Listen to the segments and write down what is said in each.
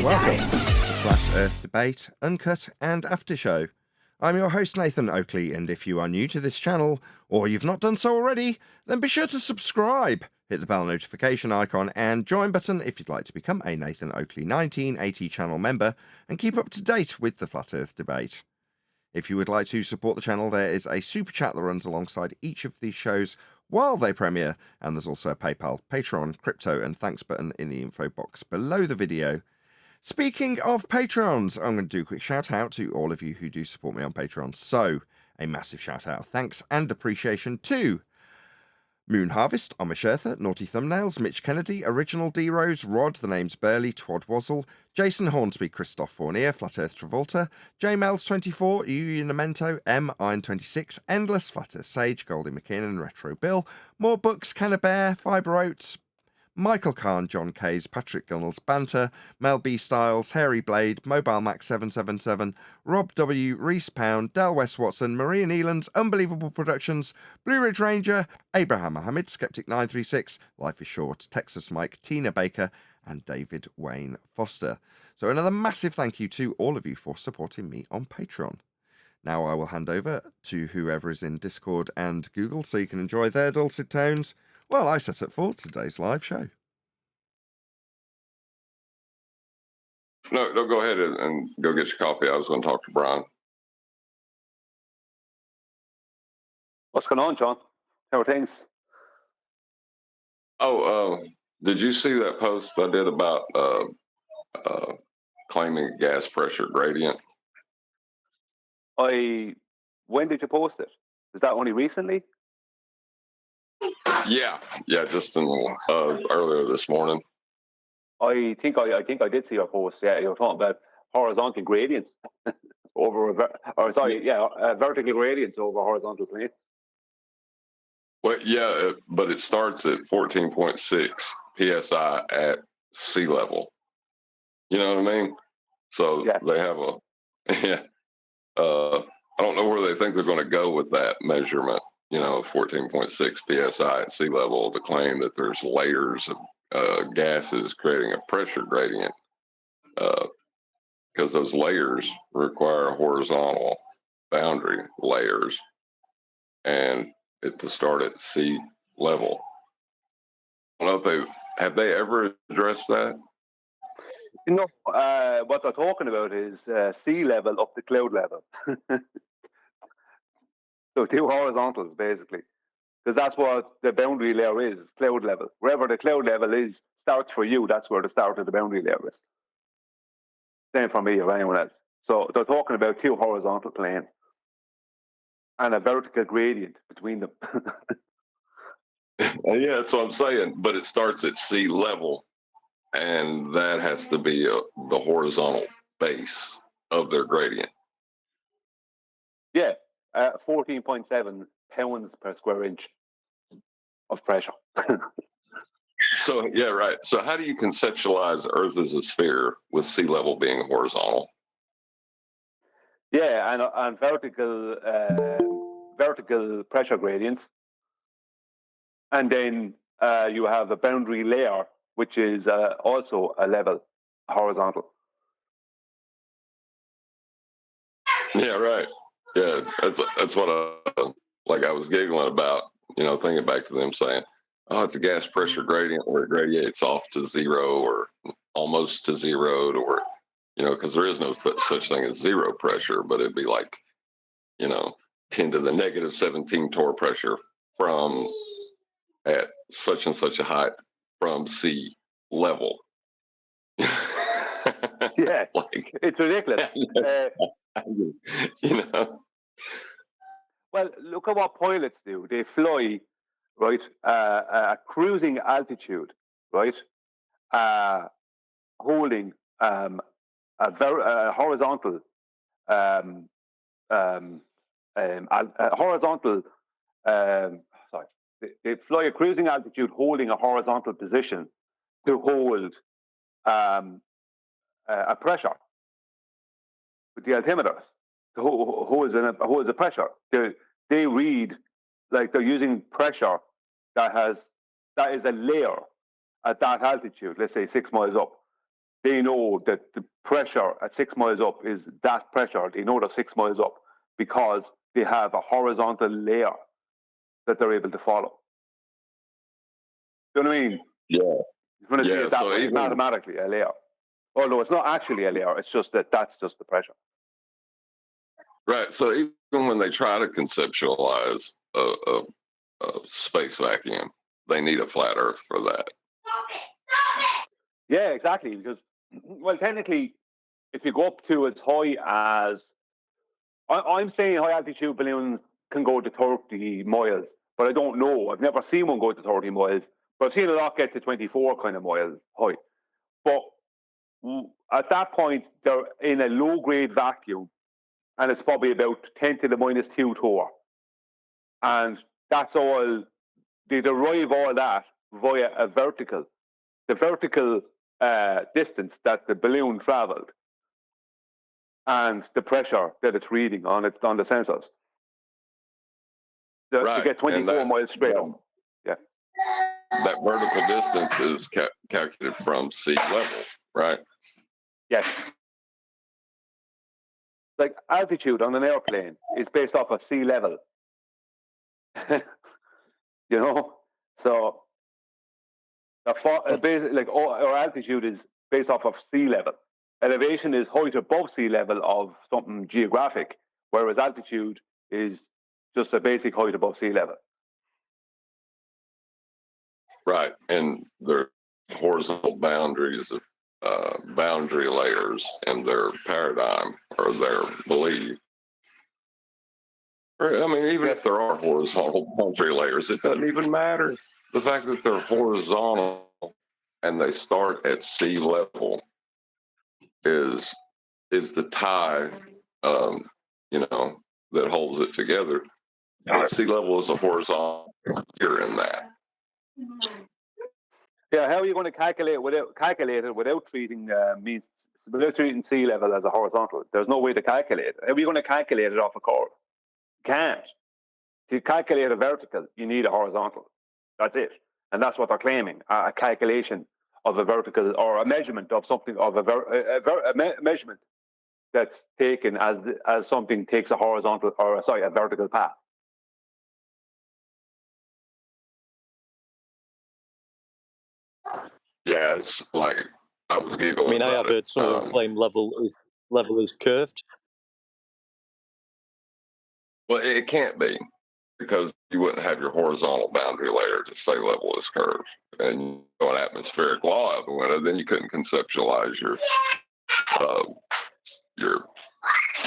Welcome to Flat Earth Debate, Uncut and After Show. I'm your host Nathan Oakley, and if you are new to this channel, or you've not done so already, then be sure to subscribe, hit the bell notification icon and join button if you'd like to become a Nathan Oakley 1980 channel member and keep up to date with the Flat Earth Debate. If you would like to support the channel, there is a super chat that runs alongside each of these shows while they premiere, and there's also a PayPal, Patreon, crypto and thanks button in the info box below the video. Speaking of Patrons, I'm going to do a quick shout out to all of you who do support me on Patreon. So, a massive shout out, thanks and appreciation to Moon Harvest, Omishertha, Naughty Thumbnails, Mitch Kennedy, Original D-Rose, Rod, The Name's Burley, Twad Wazzle, Jason Hornsby, Christoph Fournier, Flat Earth Travolta, JMels24, Unamento, M, Iron26, Endless, Flat Earth Sage, Goldie McKinnon, Retro Bill, More Books, Kenna Bear, Fiber Oats, Michael Kahn, John Kays, Patrick Gunnels, Banter, Mel B. Styles, Hairy Blade, Mobile Max 777, Rob W, Reese Pound, Del West Watson, Maria Nealands, Unbelievable Productions, Blue Ridge Ranger, Abraham Mohammed, Skeptic 936, Life is Short, Texas Mike, Tina Baker, and David Wayne Foster. So another massive thank you to all of you for supporting me on Patreon. Now I will hand over to whoever is in Discord and Google so you can enjoy their dulcet tones while I set up for today's live show. No, go ahead and go get your coffee. I was going to talk to Brian. What's going on, John? How are things? Did you see that post I did about claiming a gas pressure gradient? When did you post it? Is that only recently? Yeah, just in earlier this morning. I think I did see your post. Yeah, you're talking about horizontal gradients vertical gradients over horizontal plane. Well, yeah, but it starts at 14.6 psi at sea level. You know what I mean? So yeah. They have I don't know where they think they're going to go with that measurement. 14.6 psi at sea level to claim that there's layers of gases creating a pressure gradient, because those layers require horizontal boundary layers, and it to start at sea level. I don't know if have they ever addressed that? What they're talking about is sea level up to cloud level. So two horizontals, basically, because that's what the boundary layer is, cloud level. Wherever the cloud level is, starts for you, that's where the start of the boundary layer is. Same for me or anyone else. So they're talking about two horizontal planes and a vertical gradient between them. Yeah, that's what I'm saying. But it starts at sea level, and that has to be the horizontal base of their gradient. Yeah. 14.7 pounds per square inch of pressure. So, yeah, right. So how do you conceptualize Earth as a sphere with sea level being horizontal? Yeah, and vertical pressure gradients. And then you have a boundary layer, which is also a level horizontal. Yeah, right. Yeah, that's what I was giggling about, thinking back to them saying, oh, it's a gas pressure gradient where it gradiates off to zero or almost to zero, or, because there is no such thing as zero pressure, but it'd be like, 10 to the negative 17 torr pressure from at such and such a height from sea level. Yeah, it's ridiculous. Well, look at what pilots do. They fly, right, a cruising altitude, right, holding a horizontal, they fly a cruising altitude holding a horizontal position to hold a pressure with the altimeters. Holds a pressure. They read like they're using pressure that is a layer at that altitude. Let's say 6 miles up. they know that the pressure at 6 miles up is that pressure. They know they're 6 miles up because they have a horizontal layer that they're able to follow. Do you know what I mean? Yeah. You're going to see Yeah, it that so way. It's even- mathematically a layer. Although it's not actually a layer, it's just that's just the pressure. Right. So even when they try to conceptualize a space vacuum, they need a flat Earth for that. Yeah, exactly. Because, well, technically, if you go up to as high as I'm saying, high altitude balloons can go to 30 miles, but I don't know. I've never seen one go to 30 miles, but I've seen a lot get to 24 kind of miles high. But at that point, they're in a low grade vacuum, and it's probably about 10 to the minus 2 torr. And that's all, they derive all that via a vertical. The vertical distance that the balloon traveled and the pressure that it's reading on the sensors. To get 24 miles straight up. Yeah. That vertical distance is calculated from sea level, right? Yes. Like altitude on an airplane is based off of sea level. You know? So basically, like our altitude is based off of sea level. Elevation is height above sea level of something geographic, whereas altitude is just a basic height above sea level. Right. And their horizontal boundaries of boundary layers in their paradigm or their belief. I mean, even if there are horizontal boundary layers, it doesn't even matter. The fact that they're horizontal and they start at sea level is the tie, that holds it together. Sea level is a horizontal here in that. Yeah, how are you going to calculate it without treating sea level as a horizontal? There's no way to calculate it. How are you going to calculate it off a curve? You can't. To calculate a vertical, you need a horizontal. That's it, and that's what they're claiming: a calculation of a vertical or a measurement of something of a measurement that's taken as something takes a horizontal or a vertical path. Yeah, it's like I was giggling. I mean, I about have heard someone claim level is curved. Well, it can't be because you wouldn't have your horizontal boundary layer to say level is curved, and you know an atmospheric law out the window. Then you couldn't conceptualize your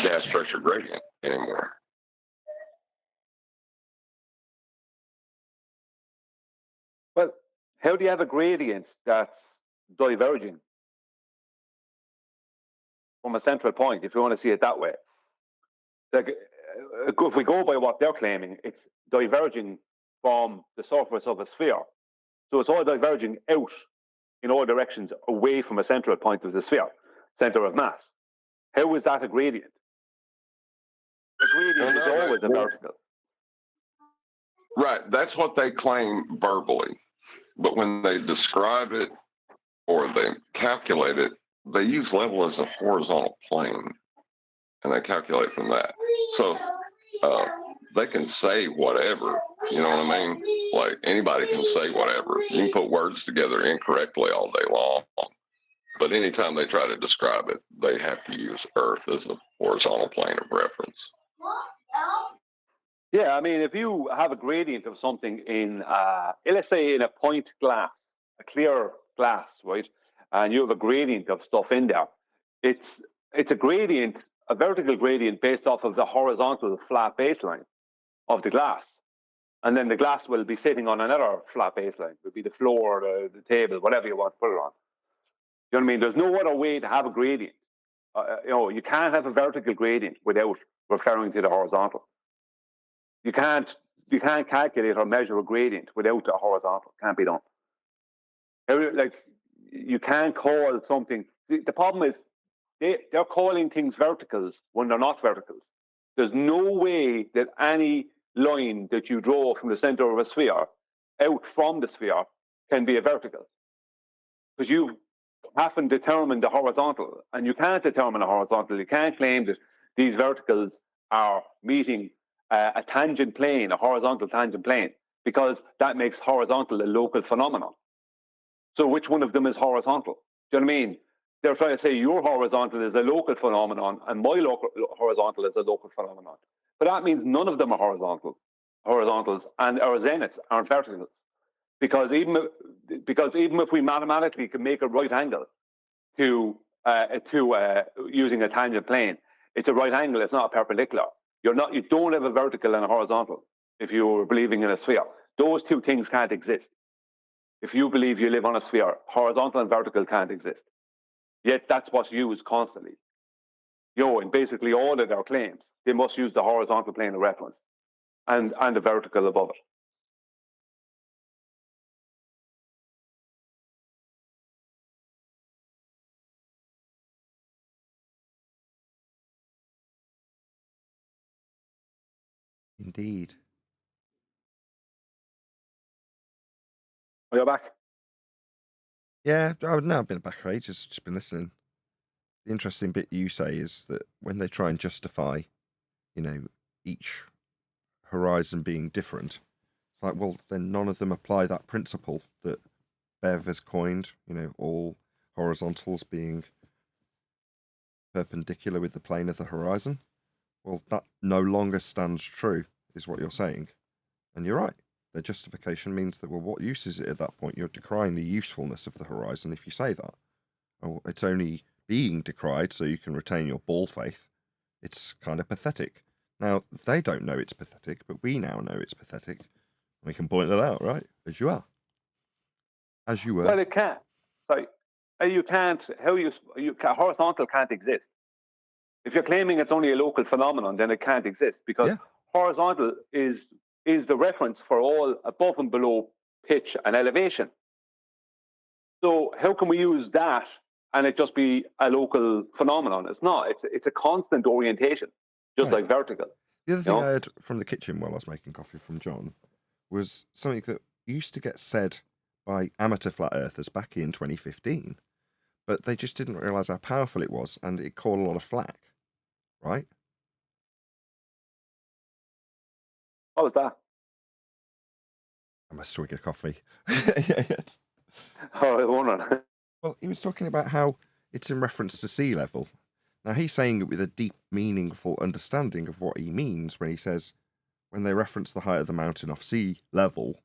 gas pressure gradient anymore. Well, how do you have a gradient that's diverging from a central point, if you want to see it that way? Like, if we go by what they're claiming, it's diverging from the surface of a sphere. So it's all diverging out in all directions away from a central point of the sphere, center of mass. How is that a gradient? A gradient is always a vertical. Right, that's what they claim verbally. But when they describe it or they calculate it, they use level as a horizontal plane, and they calculate from that. So they can say whatever, you know what I mean? Like anybody can say whatever. You can put words together incorrectly all day long. But anytime they try to describe it, they have to use Earth as a horizontal plane of reference. Yeah, I mean, if you have a gradient of something in, let's say in a point glass, a clear glass, right? And you have a gradient of stuff in there. It's a gradient, a vertical gradient based off of the horizontal flat baseline of the glass. And then the glass will be sitting on another flat baseline. It would be the floor, the table, whatever you want to put it on. You know what I mean? There's no other way to have a gradient. You can't have a vertical gradient without referring to the horizontal. You can't calculate or measure a gradient without a horizontal. Can't be done. Like you can't call something. The problem is they're calling things verticals when they're not verticals. There's no way that any line that you draw from the center of a sphere out from the sphere can be a vertical, because you've haven't determined the horizontal, and you can't determine a horizontal. You can't claim that these verticals are meeting a tangent plane, a horizontal tangent plane, because that makes horizontal a local phenomenon. So which one of them is horizontal? Do you know what I mean? They're trying to say your horizontal is a local phenomenon and my horizontal is a local phenomenon. But that means none of them are horizontals, and our zeniths aren't verticals. Because even if we mathematically can make a right angle to using a tangent plane, it's a right angle. It's not a perpendicular. You don't have a vertical and a horizontal if you're believing in a sphere. Those two things can't exist. If you believe you live on a sphere, horizontal and vertical can't exist. Yet that's what's used constantly. In basically all of their claims, they must use the horizontal plane of reference and the vertical above it. Indeed. Are you back? Yeah, I've been back for ages, just been listening. The interesting bit you say is that when they try and justify, each horizon being different, it's like, well, then none of them apply that principle that Bev has coined, all horizontals being perpendicular with the plane of the horizon. Well, that no longer stands true, is what you're saying. And you're right. Their justification means that, well, what use is it at that point? You're decrying the usefulness of the horizon if you say that. Oh, it's only being decried so you can retain your ball faith. It's kind of pathetic. Now, they don't know it's pathetic, but we now know it's pathetic. We can point that out, right? As you are. As you were. Well, it can't. Sorry. You can't. Horizontal can't exist. If you're claiming it's only a local phenomenon, then it can't exist because horizontal is the reference for all above and below pitch and elevation. So how can we use that and it just be a local phenomenon? It's not. It's a constant orientation, just like vertical. The other thing I heard from the kitchen while I was making coffee from John was something that used to get said by amateur flat earthers back in 2015, but they just didn't realise how powerful it was, and it caught a lot of flack, right? What was that? I'm a swig of coffee. Yes. Oh, I wonder. Well, he was talking about how it's in reference to sea level. Now, he's saying it with a deep, meaningful understanding of what he means when he says, when they reference the height of the mountain off sea level,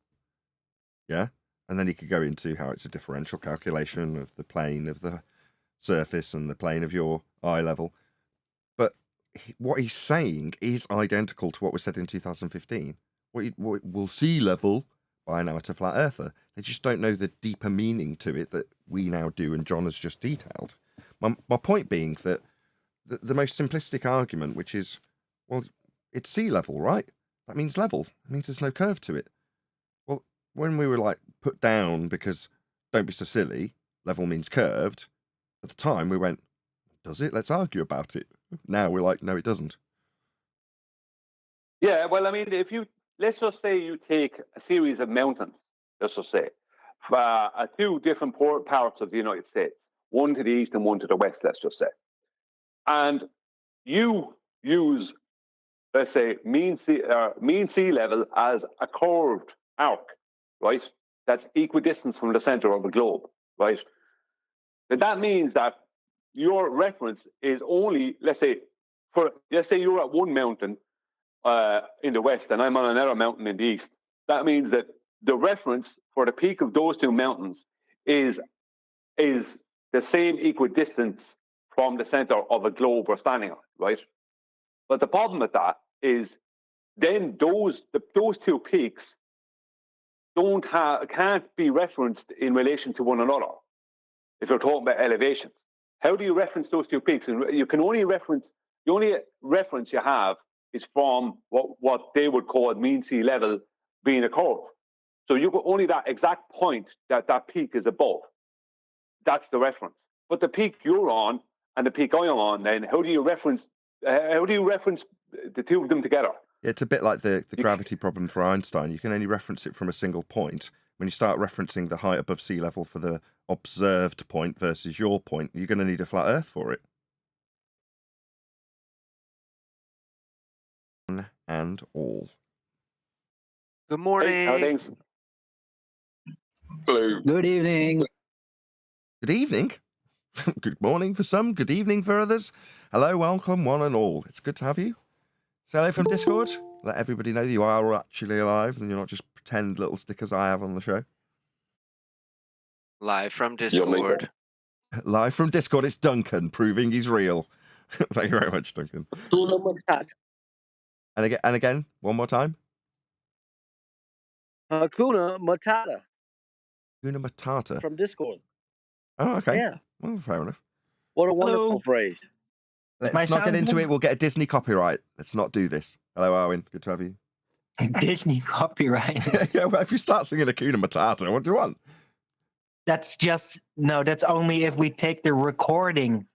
yeah? And then he could go into how it's a differential calculation of the plane of the surface and the plane of your eye level. But what he's saying is identical to what was said in 2015. What will sea level by an amateur flat earther. They just don't know the deeper meaning to it that we now do and John has just detailed. My point being that the most simplistic argument, which is, well, it's sea level, right? That means level. It means there's no curve to it. Well, when we were put down because, don't be so silly, level means curved, at the time we went, does it? Let's argue about it. Now we're like, no, it doesn't. Yeah, well, I mean, let's just say you take a series of mountains, let's just say, two different parts of the United States, one to the east and one to the west, let's just say. And you use, let's say, mean sea level as a curved arc, right? That's equidistant from the center of the globe, right? But that means that your reference is only, let's say you're at one mountain in the west and I'm on another mountain in the east. That means that the reference for the peak of those two mountains is the same equidistance from the center of a globe we're standing on, right? But the problem with that is then those two peaks can't be referenced in relation to one another if you're talking about elevations. How do you reference those two peaks? And you can only reference, the only reference you have is from what they would call mean sea level being a curve. So you got only that exact point that peak is above. That's the reference. But the peak you're on and the peak I'm on, then how do you reference the two of them together? It's a bit like the gravity problem for Einstein. You can only reference it from a single point, when you start referencing the height above sea level for the observed point versus your point, you're going to need a flat Earth for it. And all. Good Hey, morning. how are things? Hello. Good evening. Good evening. Good morning for some, good evening for others. Hello, welcome, one and all. It's good to have you. Say hello from Discord. Let everybody know that you are actually alive and you're not just pretend little stickers I have on the show. Live from You'll need Discord. Live from Discord, it's Duncan, proving he's real. Thank you very much, Duncan. And again, one more time. Hakuna Matata Una Matata. from Discord. Oh, okay. Yeah. Well, fair enough. What a Hello. wonderful phrase. Let's My not get sound into good? it. We'll get a Disney copyright. Let's not do this. Hello, Arwin. Good to have you. Disney copyright. Yeah, well, if you start singing Hakuna Matata, what do you want? That's only if we take the recording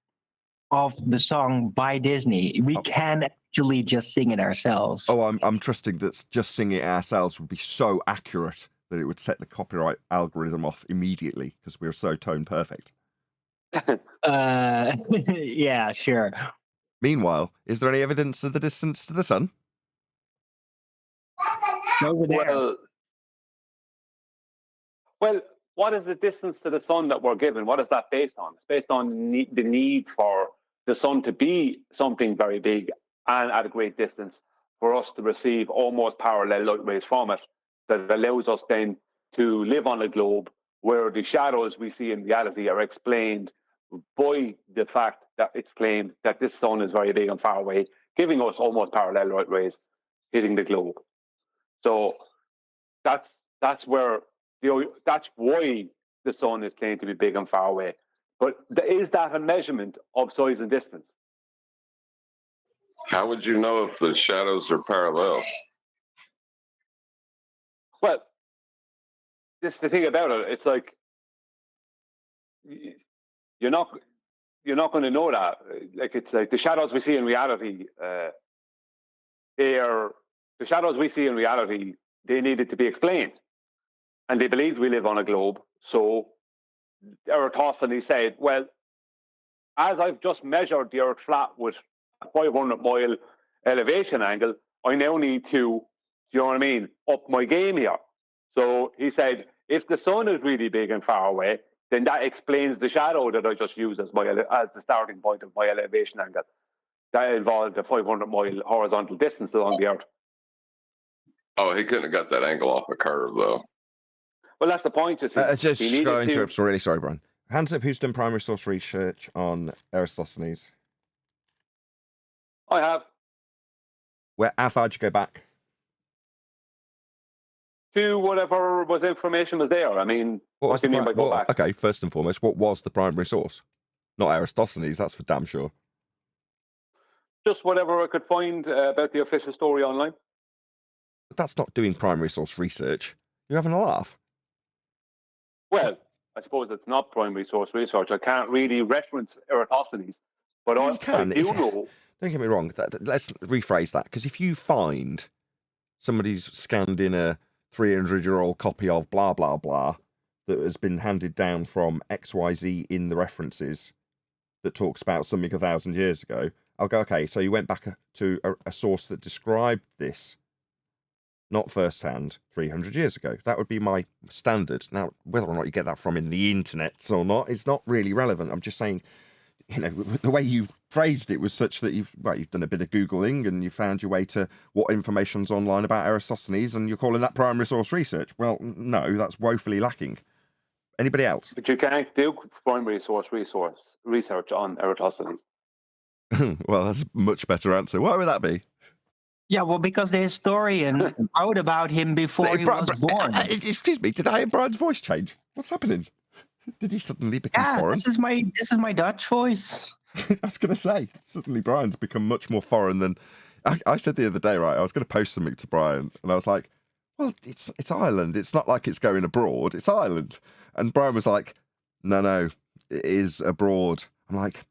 of the song by Disney. We Oh. can actually just sing it ourselves. Oh, I'm trusting that just singing it ourselves would be so accurate that it would set the copyright algorithm off immediately because we're so tone perfect. Yeah, sure. Meanwhile, is there any evidence of the distance to the sun? It's over there. Well, what is the distance to the sun that we're given? What is that based on? It's based on the need for the sun to be something very big and at a great distance for us to receive almost parallel light rays from it that allows us then to live on a globe where the shadows we see in reality are explained by the fact that it's claimed that this sun is very big and far away, giving us almost parallel light rays hitting the globe. So that's where that's why the sun is claimed to be big and far away. But is that a measurement of size and distance? How would you know if the shadows are parallel? Well, this is the thing about it. It's like you're not going to know that. Like it's like the shadows we see in reality. The shadows we see in reality. They needed to be explained, and they believed we live on a globe. So Eratosthenes said, "Well, as I've just measured the Earth flat with a 500-mile elevation angle, I now need to, you know what I mean, up my game here." So he said, if the sun is really big and far away, then that explains the shadow that I just used as the starting point of my elevation angle. That involved a 500-mile horizontal distance along the Earth. Oh, he couldn't have got that angle off a curve, though. Well, that's the point. He Just needed got to to. interrupt. So really sorry, Brian. Hands up who's done primary source research on Eratosthenes. I have How far did you go back? to whatever information was there. I mean, what do you mean by go back? Okay, first and foremost, what was the primary source? Not Eratosthenes, that's for damn sure. Just whatever I could find about the official story online. But that's not doing primary source research. You're having a laugh. Well, I suppose it's not primary source research. I can't really reference Eratosthenes, but Well, I you can. do know. Don't get me wrong. Let's rephrase that, because if you find somebody's scanned in a 300-year-old copy of blah, blah, blah that has been handed down from XYZ in the references that talks about something 1,000 years ago, I'll go, okay, so you went back to a source that described this, not firsthand, 300 years ago. That would be my standard. Now, whether or not you get that from in the internet or not is not really relevant. I'm just saying, you know, the way you phrased it was such that you've done a bit of Googling and you found your way to what information's online about Eratosthenes and you're calling that primary source research. Well, no, that's woefully lacking. Anybody else? But you can't do primary source research on Eratosthenes. Well, that's a much better answer. Why would that be? Yeah, well, because the historian wrote about him before he was born. Excuse me, did I hear Brian's voice change? What's happening? Did he suddenly become foreign? This is my Dutch voice. I was going to say, suddenly Brian's become much more foreign than... I said the other day, right, I was going to post something to Brian, and I was like, well, it's Ireland. It's not like it's going abroad. It's Ireland. And Brian was like, no, it is abroad. I'm like,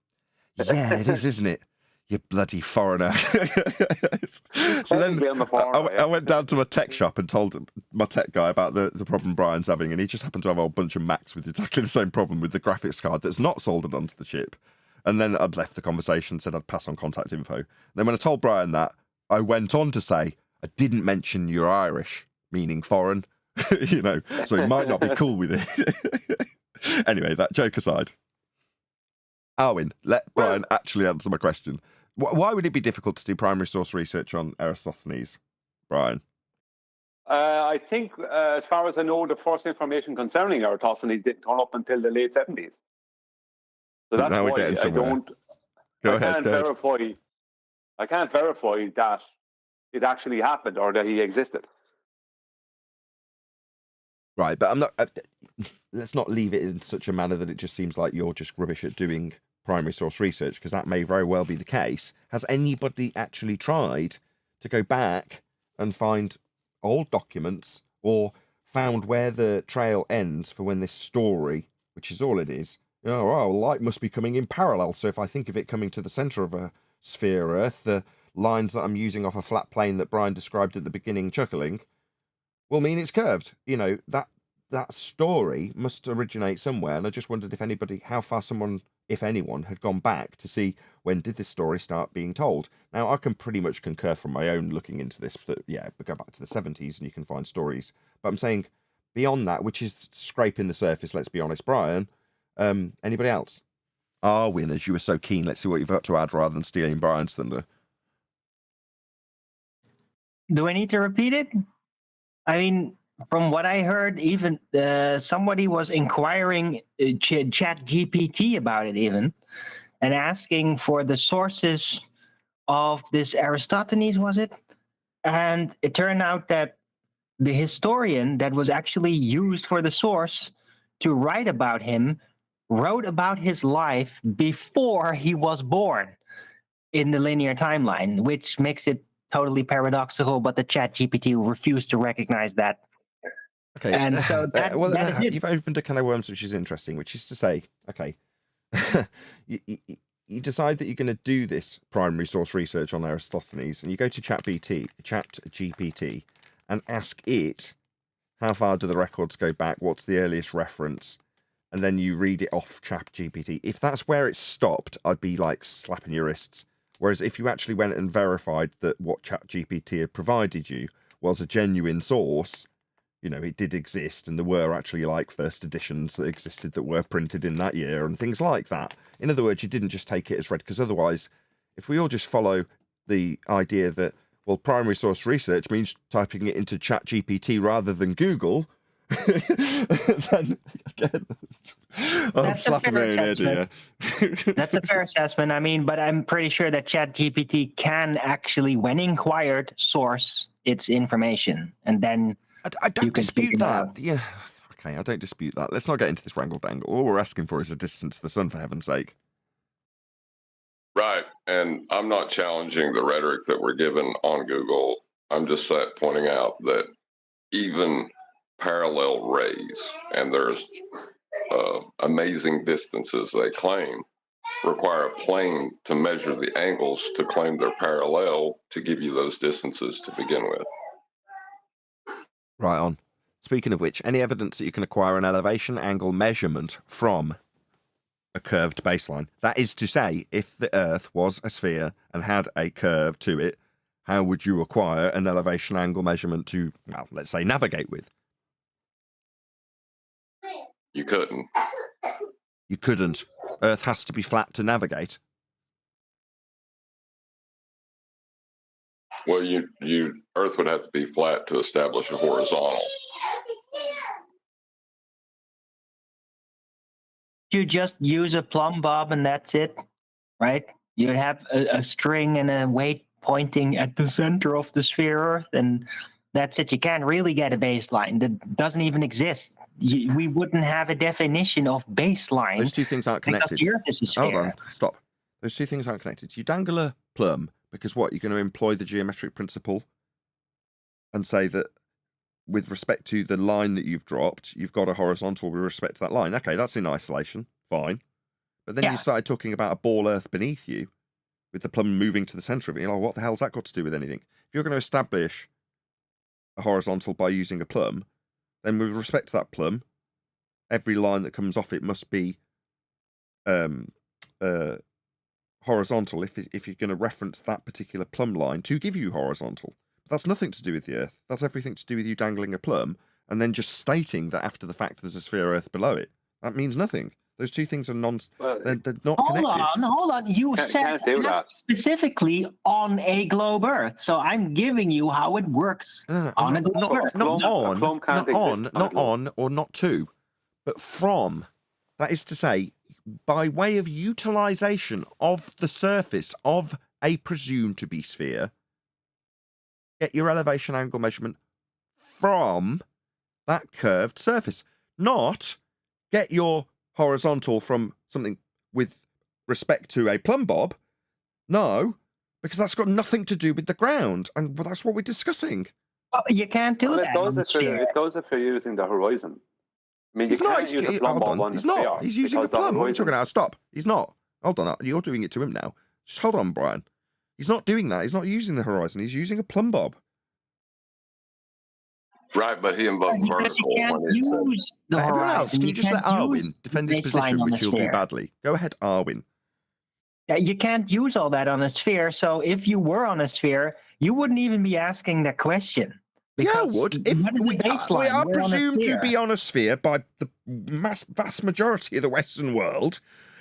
yeah, it is, isn't it? You bloody foreigner. So then Technically, I'm a foreigner, I went down to my tech shop and told my tech guy about the problem Brian's having, and he just happened to have a whole bunch of Macs with exactly the same problem with the graphics card that's not soldered onto the chip. And then I'd left the conversation, said I'd pass on contact info. Then when I told Brian that, I went on to say, I didn't mention you're Irish, meaning foreign, you know, so he might not be cool with it. Anyway, that joke aside. Arwin, let Brian actually answer my question. Why would it be difficult to do primary source research on Eratosthenes, Brian? I think, as far as I know, the first information concerning Eratosthenes didn't turn up until the late 70s. So that's Now we're why getting I somewhere. don't. Go I ahead. can't verify. I can't verify that it actually happened or that he existed. Right, but I'm not. Let's not leave it in such a manner that it just seems like you're just rubbish at doing primary source research, because that may very well be the case. Has anybody actually tried to go back and find old documents or found where the trail ends for when this story, which is all it is, oh, well, light must be coming in parallel. So if I think of it coming to the center of a sphere Earth, the lines that I'm using off a flat plane that Brian described at the beginning, chuckling, will mean it's curved. You know, that story must originate somewhere. And I just wondered if anybody, how far someone, if anyone, had gone back to see when did this story start being told. Now, I can pretty much concur from my own looking into this, but yeah, go back to the 70s and you can find stories. But I'm saying beyond that, which is scraping the surface, let's be honest, Brian, anybody else? Arwin, as you were so keen, let's see what you've got to add rather than stealing Brian's thunder. Do I need to repeat it? I mean, from what I heard, even somebody was inquiring Chat GPT about it, even, and asking for the sources of this Eratosthenes, was it? And it turned out that the historian that was actually used for the source to write about him wrote about his life before he was born in the linear timeline, which makes it totally paradoxical, but the Chat GPT refused to recognize that. Okay. And so that is it. You've opened a can of worms, which is interesting, which is to say, okay, you decide that you're going to do this primary source research on Eratosthenes, and you go to Chat GPT, and ask it, how far do the records go back? What's the earliest reference? And then you read it off Chat GPT. If that's where it stopped, I'd be like slapping your wrists. Whereas if you actually went and verified that what Chat GPT had provided you was a genuine source, you know, it did exist, and there were actually like first editions that existed that were printed in that year and things like that. In other words, you didn't just take it as read, because otherwise, if we all just follow the idea that, well, primary source research means typing it into Chat GPT rather than Google, then again, I'm slapping my own head here. That's a fair assessment. I mean, but I'm pretty sure that Chat GPT can actually, when inquired, source its information, and then I don't dispute that. Out. Yeah, okay, I don't dispute that. Let's not get into this wrangle dangle. All we're asking for is a distance to the sun, for heaven's sake. Right. And I'm not challenging the rhetoric that we're given on Google. I'm just pointing out that even parallel rays, and there's amazing distances they claim, require a plane to measure the angles to claim they're parallel to give you those distances to begin with. Right on. Speaking of which, any evidence that you can acquire an elevation angle measurement from a curved baseline? That is to say, if the Earth was a sphere and had a curve to it, how would you acquire an elevation angle measurement to, well, let's say, navigate with? You couldn't. You couldn't. Earth has to be flat to navigate. Well, Earth would have to be flat to establish a horizontal. You just use a plumb bob and that's it, right? You'd have a string and a weight pointing at the center of the sphere Earth, and that's it. You can't really get a baseline. That doesn't even exist. We wouldn't have a definition of baseline. Those two things aren't connected. Because the Earth is a sphere. Hold on, stop. Those two things aren't connected. You dangle a plum because what? You're going to employ the geometric principle and say that with respect to the line that you've dropped, you've got a horizontal with respect to that line. Okay, that's in isolation. Fine. But then you started talking about a ball Earth beneath you. with the plumb moving to the center of it. You're like, what the hell's that got to do with anything? If you're going to establish a horizontal by using a plumb, then with respect to that plumb, every line that comes off it must be horizontal if you're going to reference that particular plumb line to give you horizontal. But that's nothing to do with the Earth. That's everything to do with you dangling a plumb and then just stating that after the fact there's a sphere Earth below it. That means nothing. Those two things are they're not connected. Hold on. You said can't do that. specifically on a globe Earth. So I'm giving you how it works on a globe Earth. Not exist on, or not to, but from. That is to say, by way of utilization of the surface of a presumed to be sphere, get your elevation angle measurement from that curved surface. Not get your horizontal from something with respect to a plumb bob. No, because that's got nothing to do with the ground, and that's what we're discussing. Oh, you can't do that. It goes if you're using the horizon. I mean, you can't use a plumb bob on the sphere. He's using a plumb. What are you talking about? Stop. He's not. Hold on. You're doing it to him now. Just hold on, Brian. He's not doing that. He's not using the horizon. He's using a plumb bob. Right, but he invoked vertical when he said. Everyone else, can you just let Arwin defend his position, which he'll do badly? Go ahead, Arwin. Yeah, you can't use all that on a sphere. So if you were on a sphere, you wouldn't even be asking that question. Yeah, I would. If we are presumed to be on a sphere by the vast majority of the Western world,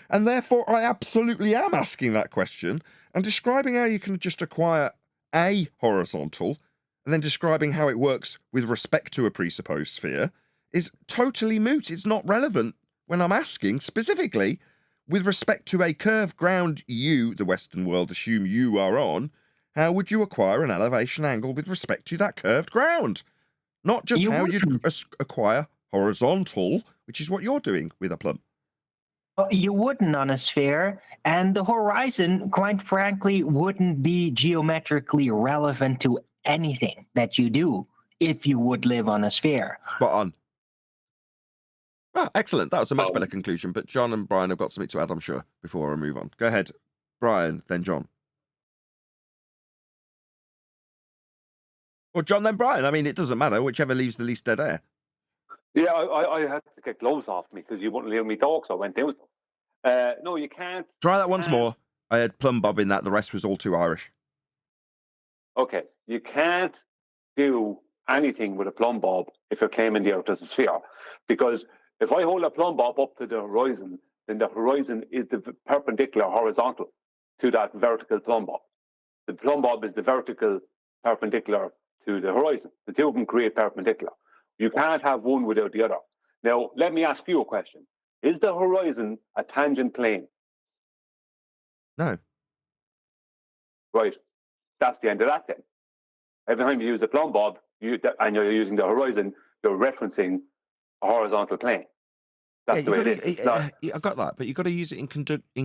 and therefore I absolutely am asking that question and describing how you can just acquire a horizontal and then describing how it works with respect to a presupposed sphere is totally moot. It's not relevant when I'm asking specifically with respect to a curved ground you, the Western world, assume you are on. How would you acquire an elevation angle with respect to that curved ground? Not just how you'd acquire horizontal, which is what you're doing with a plumb. You wouldn't on a sphere, and the horizon, quite frankly, wouldn't be geometrically relevant to anything that you do if you would live on a sphere. Spot on. Ah, excellent. That was a much better conclusion, but John and Brian have got something to add, I'm sure, before I move on. Go ahead, Brian, then John. Or John, then Brian. I mean, it doesn't matter. Whichever leaves the least dead air. Yeah, I had to get gloves off me because you wouldn't leave me talk, so I went down. No, you can't. Try that once more. I had plumb bob in that. The rest was all too Irish. Okay, you can't do anything with a plumb bob if you're claiming the Earth as a sphere. Because if I hold a plumb bob up to the horizon, then the horizon is the perpendicular horizontal to that vertical plumb bob. The plumb bob is the vertical perpendicular to the horizon. The two of them create perpendicular. You can't have one without the other. Now, let me ask you a question. Is the horizon a tangent plane? No. Right. That's the end of that then. Every time you use a plumb bob and you're using the horizon, you're referencing a horizontal plane. That's the way it is. I got that, but you've got to use it in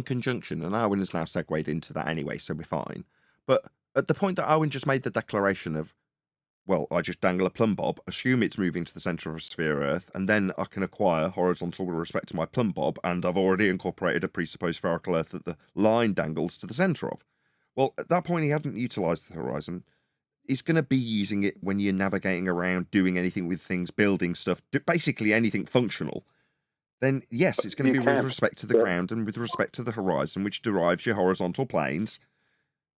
conjunction, and Arwin has now segued into that anyway, so we're fine. But at the point that Arwin just made the declaration of, well, I just dangle a plumb bob, assume it's moving to the centre of a sphere Earth, and then I can acquire horizontal with respect to my plumb bob, and I've already incorporated a presupposed spherical Earth that the line dangles to the centre of. Well, at that point, he hadn't utilised the horizon. He's going to be using it when you're navigating around, doing anything with things, building stuff, basically anything functional. Then, yes, it's going to be with respect to the ground and with respect to the horizon, which derives your horizontal planes.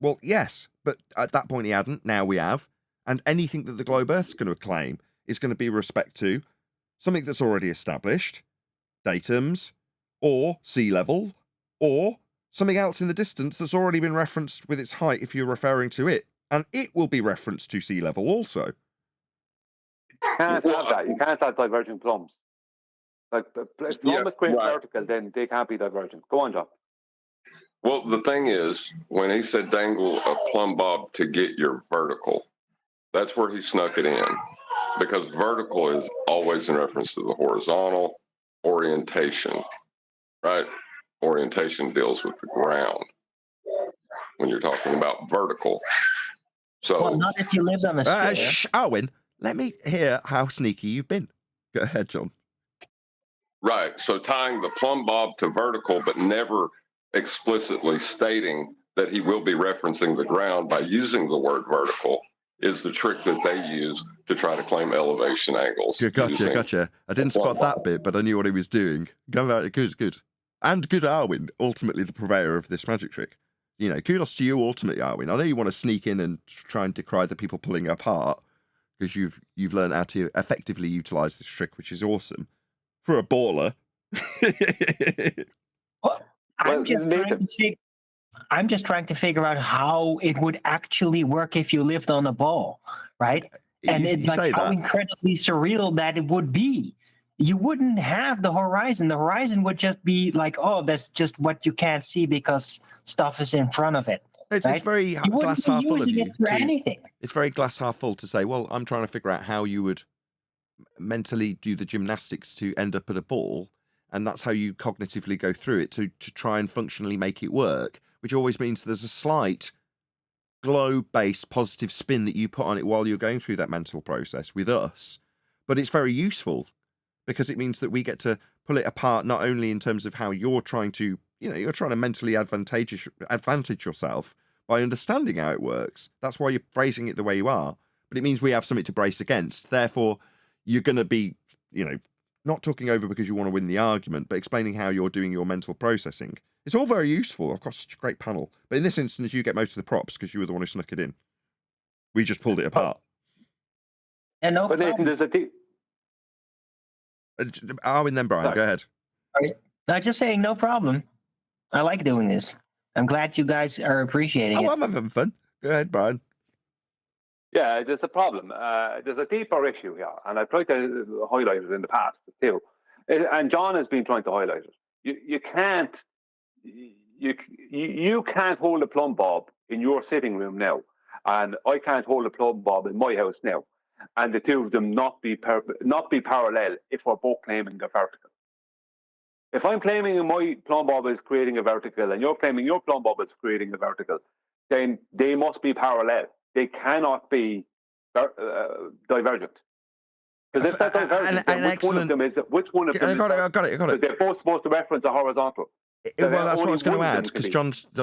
Well, yes, but at that point he hadn't. Now we have. And anything that the globe Earth's going to claim is going to be respect to something that's already established, datums, or sea level, or something else in the distance that's already been referenced with its height if you're referring to it. And it will be referenced to sea level also. You can't have that. You can't have diverging plumbs. Like, if plumb is created vertical, then they can't be divergent. Go on, John. Well, the thing is, when he said dangle a plumb bob to get your vertical, that's where he snuck it in. Because vertical is always in reference to the horizontal orientation, right? Orientation deals with the ground when you're talking about vertical. So, well, not if you lived on a sphere. Owen, let me hear how sneaky you've been. Go ahead, John. Right. So tying the plumb bob to vertical, but never explicitly stating that he will be referencing the ground by using the word vertical is the trick that they use to try to claim elevation angles. Gotcha. I didn't spot that bit, but I knew what he was doing. Good. And good Arwin, ultimately the purveyor of this magic trick. You know, kudos to you, ultimately, Arwin. I know you want to sneak in and try and decry the people pulling apart because you've learned how to effectively utilize this trick, which is awesome for a baller. Well, I'm just trying to figure out how it would actually work if you lived on a ball, right? And you say how that. incredibly surreal that it would be. You wouldn't have the horizon. The horizon would just be like, oh, that's just what you can't see because stuff is in front of it. It's right? very glass half full of you. Anything. It's very glass half full to say, well, I'm trying to figure out how you would mentally do the gymnastics to end up at a ball, and that's how you cognitively go through it to try and functionally make it work, which always means there's a slight globe-based positive spin that you put on it while you're going through that mental process with us. But it's very useful because it means that we get to pull it apart, not only in terms of how you're trying to, you're trying to mentally advantage yourself by understanding how it works. That's why you're phrasing it the way you are. But it means we have something to brace against. Therefore, you're going to be, not talking over because you want to win the argument, but explaining how you're doing your mental processing. It's all very useful. I've got such a great panel. But in this instance, you get most of the props because you were the one who snuck it in. We just pulled it apart. And no but Nathan, there's a thing. Arwin, then Brian, go ahead. All right. No, just saying, no problem. I like doing this. I'm glad you guys are appreciating it. I'm having fun. Go ahead, Brian. Yeah, there's a problem. There's a deeper issue here, and I've tried to highlight it in the past too. And John has been trying to highlight it. You can't hold a plumb bob in your sitting room now, and I can't hold a plumb bob in my house now, and the two of them not be parallel if we're both claiming they're vertical. If I'm claiming my plumb bob is creating a vertical, and you're claiming your plumb bob is creating a vertical, then they must be parallel. They cannot be divergent. Because if they're divergent, then which one of them is? I got it. They're both supposed to reference a horizontal. Well, that's what I was going to add, because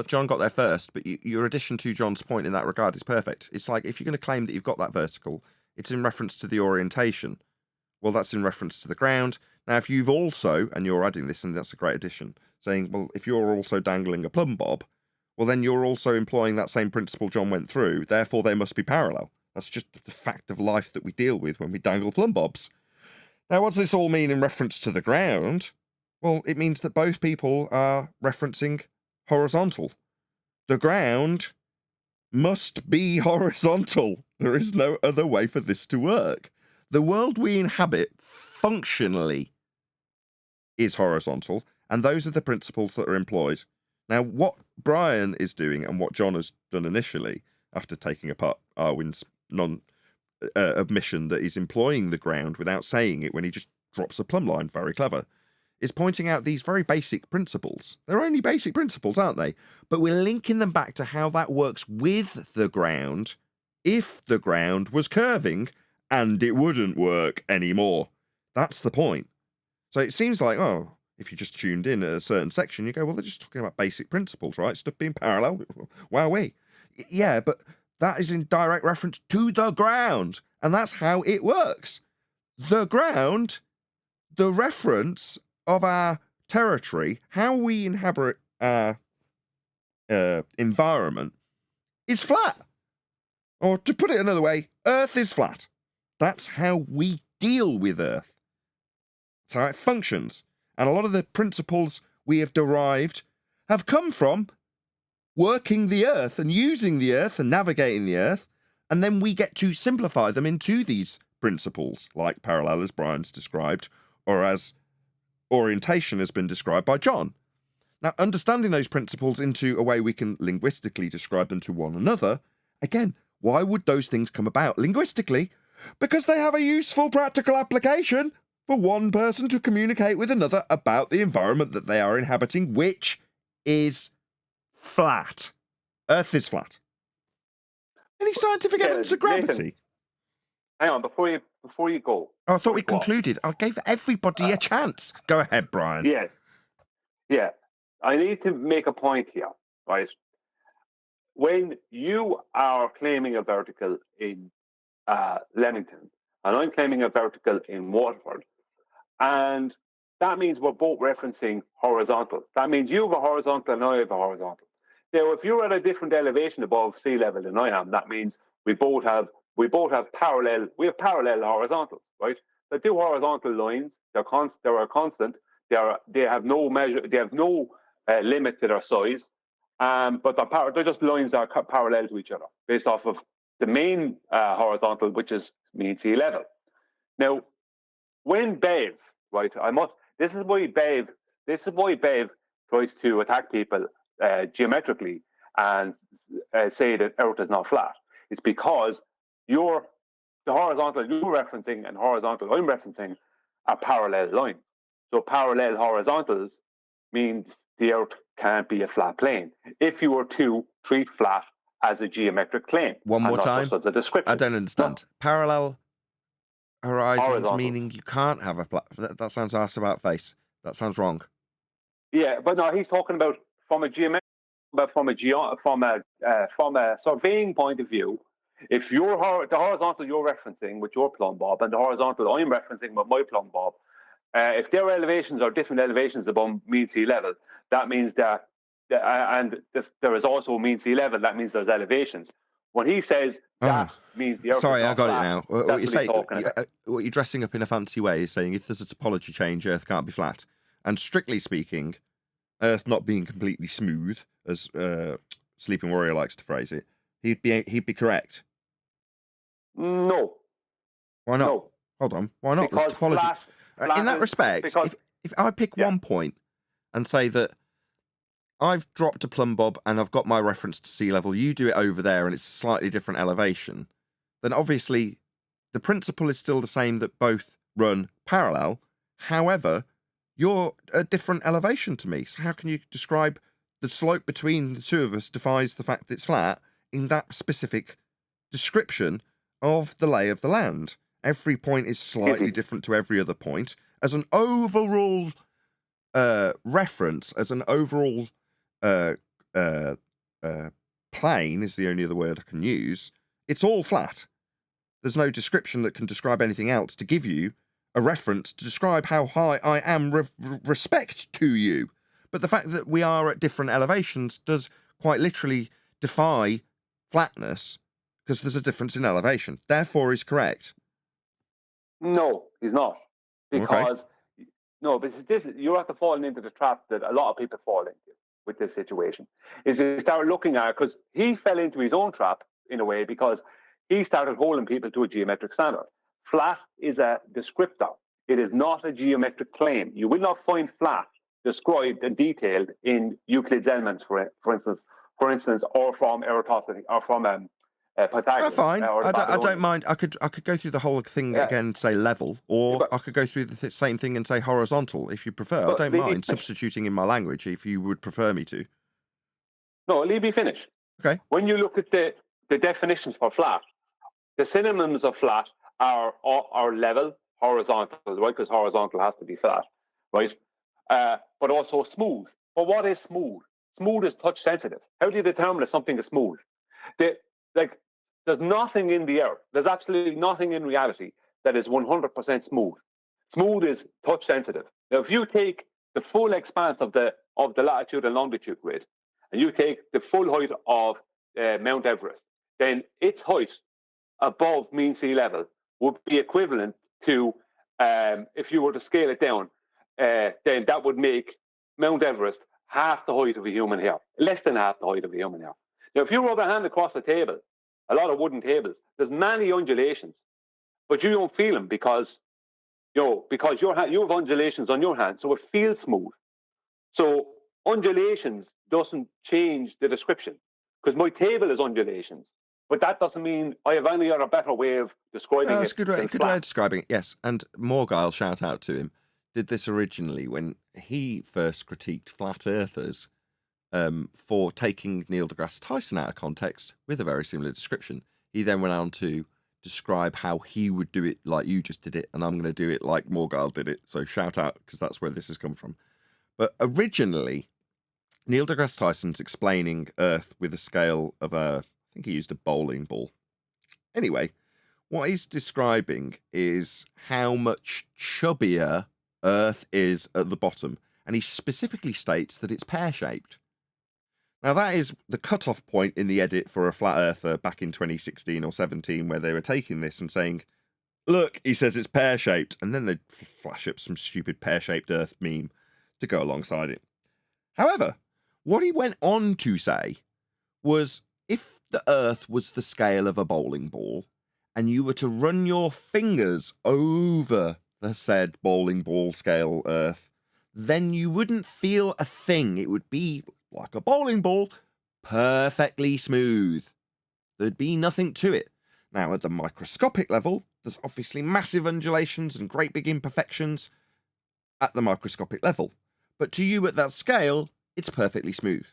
John got there first, but your addition to John's point in that regard is perfect. It's like, if you're going to claim that you've got that vertical, it's in reference to the orientation. Well, that's in reference to the ground. Now, if you've also, and you're adding this, and that's a great addition, saying, well, if you're also dangling a plumb bob, well, then you're also employing that same principle John went through. Therefore, they must be parallel. That's just the fact of life that we deal with when we dangle plumb bobs. Now, what does this all mean in reference to the ground? Well, it means that both people are referencing horizontal. The ground must be horizontal. There is no other way for this to work. The world we inhabit functionally is horizontal, and those are the principles that are employed. Now, what Brian is doing and what John has done initially, after taking apart Arwin's admission that he's employing the ground without saying it when he just drops a plumb line, very clever, is pointing out these very basic principles. They're only basic principles, aren't they? But we're linking them back to how that works with the ground if the ground was curving, and it wouldn't work anymore. That's the point. So it seems like, if you just tuned in at a certain section, you go, well, they're just talking about basic principles, right? Stuff being parallel. Wowee. Yeah, but that is in direct reference to the ground, and that's how it works. The ground, the reference of our territory, how we inhabit our environment, is flat. Or to put it another way, Earth is flat. That's how we deal with Earth. That's how it functions. And a lot of the principles we have derived have come from working the Earth and using the Earth and navigating the Earth. And then we get to simplify them into these principles, like parallel, as Brian's described, or as orientation has been described by John. Now, understanding those principles into a way we can linguistically describe them to one another, again, why would those things come about linguistically? Because they have a useful practical application for one person to communicate with another about the environment that they are inhabiting, which is flat. Earth is flat. Any scientific evidence of gravity? Nathan, hang on, before you go. Oh, I thought we concluded. I gave everybody a chance. Go ahead, Brian. Yeah. I need to make a point here, right? when you are claiming a vertical in Leamington, and I'm claiming a vertical in Waterford, and that means we're both referencing horizontal. That means you have a horizontal and I have a horizontal. Now, if you're at a different elevation above sea level than I am, that means we both have parallel horizontals, right? The two horizontal lines, they're a constant. They have no measure. They have no limit to their size, but they're just lines that are parallel to each other based off of the main horizontal, which is mean sea level. Now, when Bev, right, this is why Bev tries to attack people geometrically and say that Earth is not flat. It's because the horizontal you're referencing and horizontal I'm referencing are parallel lines. So parallel horizontals means the Earth can't be a flat plane if you were to treat flat as a geometric claim. One more time. Just as a description. I don't understand. Parallel horizons, Horizontals. meaning you can't have a flat. That sounds ass about face. That sounds wrong. Yeah, but no, he's talking about from a geometric, from a surveying point of view. If the horizontal you're referencing with your plumb bob and the horizontal I'm referencing with my plumb bob, if their elevations are different elevations above mean sea level, that means that, and if there is also mean sea level, that means there's elevations. When he says that means the Earth Sorry, is not I got flat, it now. that's What you what say? he's talking about. What you're dressing up in a fancy way is saying if there's a topology change, Earth can't be flat. And strictly speaking, Earth not being completely smooth, as Sleeping Warrior likes to phrase it, he'd be correct. No. Why not? No. Hold on. Why not? Because There's topology. In that respect, because, if I pick one point and say that I've dropped a plumb bob and I've got my reference to sea level, you do it over there and it's a slightly different elevation, then obviously the principle is still the same that both run parallel. However, you're a different elevation to me. So how can you describe the slope between the two of us defies the fact that it's flat in that specific description of the lay of the land? Every point is slightly different to every other point. As an overall reference, as an overall plane is the only other word I can use, it's all flat. There's no description that can describe anything else to give you a reference to describe how high I am respect to you. But the fact that we are at different elevations does quite literally defy flatness because there's a difference in elevation. Therefore, he's correct. No, he's not. Because you're at the falling into the trap that a lot of people fall into with this situation. Is they start looking at it because he fell into his own trap in a way because he started holding people to a geometric standard. Flat is a descriptor. It is not a geometric claim. You will not find flat described and detailed in Euclid's Elements, for instance, or from Eratosthenes, or from Pythagoras. Fine. I don't mind. I could go through the whole thing again and say level, or I could go through the same thing and say horizontal if you prefer. I don't mind substituting in my language if you would prefer me to. No, leave me finish. Okay. When you look at the definitions for flat, the synonyms of flat are level, horizontal, right? Because horizontal has to be flat, right? But also smooth. But what is smooth? Smooth is touch sensitive. How do you determine if something is smooth? There's nothing in the Earth. There's absolutely nothing in reality that is 100% smooth. Smooth is touch sensitive. Now, if you take the full expanse of the latitude and longitude grid, and you take the full height of Mount Everest, then its height above mean sea level would be equivalent to, if you were to scale it down, then that would make Mount Everest half the height of a human hair, less than half the height of a human hair. Now, if you rub a hand across the table, a lot of wooden tables, there's many undulations, but you don't feel them because you have undulations on your hand, so it feels smooth. So undulations doesn't change the description because my table is undulations, but that doesn't mean I have any other better way of describing it. That's a good way of describing it, yes. And Morgile, shout out to him, did this originally when he first critiqued flat earthers for taking Neil deGrasse Tyson out of context with a very similar description. He then went on to describe how he would do it like you just did it, and I'm going to do it like Morgile did it. So shout out, because that's where this has come from. But originally, Neil deGrasse Tyson's explaining Earth with a scale of I think he used a bowling ball. Anyway, what he's describing is how much chubbier Earth is at the bottom, and he specifically states that it's pear-shaped. Now, that is the cut-off point in the edit for a flat earther back in 2016 or 17, where they were taking this and saying, look, he says it's pear-shaped, and then they'd flash up some stupid pear-shaped Earth meme to go alongside it. However, what he went on to say was, if the Earth was the scale of a bowling ball, and you were to run your fingers over the said bowling ball scale Earth, then you wouldn't feel a thing. It would be like a bowling ball, perfectly smooth. There'd be nothing to it. Now, at the microscopic level, there's obviously massive undulations and great big imperfections at the microscopic level. But to you at that scale, it's perfectly smooth.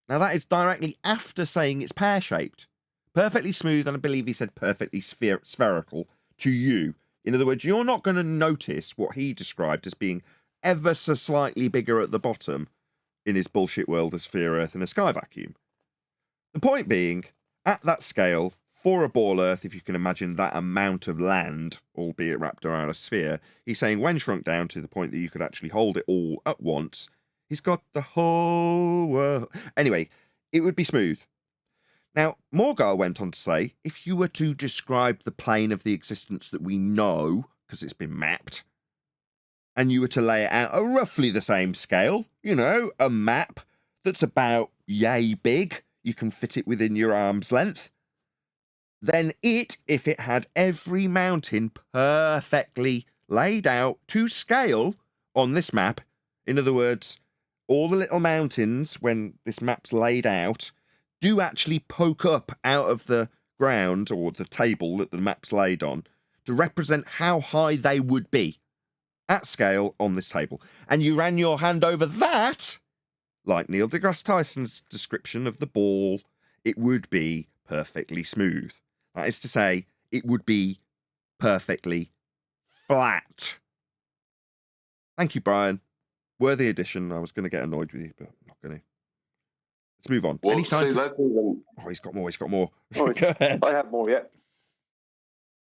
Now, that is directly after saying it's pear-shaped. Perfectly smooth, and I believe he said perfectly spherical to you. In other words, you're not going to notice what he described as being ever so slightly bigger at the bottom in his bullshit world of sphere Earth in a sky vacuum. The point being, at that scale, for a ball Earth, if you can imagine that amount of land, albeit wrapped around a sphere, he's saying when shrunk down to the point that you could actually hold it all at once, he's got the whole world. Anyway, it would be smooth. Now, Morgul went on to say, if you were to describe the plane of the existence that we know, because it's been mapped, and you were to lay it out at roughly the same scale, you know, a map that's about yay big, you can fit it within your arm's length, then it, if it had every mountain perfectly laid out to scale on this map, in other words, all the little mountains, when this map's laid out, do actually poke up out of the ground or the table that the map's laid on to represent how high they would be at scale on this table. And you ran your hand over that, like Neil deGrasse Tyson's description of the ball, it would be perfectly smooth. That is to say, it would be perfectly flat. Thank you, Brian. Worthy addition. I was going to get annoyed with you, but I'm not going to. Let's move on. Well, Any see, scientific... that's even... Oh, he's got more. He's got more. Oh, Go ahead. I have more, yeah.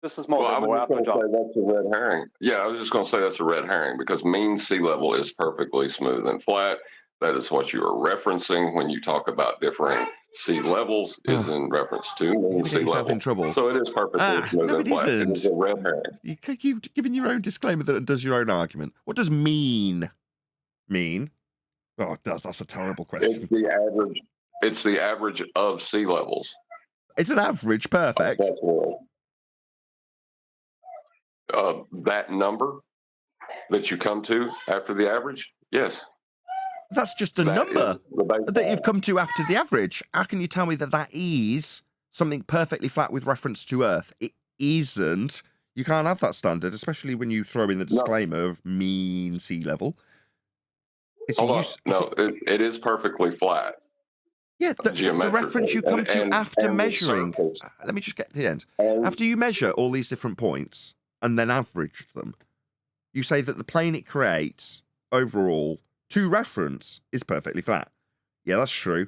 Just a small Well, I bit more was after just going to John. say that's a red herring. Yeah, I was just going to say that's a red herring because mean sea level is perfectly smooth and flat. That is what you are referencing when you talk about differing sea levels is in reference to mean sea level. In trouble. So it is perfectly smooth no, and it flat. It is isn't. a red herring. You've given your own disclaimer that it does your own argument. What does mean mean? Oh, that's a terrible question. It's the average. It's the average of sea levels. It's an average, perfect. That number that you come to after the average, yes. That's just a number that you've come to after the average. How can you tell me that that is something perfectly flat with reference to Earth? It isn't. You can't have that standard, especially when you throw in the disclaimer of mean sea level. It is perfectly flat. Yeah, the reference you come to after measuring. Let me just get to the end. After you measure all these different points and then average them, you say that the plane it creates overall to reference is perfectly flat. Yeah, that's true.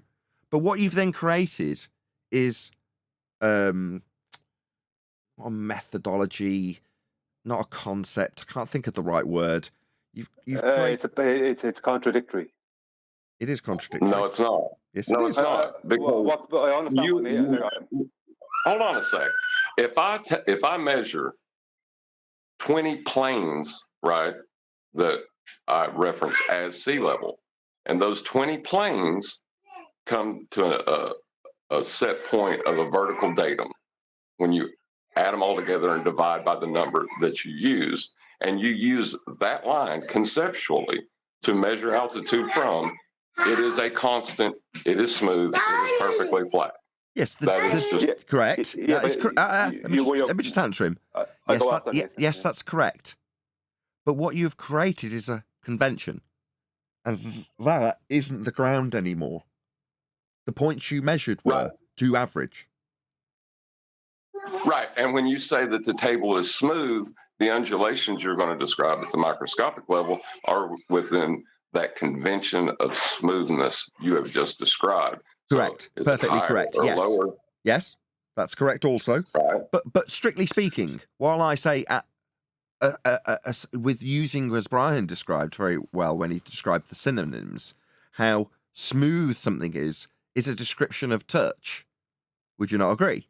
But what you've then created is a methodology, not a concept. I can't think of the right word. You've It's contradictory. It is contradictory. No, it's not. Yes, no, it it's is. not. Because I understand. Hold on a sec. If I measure 20 planes, right, that I reference as sea level, and those 20 planes come to a set point of a vertical datum when you add them all together and divide by the number that you used, and you use that line conceptually to measure altitude from, it is a constant, it is smooth, it is perfectly flat. Yes, that is just correct. Let me just answer him. Yes, that's correct. But what you've created is a convention. And that isn't the ground anymore. The points you measured were to average. Right. And when you say that the table is smooth, the undulations you're going to describe at the microscopic level are within that convention of smoothness you have just described. Correct. So is it Perfectly higher correct. or Yes. lower? Yes, that's correct also. Right. But strictly speaking, while I say with using, as Brian described very well when he described the synonyms, how smooth something is a description of touch. Would you not agree?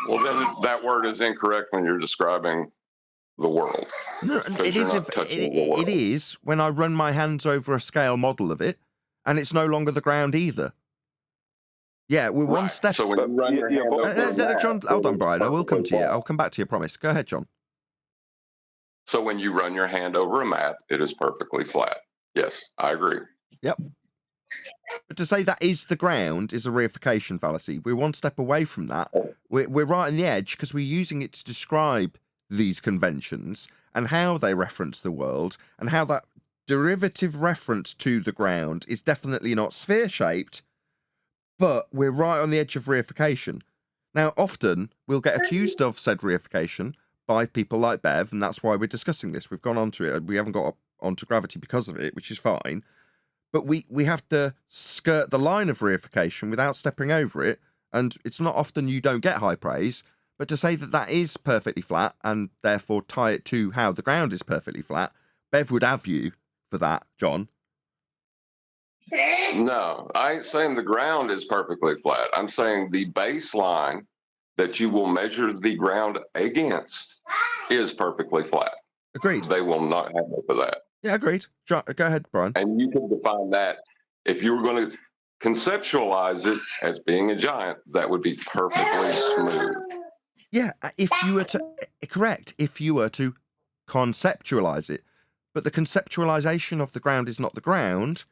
Well, then that word is incorrect when you're describing the world. No, it is. It is when I run my hands over a scale model of it, and it's no longer the ground either. Yeah, we're one step. So when you run your hand over John, hold on, Brian. I will come to you. I'll come back to you. I promise. Go ahead, John. So when you run your hand over a map, it is perfectly flat. Yes, I agree. Yep. But to say that is the ground is a reification fallacy. We're one step away from that. We're right on the edge because we're using it to describe these conventions and how they reference the world and how that derivative reference to the ground is definitely not sphere-shaped, but we're right on the edge of reification. Now, often we'll get accused of said reification by people like Bev, and that's why we're discussing this. We've gone on to it. We haven't got onto gravity because of it, which is fine. But we have to skirt the line of reification without stepping over it. And it's not often you don't get high praise. But to say that that is perfectly flat and therefore tie it to how the ground is perfectly flat, Bev would have you for that, John. No, I ain't saying the ground is perfectly flat. I'm saying the baseline that you will measure the ground against is perfectly flat. Agreed. They will not have it for that. Yeah, agreed. Go ahead, Brian. And you can define that. If you were going to conceptualize it as being a giant, that would be perfectly smooth. Yeah, if you were to, correct, if you were to conceptualize it. But the conceptualization of the ground is not the ground.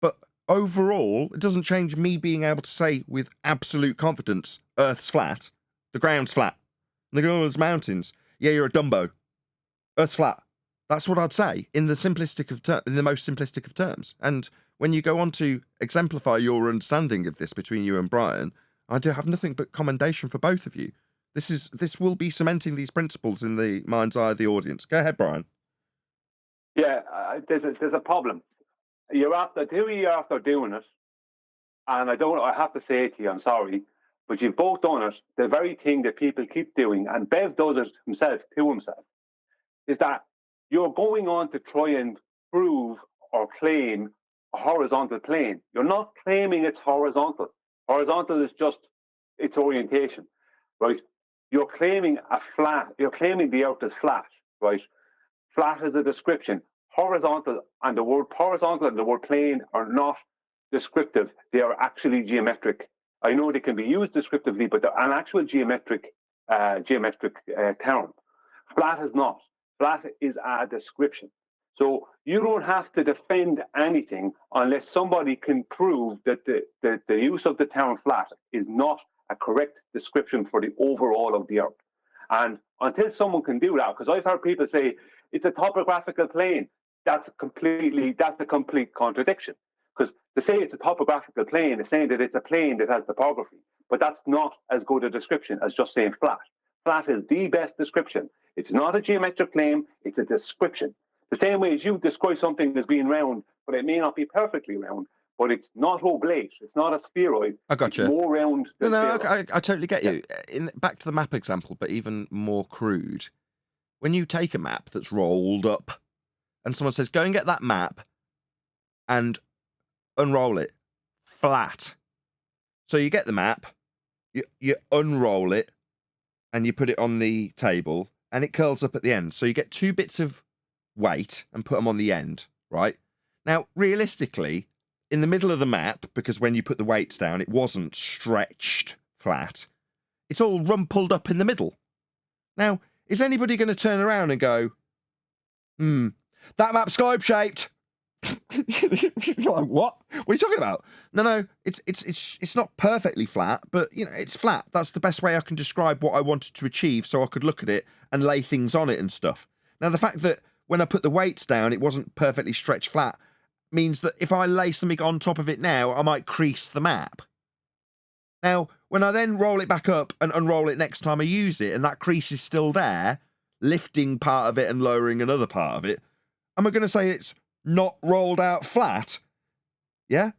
But overall, it doesn't change me being able to say with absolute confidence, Earth's flat, the ground's flat. And they go, oh, there's mountains. Yeah, you're a Dumbo. Earth's flat. That's what I'd say in the most simplistic of terms. And when you go on to exemplify your understanding of this between you and Brian, I do have nothing but commendation for both of you. This will be cementing these principles in the mind's eye of the audience. Go ahead, Brian. Yeah, there's a problem. You're after doing it, and I have to say to you, I'm sorry, but you've both done it. The very thing that people keep doing, and Bev does it himself to himself, is that you're going on to try and prove or claim a horizontal plane. You're not claiming it's horizontal. Horizontal is just its orientation, right? You're claiming You're claiming the Earth is flat, right? Flat is a description. Horizontal and the word plane are not descriptive. They are actually geometric. I know they can be used descriptively, but they're an actual geometric term. Flat is not. Flat is a description. So you don't have to defend anything unless somebody can prove that the use of the term flat is not a correct description for the overall of the Earth. And until someone can do that, because I've heard people say it's a topographical plane, that's a complete contradiction. Because to say it's a topographical plane is saying that it's a plane that has topography, but that's not as good a description as just saying flat. Flat is the best description. It's not a geometric claim, it's a description. The same way as you describe something as being round, but it may not be perfectly round, but it's not oblate, it's not a spheroid. I got you. It's more round than spheroid. I totally get you. Back to the map example, but even more crude. When you take a map that's rolled up and someone says, go and get that map and unroll it flat. So you get the map, you unroll it, and you put it on the table, and it curls up at the end. So you get two bits of weight and put them on the end, right? Now, realistically, in the middle of the map, because when you put the weights down, it wasn't stretched flat. It's all rumpled up in the middle. Now, is anybody going to turn around and go, that map's globe-shaped? You're like, what? What are you talking about? No, it's not perfectly flat, but it's flat. That's the best way I can describe what I wanted to achieve, so I could look at it and lay things on it and stuff. Now, the fact that when I put the weights down, it wasn't perfectly stretched flat means that if I lay something on top of it now, I might crease the map. Now, when I then roll it back up and unroll it next time I use it, and that crease is still there, lifting part of it and lowering another part of it, Am I going to say it's not rolled out flat? Yeah?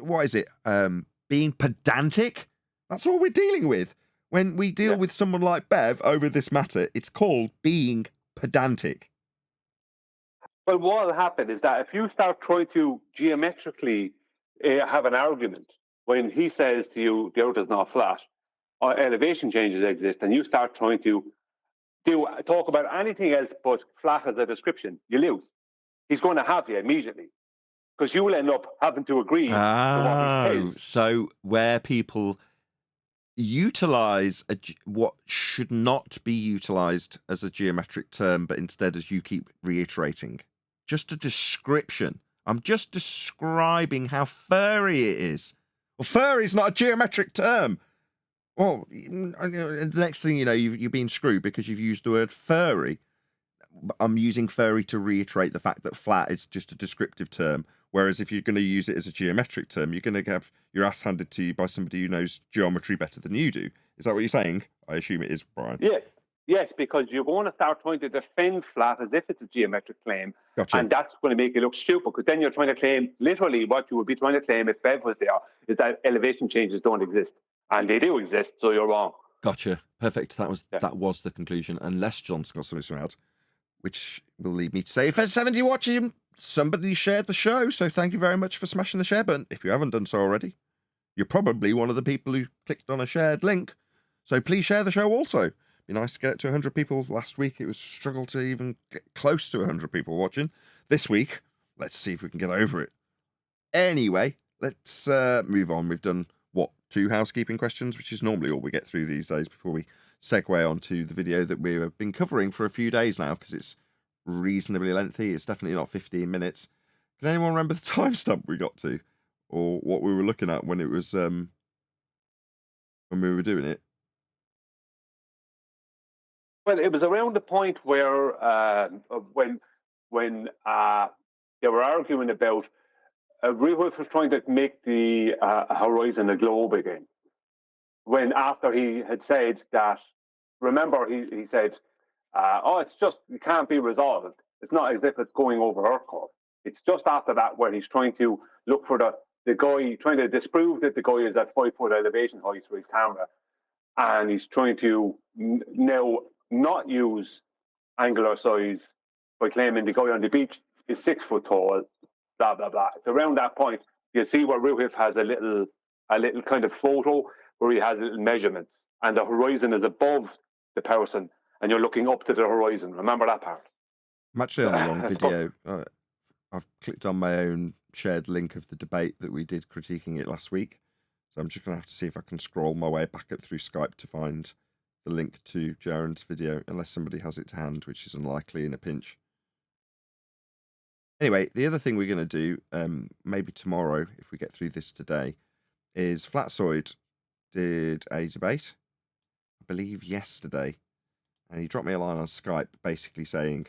What is it? Being pedantic? That's all we're dealing with. When we deal with someone like Bev over this matter, it's called being pedantic. Well, what will happen is that if you start trying to geometrically have an argument when he says to you the earth is not flat, or elevation changes exist, and you start trying to talk about anything else but flat as a description, you lose. He's going to have you immediately because you will end up having to agree to what he says. So where people utilize what should not be utilized as a geometric term, but instead, as you keep reiterating, just a description. I'm just describing how furry it is. Well, furry is not a geometric term. Well, the next thing you know, you've been screwed because you've used the word furry. I'm using furry to reiterate the fact that flat is just a descriptive term. Whereas if you're going to use it as a geometric term, you're going to have your ass handed to you by somebody who knows geometry better than you do. Is that what you're saying? I assume it is, Brian. Yeah. Yes, because you're going to start trying to defend flat as if it's a geometric claim. Gotcha. And that's going to make you look stupid because then you're trying to claim, literally what you would be trying to claim if Bev was there, is that elevation changes don't exist. And they do exist, so you're wrong. Gotcha. Perfect. That was the conclusion. Unless John's got something to add, which will lead me to say, if there's 70 watching, somebody shared the show, so thank you very much for smashing the share button. If you haven't done so already, you're probably one of the people who clicked on a shared link. So please share the show also. Be nice to get it to 100 people. Last week, it was a struggle to even get close to 100 people watching. This week, let's see if we can get over it. Anyway, let's move on. We've done, 2 housekeeping questions, which is normally all we get through these days before we segue onto the video that we've been covering for a few days now, because it's reasonably lengthy. It's definitely not 15 minutes. Can anyone remember the timestamp we got to, or what we were looking at when it was when we were doing it? Well, it was around the point where when they were arguing about Roofy was trying to make the horizon a globe again. When after he had said that, remember he said, it's just, it can't be resolved. It's not as if it's going over Earth core. It's just after that where he's trying to look for the guy, trying to disprove that the guy is at 5 foot elevation height for his camera. And he's trying to now not use angular size by claiming the guy on the beach is 6 foot tall, blah, blah, blah. It's around that point. You see where Roofy has a little kind of photo where he has little measurements and the horizon is above the person and you're looking up to the horizon. Remember that part? I'm actually on a long video. I've clicked on my own shared link of the debate that we did critiquing it last week. So I'm just going to have to see if I can scroll my way back up through Skype to find the link to Jaren's video, unless somebody has it to hand, which is unlikely in a pinch. Anyway, the other thing we're going to do, maybe tomorrow, if we get through this today, is Flatsoid did a debate, I believe yesterday, and he dropped me a line on Skype basically saying,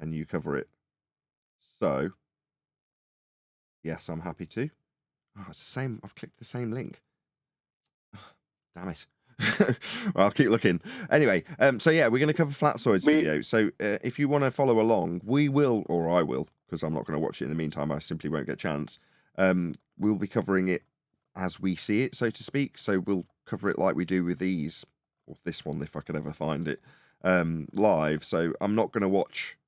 can you cover it? So, yes, I'm happy to. Oh, it's the same. I've clicked the same link. Damn it. Well, I'll keep looking. Anyway, so yeah, we're going to cover Flatsoid's video. So if you want to follow along, we will, or I will, because I'm not going to watch it in the meantime. I simply won't get a chance. We'll be covering it as we see it, so to speak. So we'll cover it like we do with these, or this one, if I could ever find it, live. So I'm not going to watch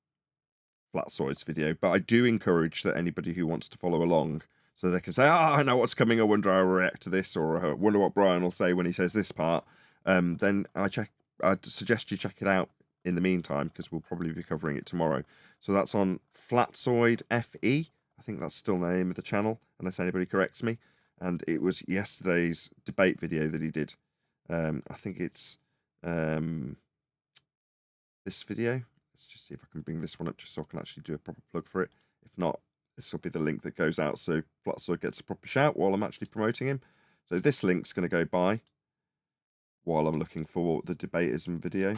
Flatsoid's video, but I do encourage that anybody who wants to follow along, so they can say, I know what's coming, I wonder how I'll react to this, or I wonder what Brian will say when he says this part, then I'd suggest you check it out in the meantime, because we'll probably be covering it tomorrow. So that's on Flatsoid FE. I think that's still the name of the channel, unless anybody corrects me. And it was yesterday's debate video that he did. I think it's this video. Let's just see if I can bring this one up just so I can actually do a proper plug for it. If not, this will be the link that goes out so Flatsoid gets a proper shout while I'm actually promoting him. So this link's going to go by while I'm looking for the Debatism video.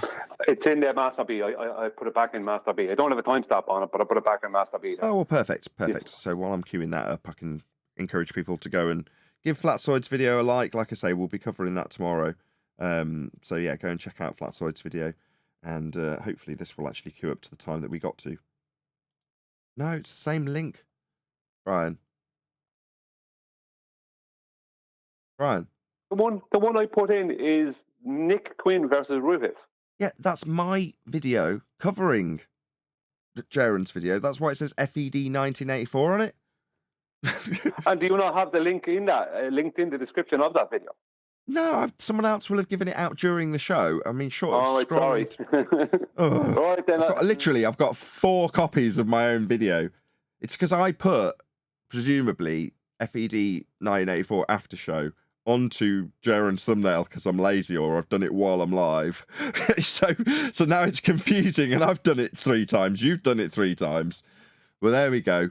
It's in there, Master B. I put it back in Master B. I don't have a timestamp on it, but I put it back in Master B. Oh, well, perfect. Yeah. So while I'm queuing that up, I can encourage people to go and give Flatsoid's video a like. Like I say, we'll be covering that tomorrow. So yeah, go and check out Flatsoid's video. And hopefully this will actually queue up to the time that we got to. No, it's the same link. Brian. Brian. The one I put in is Nick Quinn versus Rufus. Yeah, that's my video covering Jaren's video. That's why it says FED 1984 on it. And do you not have the link in that, linked in the description of that video? No, someone else will have given it out during the show. I mean, short of All right, sorry. scrolling. All right, then. I've got 4 copies of my own video. It's because I put, presumably, FED 1984 after show onto Jaren's thumbnail because I'm lazy, or I've done it while I'm live. so now it's confusing, and I've done it 3 times. You've done it 3 times. Well, there we go.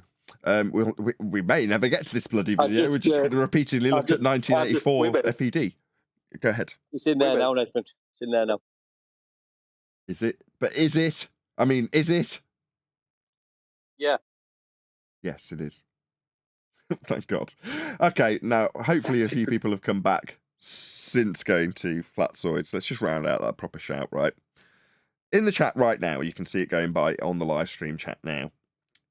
We may never get to this bloody video. We're just going to repeatedly look at 1984 FED. Go ahead. It's in there now, Nathan. It's in there now. Is it? But is it? I mean, is it? Yeah. Yes, it is. Thank God. Okay, now hopefully a few people have come back since going to Flatsoids. Let's just round out that proper shout, right? In the chat right now, you can see it going by on the live stream chat now,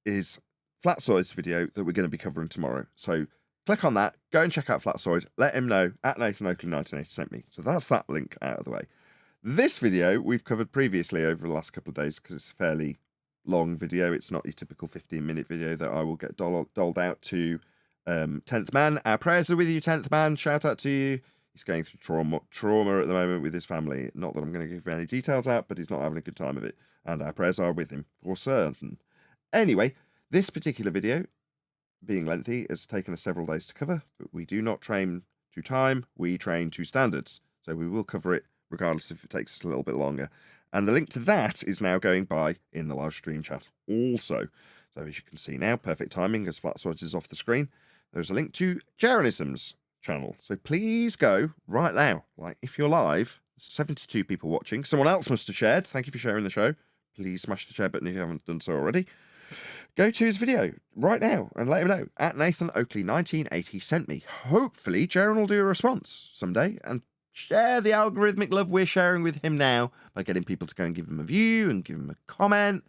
is Flatsoid's video that we're going to be covering tomorrow. So click on that, go and check out Flatsoid, let him know at Nathan Oakley 1980 sent me. So that's that link out of the way. This video we've covered previously over the last couple of days because it's a fairly long video. It's not your typical 15-minute video that I will get doled out to 10th Man. Our prayers are with you, 10th Man. Shout out to you. He's going through trauma at the moment with his family. Not that I'm going to give any details out, but he's not having a good time of it. And our prayers are with him for certain. Anyway, this particular video, being lengthy, has taken us several days to cover, but we do not train to time, we train to standards. So we will cover it regardless if it takes us a little bit longer. And the link to that is now going by in the live stream chat also. So as you can see now, perfect timing as Flatsoids is off the screen. There's a link to Jarenism's channel. So please go right now. Like, if you're live, 72 people watching. Someone else must have shared. Thank you for sharing the show. Please smash the share button if you haven't done so already. Go to his video right now and let him know at Nathan Oakley 1980 sent me. Hopefully, Jaren will do a response someday and share the algorithmic love we're sharing with him now by getting people to go and give him a view and give him a comment,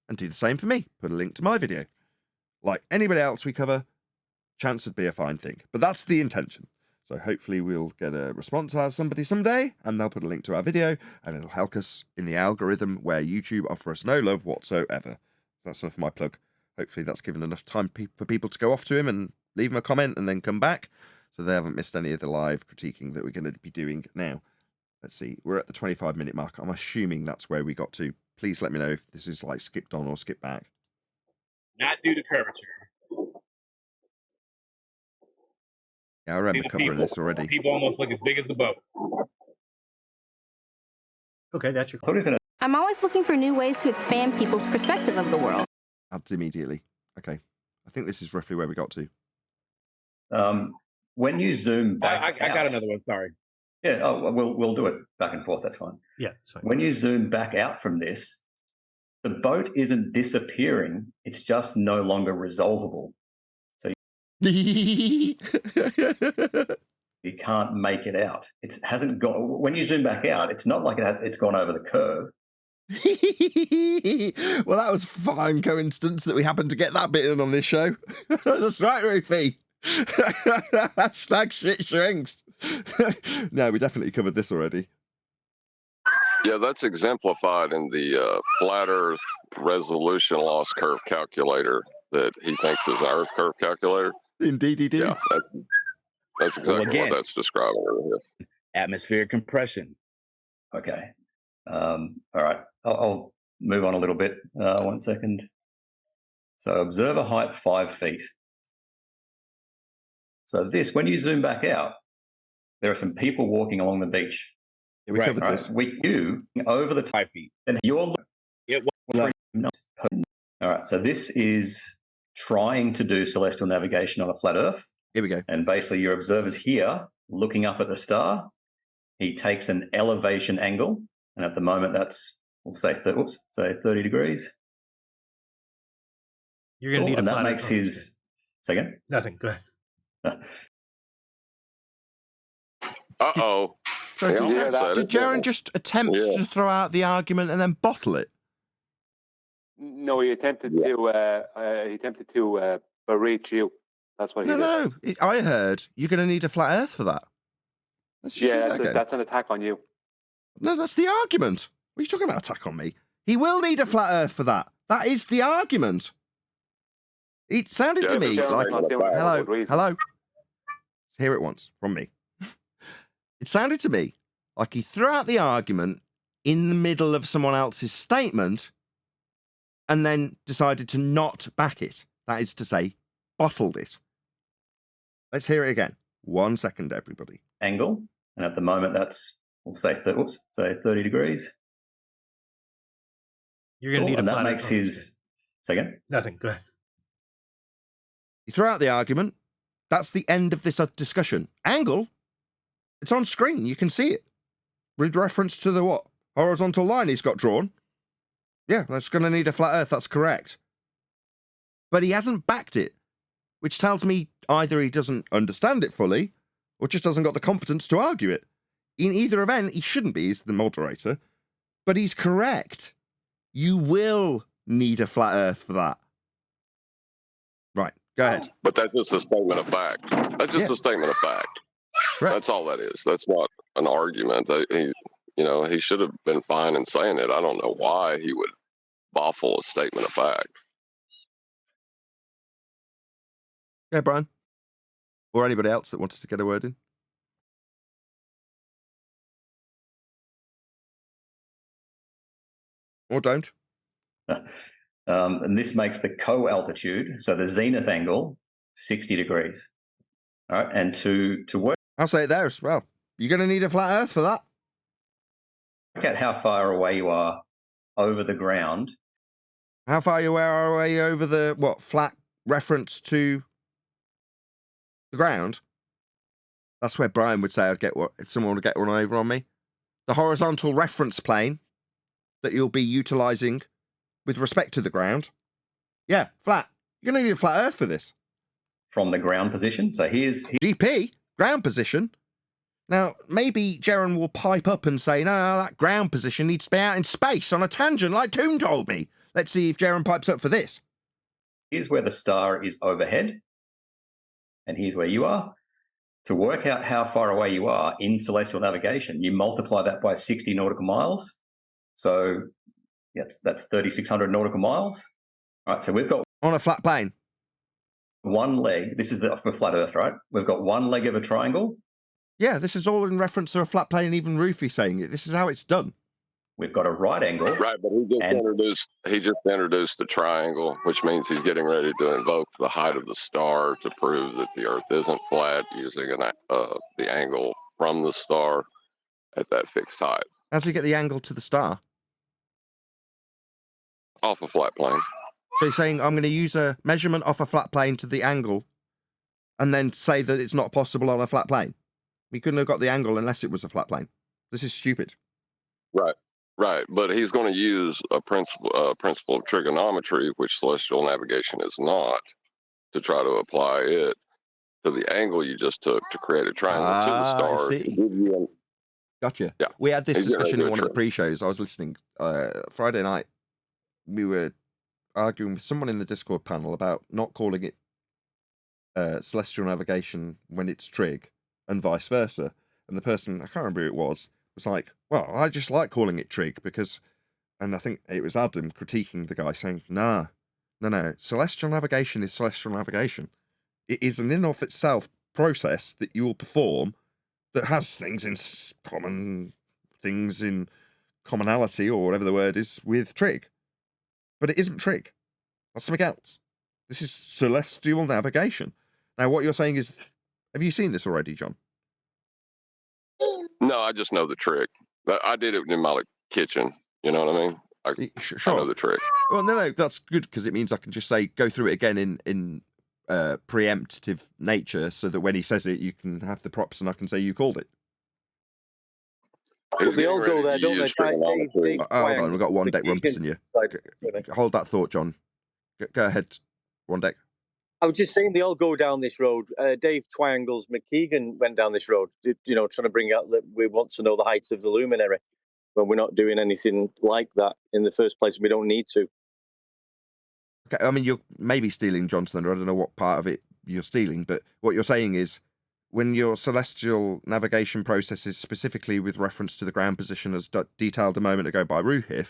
and do the same for me. Put a link to my video. Like anybody else we cover, chance would be a fine thing. But that's the intention. So hopefully we'll get a response out of somebody someday, and they'll put a link to our video, and it'll help us in the algorithm where YouTube offer us no love whatsoever. That's enough of my plug. Hopefully that's given enough time for people to go off to him and leave him a comment and then come back, so they haven't missed any of the live critiquing that we're going to be doing now. Let's see, we're at the 25-minute mark. I'm assuming that's where we got to. Please let me know if this is like skipped on or skipped back. Not due to curvature. Yeah, I remember covering this already. People almost look as big as the boat. Okay, that's your. I'm always looking for new ways to expand people's perspective of the world. Adds immediately. Okay, I think this is roughly where we got to. When you zoom back, I got another one. Sorry. Yeah, we'll do it back and forth. That's fine. Yeah. Sorry. When you zoom back out from this, the boat isn't disappearing; it's just no longer resolvable. So you can't make it out. It hasn't gone. When you zoom back out, it's not like it's gone over the curve. Well, that was a fine coincidence that we happened to get that bit in on this show. That's right, Roofy. Hashtag shit shrinks. No, we definitely covered this already. Yeah, that's exemplified in the flat Earth resolution loss curve calculator that he thinks is an Earth curve calculator. Indeed, he did. Yeah, that's exactly what that's describing over here. Atmospheric compression. Okay. All right. I'll move on a little bit. 1 second. So observer height 5 feet. So this, when you zoom back out, there are some people walking along the beach. Yeah, we covered this. You over the 5 feet. And you're It all right. So this is trying to do celestial navigation on a flat Earth. Here we go. And basically your observer's here looking up at the star. He takes an elevation angle. And at the moment, that's, we'll say 30 degrees. You're going to need and a that flat makes Earth. his, say again? Nothing. Go ahead. Uh-oh. So did Jaren just attempt to throw out the argument and then bottle it? No, he attempted to berate you. That's what he did. No. I heard you're going to need a flat Earth for that. Let's just read that again. That's an attack on you. No, that's the argument. What are you talking about, attack on me? He will need a flat Earth for that. That is the argument. It sounded to me like... Hello. Hear it once from me. It sounded to me like he threw out the argument in the middle of someone else's statement and then decided to not back it. That is to say, bottled it. Let's hear it again. 1 second, everybody. Angle. And at the moment, that's, we'll say 30 degrees. You're going to need a flat Earth. And that makes his... Say again? Nothing. Go ahead. You throw out the argument. That's the end of this discussion. Angle, it's on screen. You can see it. With reference to the what? Horizontal line he's got drawn. Yeah, that's going to need a flat Earth. That's correct. But he hasn't backed it, which tells me either he doesn't understand it fully or just hasn't got the confidence to argue it. In either event, he shouldn't be. He's the moderator. But he's correct. You will need a flat Earth for that. Right. Go ahead. But that's just a statement of fact. That's just a statement of fact. Right. That's all that is. That's not an argument. He should have been fine in saying it. I don't know why he would baffle a statement of fact. Yeah, Brian. Or anybody else that wanted to get a word in. Or don't. And this makes the co-altitude, so the zenith angle, 60 degrees. All right, and to work... I'll say it there as well. You're going to need a flat Earth for that. Look at how far away you are over the ground. How far you are away over the, flat reference to the ground? That's where Brian would say if someone would get one over on me. The horizontal reference plane that you'll be utilising with respect to the ground. Yeah, flat. You're going to need a flat Earth for this. From the ground position. So here's... GP, ground position. Now, maybe Jaren will pipe up and say, no, that ground position needs to be out in space on a tangent like Toon told me. Let's see if Jaren pipes up for this. Here's where the star is overhead. And here's where you are. To work out how far away you are in celestial navigation, you multiply that by 60 nautical miles. So that's 3,600 nautical miles. All right, so we've got... On a flat plane. One leg. This is for flat Earth, right? We've got one leg of a triangle. Yeah, this is all in reference to a flat plane, even Roofy saying it. This is how it's done. We've got a right angle. Right, but he just introduced the triangle, which means he's getting ready to invoke the height of the star to prove that the Earth isn't flat using the angle from the star at that fixed height. How does he get the angle to the star? Off a flat plane. So he's saying, I'm going to use a measurement off a flat plane to the angle and then say that it's not possible on a flat plane. We couldn't have got the angle unless it was a flat plane. This is stupid. Right. But he's going to use a principle of trigonometry, which celestial navigation is not, to try to apply it to the angle you just took to create a triangle to the star. I see. Gotcha. Yeah. We had this discussion in one of the pre-shows. I was listening Friday night. We were arguing with someone in the Discord panel about not calling it celestial navigation when it's trig and vice versa. And the person, I can't remember who it was like, well, I just like calling it trig because, and I think it was Adam critiquing the guy saying, no, celestial navigation is celestial navigation. It is an in of itself process that you will perform that has things in commonality or whatever the word is with trig. But it isn't trig. That's something else. This is celestial navigation. Now, what you're saying is, have you seen this already, John? No, I just know the trick. I did it in my kitchen. You know what I mean? Sure. I know the trick. Well, no, that's good because it means I can just go through it again in preemptive nature so that when he says it, you can have the props and I can say you called it. We all go there, don't they? Hold on, we've got one deck rumpus in you. Hold that thought, John. Go ahead, one deck. I was just saying they all go down this road. Dave Twangles McKeegan went down this road, trying to bring out that we want to know the heights of the luminary when we're not doing anything like that in the first place. We don't need to. Okay, I mean, you're maybe stealing John's thunder. I don't know what part of it you're stealing, but what you're saying is when your celestial navigation processes specifically with reference to the ground position as detailed a moment ago by Roofy,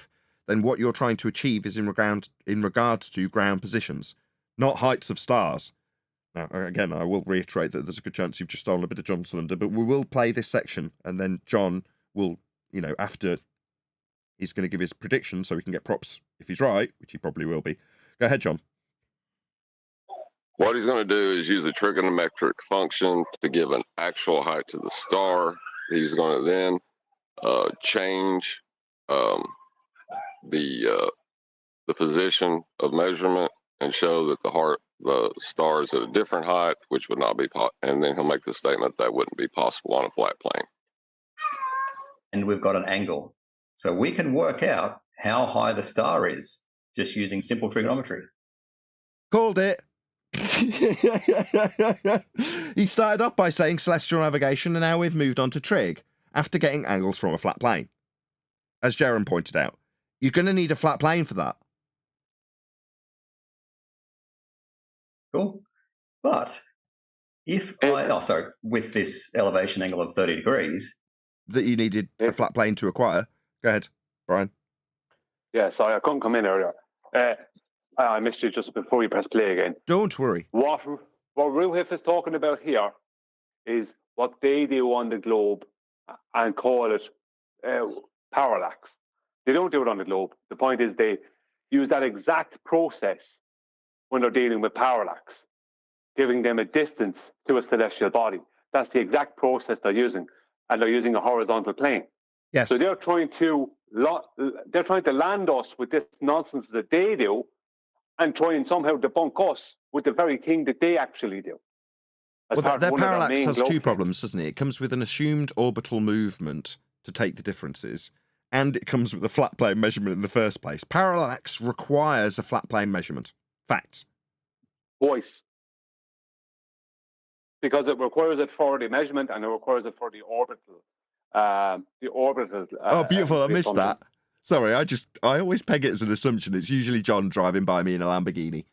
then what you're trying to achieve is in regards to ground positions, not heights of stars. Now, again, I will reiterate that there's a good chance you've just stolen a bit of John's thunder, but we will play this section, and then John will, after he's going to give his prediction so we can get props if he's right, which he probably will be. Go ahead, John. What he's going to do is use a trigonometric function to give an actual height to the star. He's going to then change the position of measurement and show that the star is at a different height, which would not be and then he'll make the statement that wouldn't be possible on a flat plane. And we've got an angle. So we can work out how high the star is just using simple trigonometry. Called it. He started off by saying celestial navigation, and now we've moved on to trig, after getting angles from a flat plane. As Jaren pointed out, you're going to need a flat plane for that. Cool. But if with this elevation angle of 30 degrees. That you needed a flat plane to acquire. Go ahead, Brian. Yeah, sorry, I couldn't come in earlier. I missed you just before you press play again. Don't worry. What Roofy is talking about here is what they do on the globe and call it parallax. They don't do it on the globe. The point is they use that exact process when they're dealing with parallax, giving them a distance to a celestial body. That's the exact process they're using, and they're using a horizontal plane. Yes. So they're trying to land us with this nonsense that they do, and try and somehow debunk us with the very thing that they actually do. Well, their parallax has two problems, doesn't it? It comes with an assumed orbital movement to take the differences, and it comes with a flat plane measurement in the first place. Parallax requires a flat plane measurement. Facts. Twice. Because it requires it for the measurement and it requires it for the orbital. Oh, beautiful. I missed that. Sorry, I always peg it as an assumption. It's usually John driving by me in a Lamborghini.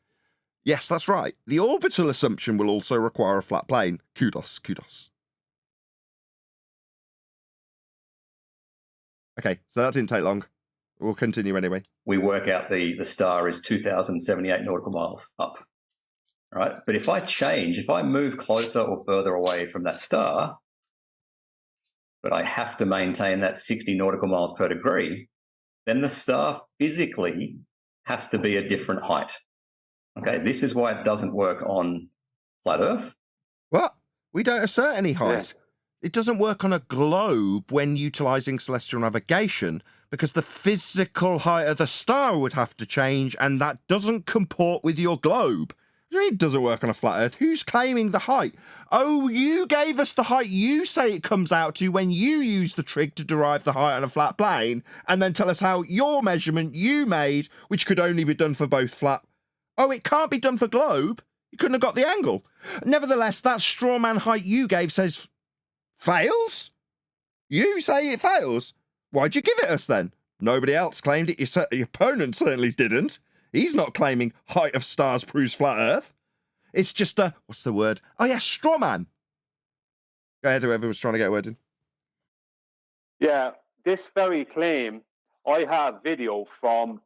Yes, that's right. The orbital assumption will also require a flat plane. Kudos, kudos. Okay, so that didn't take long. We'll continue anyway. We work out the star is 2,078 nautical miles up. All right, but if I move closer or further away from that star, but I have to maintain that 60 nautical miles per degree, then the star physically has to be a different height. Okay, this is why it doesn't work on flat Earth. What? We don't assert any height. Yeah. It doesn't work on a globe when utilising celestial navigation because the physical height of the star would have to change, and that doesn't comport with your globe. It doesn't work on a flat Earth. Who's claiming the height? Oh, you gave us the height you say it comes out to when you use the trig to derive the height on a flat plane, and then tell us how your measurement you made, which could only be done for both flat. Oh, it can't be done for globe. You couldn't have got the angle. Nevertheless, that straw man height you gave says fails? You say it fails? Why'd you give it us then? Nobody else claimed it. Your opponent certainly didn't. He's not claiming height of stars proves flat Earth. It's just a, what's the word? Oh yeah, straw man. Go ahead, whoever was trying to get a word in. Yeah, this very claim, I have video from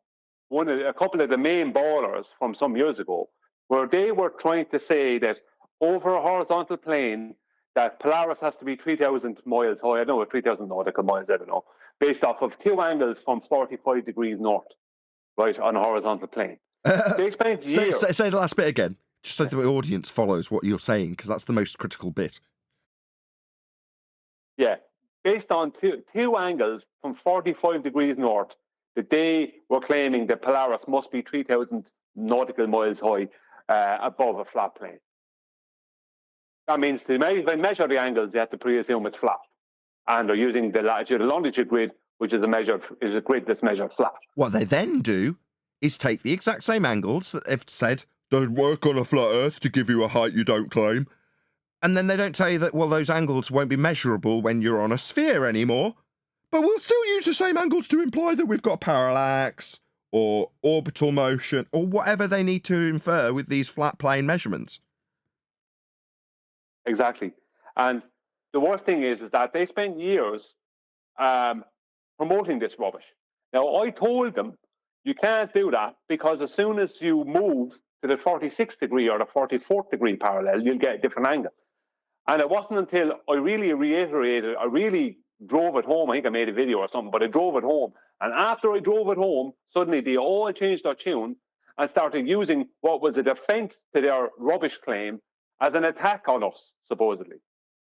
a couple of the main ballers from some years ago, where they were trying to say that over a horizontal plane, that Polaris has to be 3,000 miles high. I don't know, 3,000 nautical miles, I don't know, based off of two angles from 45 degrees north. Right, on a horizontal plane. They explained say the last bit again, just so the audience follows what you're saying, because that's the most critical bit. Yeah, based on two angles from 45 degrees north, that they were claiming that Polaris must be 3,000 nautical miles high above a flat plane. That means to measure the angles, they have to pre-assume it's flat. And they're using the latitude and longitude grid, which is a grid that's measured flat. What they then do is take the exact same angles that they've said don't work on a flat Earth to give you a height you don't claim, and then they don't tell you that, well, those angles won't be measurable when you're on a sphere anymore, but we'll still use the same angles to imply that we've got parallax, or orbital motion or whatever they need to infer with these flat plane measurements. Exactly. And the worst thing is that they spent years promoting this rubbish. Now, I told them you can't do that because as soon as you move to the 46th degree or the 44th degree parallel, you'll get a different angle. And it wasn't until I really reiterated, I really drove it home. I think I made a video or something, but I drove it home. And after I drove it home, suddenly they all changed their tune and started using what was a defense to their rubbish claim as an attack on us, supposedly.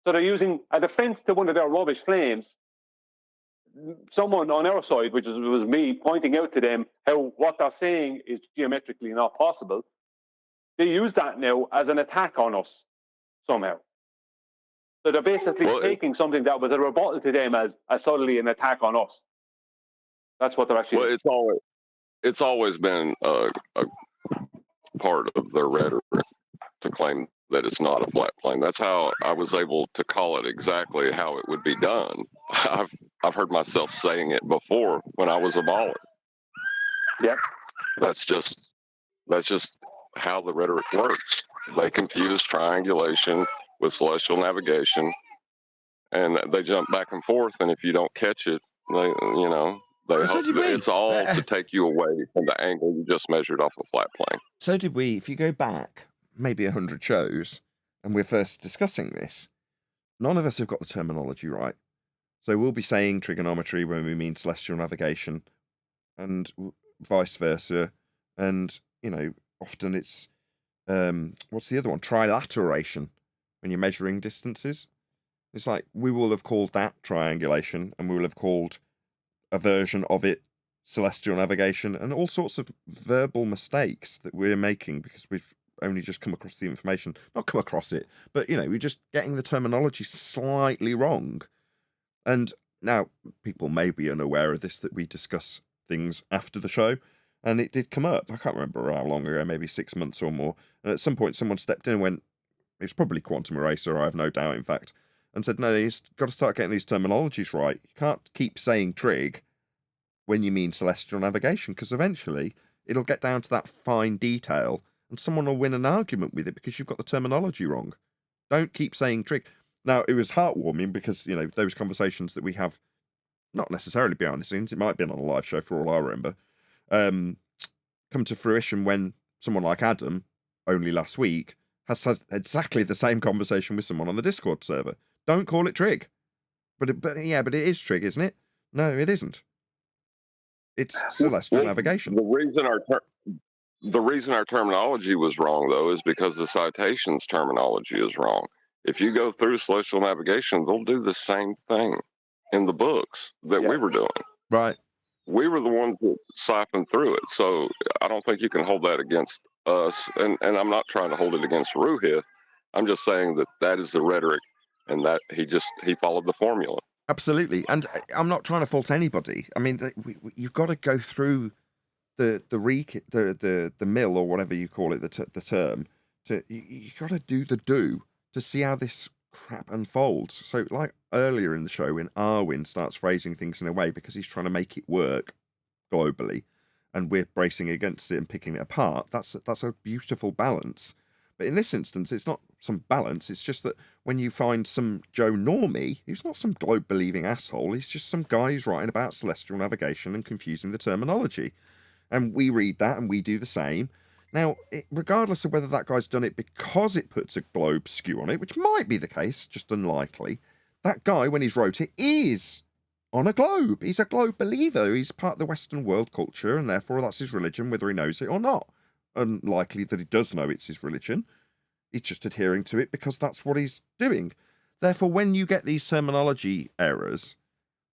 So they're using a defense to one of their rubbish claims. Someone on our side, which was me, pointing out to them how what they're saying is geometrically not possible. They use that now as an attack on us somehow. So they're basically taking something that was a rebuttal to them as suddenly an attack on us. That's what they're actually doing. It's always been a part of their rhetoric to claim that it's not a flat plane. That's how I was able to call it exactly how it would be done. I've heard myself saying it before when I was a baller. Yeah. That's just how the rhetoric works. They confuse triangulation with celestial navigation, and they jump back and forth. And if you don't catch it, it's all to take you away from the angle you just measured off a flat plane. So did we. If you go back maybe 100 shows, and we're first discussing this, none of us have got the terminology right. So we'll be saying trigonometry when we mean celestial navigation, and vice versa. And often it's what's the other one? Trilateration, when you're measuring distances. It's like we will have called that triangulation, and we will have called a version of it celestial navigation, and all sorts of verbal mistakes that we're making because we've only just come across the information. Not come across it, but we're just getting the terminology slightly wrong. And now people may be unaware of this, that we discuss things after the show, and it did come up. I can't remember how long ago, maybe 6 months or more. And at some point someone stepped in and went, it was probably Quantum Eraser, I have no doubt, in fact, and said, no, you've got to start getting these terminologies right. You can't keep saying trig when you mean celestial navigation, because eventually it'll get down to that fine detail and someone will win an argument with it because you've got the terminology wrong. Don't keep saying trig. Now, it was heartwarming because, those conversations that we have, not necessarily behind the scenes, it might have been on a live show for all I remember, come to fruition when someone like Adam, only last week, has had exactly the same conversation with someone on the Discord server. Don't call it trig. But it is trig, isn't it? No, it isn't. It's celestial navigation. The reason our terminology was wrong, though, is because the citations terminology is wrong. If you go through celestial navigation, they'll do the same thing in the books that we were doing. Right. We were the ones that siphoned through it. So I don't think you can hold that against us. And I'm not trying to hold it against Roofy. I'm just saying that is the rhetoric, and that he followed the formula. Absolutely. And I'm not trying to fault anybody. I mean, you've got to go through the mill, or whatever you call it, the term. You got to do the do to see how this crap unfolds. So, like earlier in the show, when Arwin starts phrasing things in a way because he's trying to make it work globally, and we're bracing against it and picking it apart, that's a beautiful balance. But in this instance, it's not some balance. It's just that when you find some Joe Normie, who's not some globe-believing asshole, he's just some guy who's writing about celestial navigation and confusing the terminology. And we read that and we do the same. Now, regardless of whether that guy's done it because it puts a globe skew on it, which might be the case, just unlikely, that guy, when he's wrote it, is on a globe. He's a globe believer. He's part of the Western world culture, and therefore that's his religion, whether he knows it or not. Unlikely that he does know it's his religion. He's just adhering to it because that's what he's doing. Therefore, when you get these terminology errors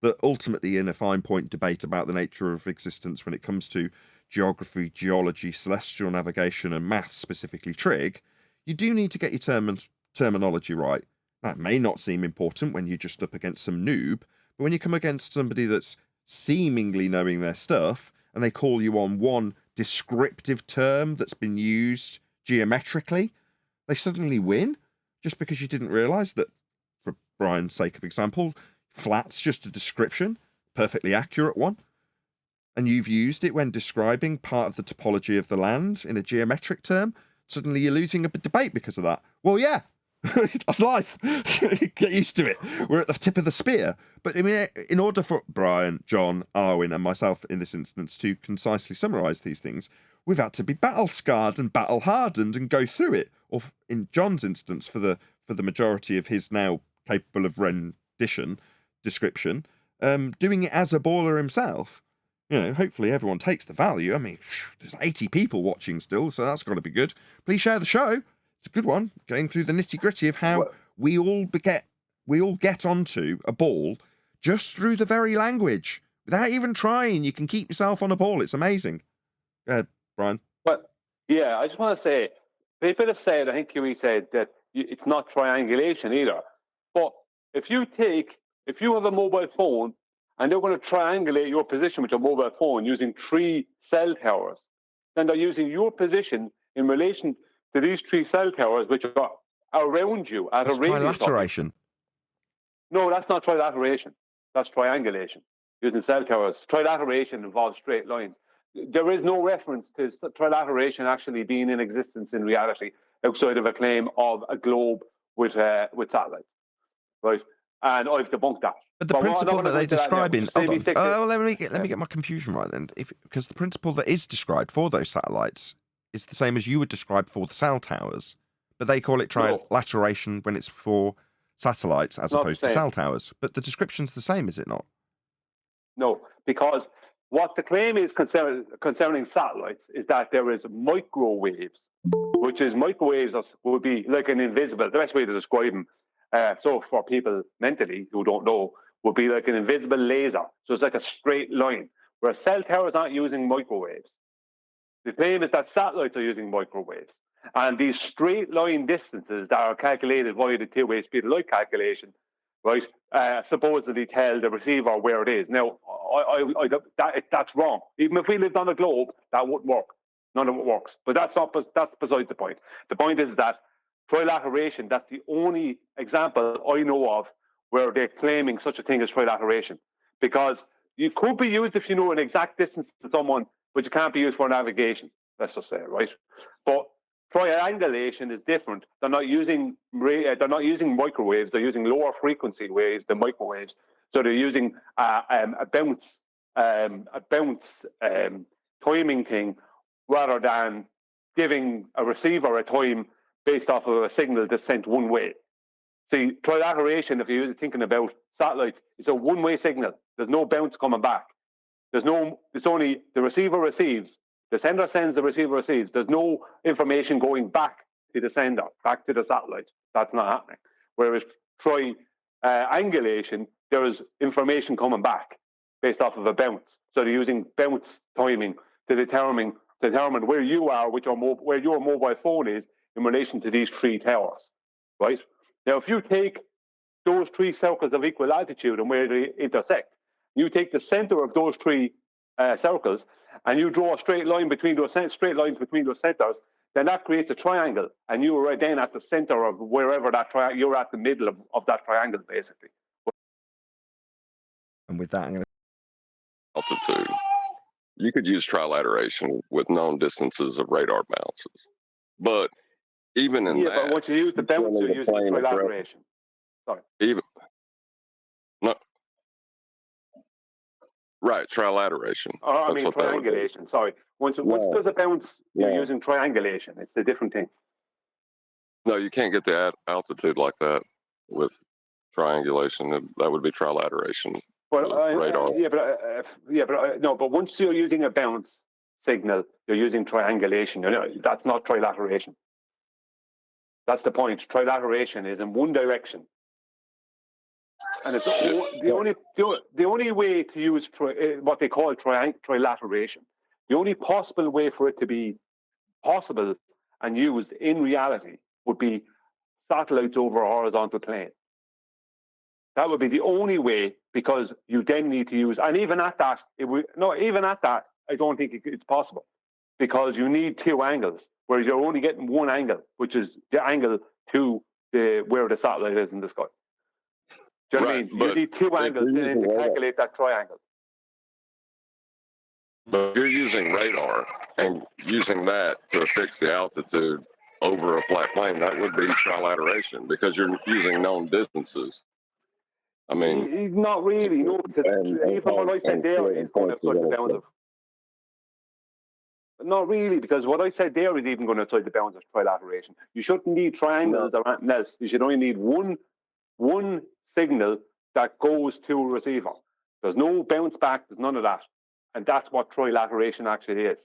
that ultimately, in a fine point debate about the nature of existence when it comes to geography, geology, celestial navigation, and maths, specifically trig, you do need to get your terminology right. That may not seem important when you're just up against some noob, but when you come against somebody that's seemingly knowing their stuff, and they call you on one descriptive term that's been used geometrically, they suddenly win, just because you didn't realise that, for Brian's sake of example, flat's just a description, perfectly accurate one. and you've used it when describing part of the topology of the land in a geometric term, suddenly you're losing a debate because of that. Well, yeah, that's life. Get used to it. We're at the tip of the spear. But I mean, in order for Brian, John, Arwin, and myself in this instance to concisely summarise these things, we've had to be battle-scarred and battle-hardened and go through it. Or in John's instance, for the majority of his now capable of rendition description, doing it as a baller himself. You know, hopefully everyone takes the value. I mean, there's 80 people watching still, so that's got to be good. Please share the show. It's a good one. Going through the nitty-gritty of how we all get onto a ball just through the very language. Without even trying, you can keep yourself on a ball. It's amazing. Go ahead, Brian. But yeah, I just want to say, people have said, I think Huey said, that it's not triangulation either. But if you have a mobile phone and they're going to triangulate your position with your mobile phone using 3 cell towers, then they're using your position in relation to these 3 cell towers, which are around you at That's a radius. trilateration. No, that's not trilateration. That's triangulation using cell towers. Trilateration involves straight lines. There is no reference to trilateration actually being in existence in reality outside of a claim of a globe with satellites, right? And I've debunked that. But the principle that they describe in... Hold on. Let me Yeah. get my confusion right then. Because the principle that is described for those satellites is the same as you would describe for the cell towers. But they call it trilateration when it's for satellites as opposed to cell towers. But the description's the same, is it not? No, because what the claim is concerning satellites is that there is microwaves, which is microwaves would be like an invisible, the best way to describe them, so for people mentally who don't know, would be like an invisible laser. So it's like a straight line, where cell towers aren't using microwaves. The claim is that satellites are using microwaves. And these straight line distances that are calculated via the two-way speed of light calculation, right, supposedly tell the receiver where it is. Now, that's wrong. Even if we lived on a globe, that wouldn't work. None of it works. But that's beside the point. The point is that trilateration, that's the only example I know of where they're claiming such a thing as trilateration. Because you could be used if you know an exact distance to someone, but you can't be used for navigation, let's just say, right? But triangulation is different. They're not using microwaves. They're using lower frequency waves than microwaves. So they're using a bounce timing thing rather than giving a receiver a time based off of a signal that's sent one way. See, trilateration, if you're thinking about satellites, it's a one-way signal. There's no bounce coming back. It's only the receiver receives, the sender sends, the receiver receives. There's no information going back to the sender, back to the satellite. That's not happening. Whereas triangulation, there is information coming back based off of a bounce. So they're using bounce timing to determine where you are, where your mobile phone is in relation to these 3 towers, right? Now, if you take those 3 circles of equal altitude and where they intersect, you take the center of those 3 circles and you draw a straight line between those centers, then that creates a triangle, and you are right then at the center of wherever that you're at the middle of that triangle, basically. And with that, I'm going to... Altitude. You could use trilateration with known distances of radar bounces. But even in that... but once you use the bounce, you're using trilateration. Sorry. Right, trilateration. I mean triangulation, sorry. Once there's a bounce, you're using triangulation. It's a different thing. No, you can't get the altitude like that with triangulation. That would be trilateration. But radar. But once you're using a bounce signal, you're using triangulation. That's not trilateration. That's the point. Trilateration is in one direction. And it's the only way to use what they call trilateration. The only possible way for it to be possible and used in reality would be satellites over a horizontal plane. That would be the only way, because you then need to use, and even at that, I don't think it's possible, because you need 2 angles, whereas you're only getting one angle, which is the angle to where the satellite is in the sky. Do you know what I mean? You need 2 angles to calculate that triangle. But you're using radar and using that to fix the altitude over a flat plane. That would be trilateration because you're using known distances. I mean, not really, no, because even what I said there is going outside the bounds of. Not really, because what I said there is even going outside the bounds of trilateration. You shouldn't need triangles or anything else. You should only need one signal that goes to a receiver. There's no bounce back. There's none of that, and that's what trilateration actually is.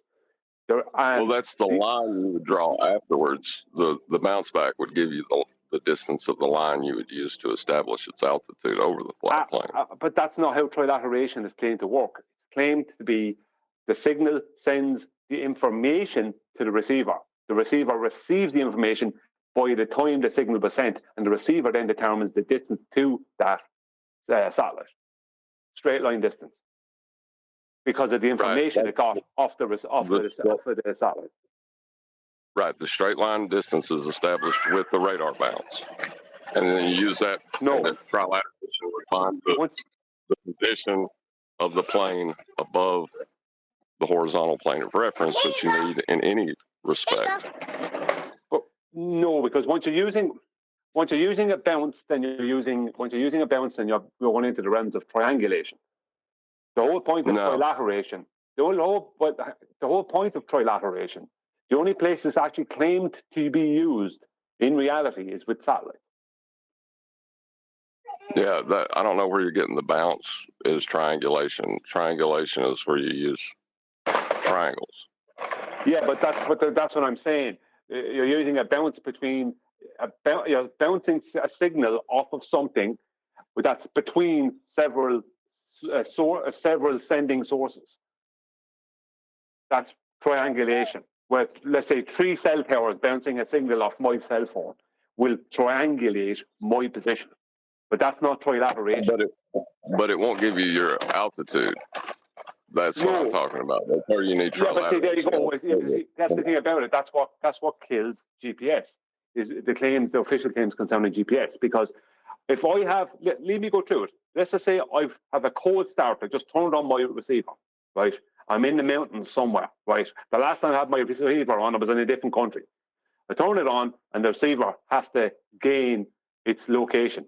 Well, that's the line you would draw afterwards. The bounce back would give you the distance of the line you would use to establish its altitude over the flat plane. But that's not how trilateration is claimed to work. It's claimed to be the signal sends the information to the receiver. The receiver receives the information by the time the signal was sent, and the receiver then determines the distance to that satellite, straight line distance, because of the information it got off the satellite. Right, the straight line distance is established with the radar bounce, and then you use that. No, trilateration would find the position of the plane above the horizontal plane of reference that you need in any respect. But no, because once you're using a bounce, then you're going into the realms of triangulation. The whole point of trilateration, the whole point of trilateration, the only place it's actually claimed to be used in reality is with satellites. Yeah, I don't know where you're getting the bounce is triangulation. Triangulation is where you use triangles. Yeah, but that's what I'm saying. You're using a bounce between you're bouncing a signal off of something that's between several sending sources. That's triangulation. Where, let's say, 3 cell towers bouncing a signal off my cell phone will triangulate my position. But that's not trilateration. But it won't give you your altitude. That's what I'm talking about. That's where you need trilateration. Yeah, but see, there you go. That's the thing about it. That's what kills GPS, is the official claims concerning GPS. Because if I have, let me go through it. Let's just say I have a cold start. I just turned on my receiver, right? I'm in the mountains somewhere, right? The last time I had my receiver on, I was in a different country. I turn it on, and the receiver has to gain its location.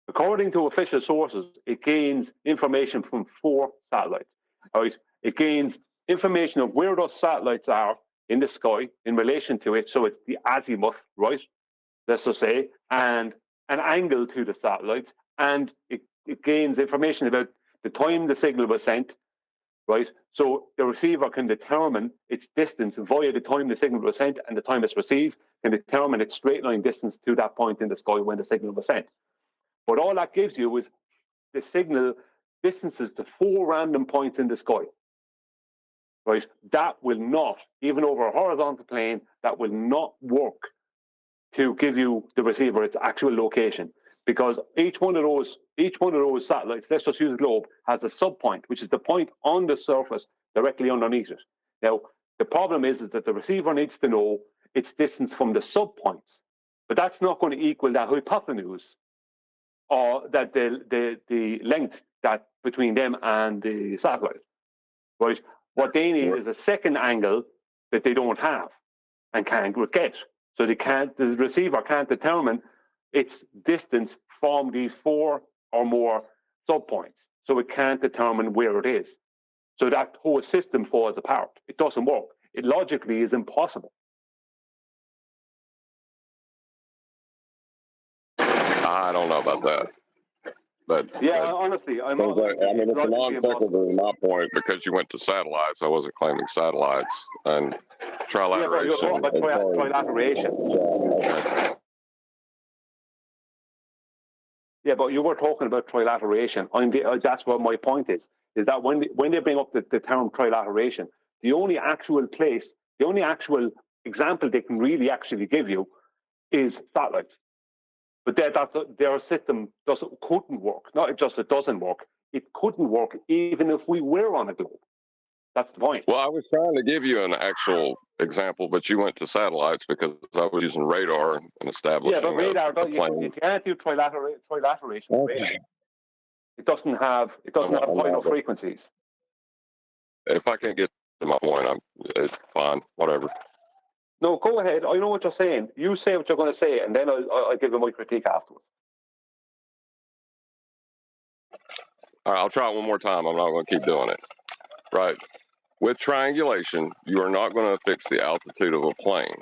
According to official sources, it gains information from 4 satellites. Right? It gains information of where those satellites are in the sky in relation to it. So it's the azimuth, right? Let's just say, and an angle to the satellites. And it gains information about the time the signal was sent, right? So the receiver can determine its distance via the time the signal was sent and the time it's received, can determine its straight line distance to that point in the sky when the signal was sent. But all that gives you is the signal distances to 4 random points in the sky. Right? That will not, even over a horizontal plane, that will not work to give you the receiver its actual location. Because each one of those satellites, let's just use a globe, has a subpoint, which is the point on the surface directly underneath it. Now, the problem is that the receiver needs to know its distance from the subpoints. But that's not going to equal that hypotenuse, or that the length that between them and the satellite, right? What they need is a second angle that they don't have and can't get. So the receiver can't determine its distance from these 4 or more subpoints. So it can't determine where it is. So that whole system falls apart. It doesn't work. It logically is impossible. I don't know about that. But honestly, I mean, it's a non sequitur to my point because you went to satellites. I wasn't claiming satellites and trilateration. Yeah, but you're talking about trilateration. Yeah, but you were talking about trilateration. That's what my point is that when they bring up the term trilateration, the only actual example they can really actually give you is satellites. But their system couldn't work. Not just it doesn't work. It couldn't work even if we were on a globe. That's the point. Well, I was trying to give you an actual example, but you went to satellites because I was using radar and establishing. Yeah, but radar, you can't do trilateration with radar. It doesn't have final frequencies. if I can't get to my point, it's fine, whatever. No, go ahead. I know what you're saying. You say what you're going to say, and then I'll give you my critique afterwards. All right, I'll try it one more time. I'm not going to keep doing it. Right. With triangulation, you are not going to fix the altitude of a plane.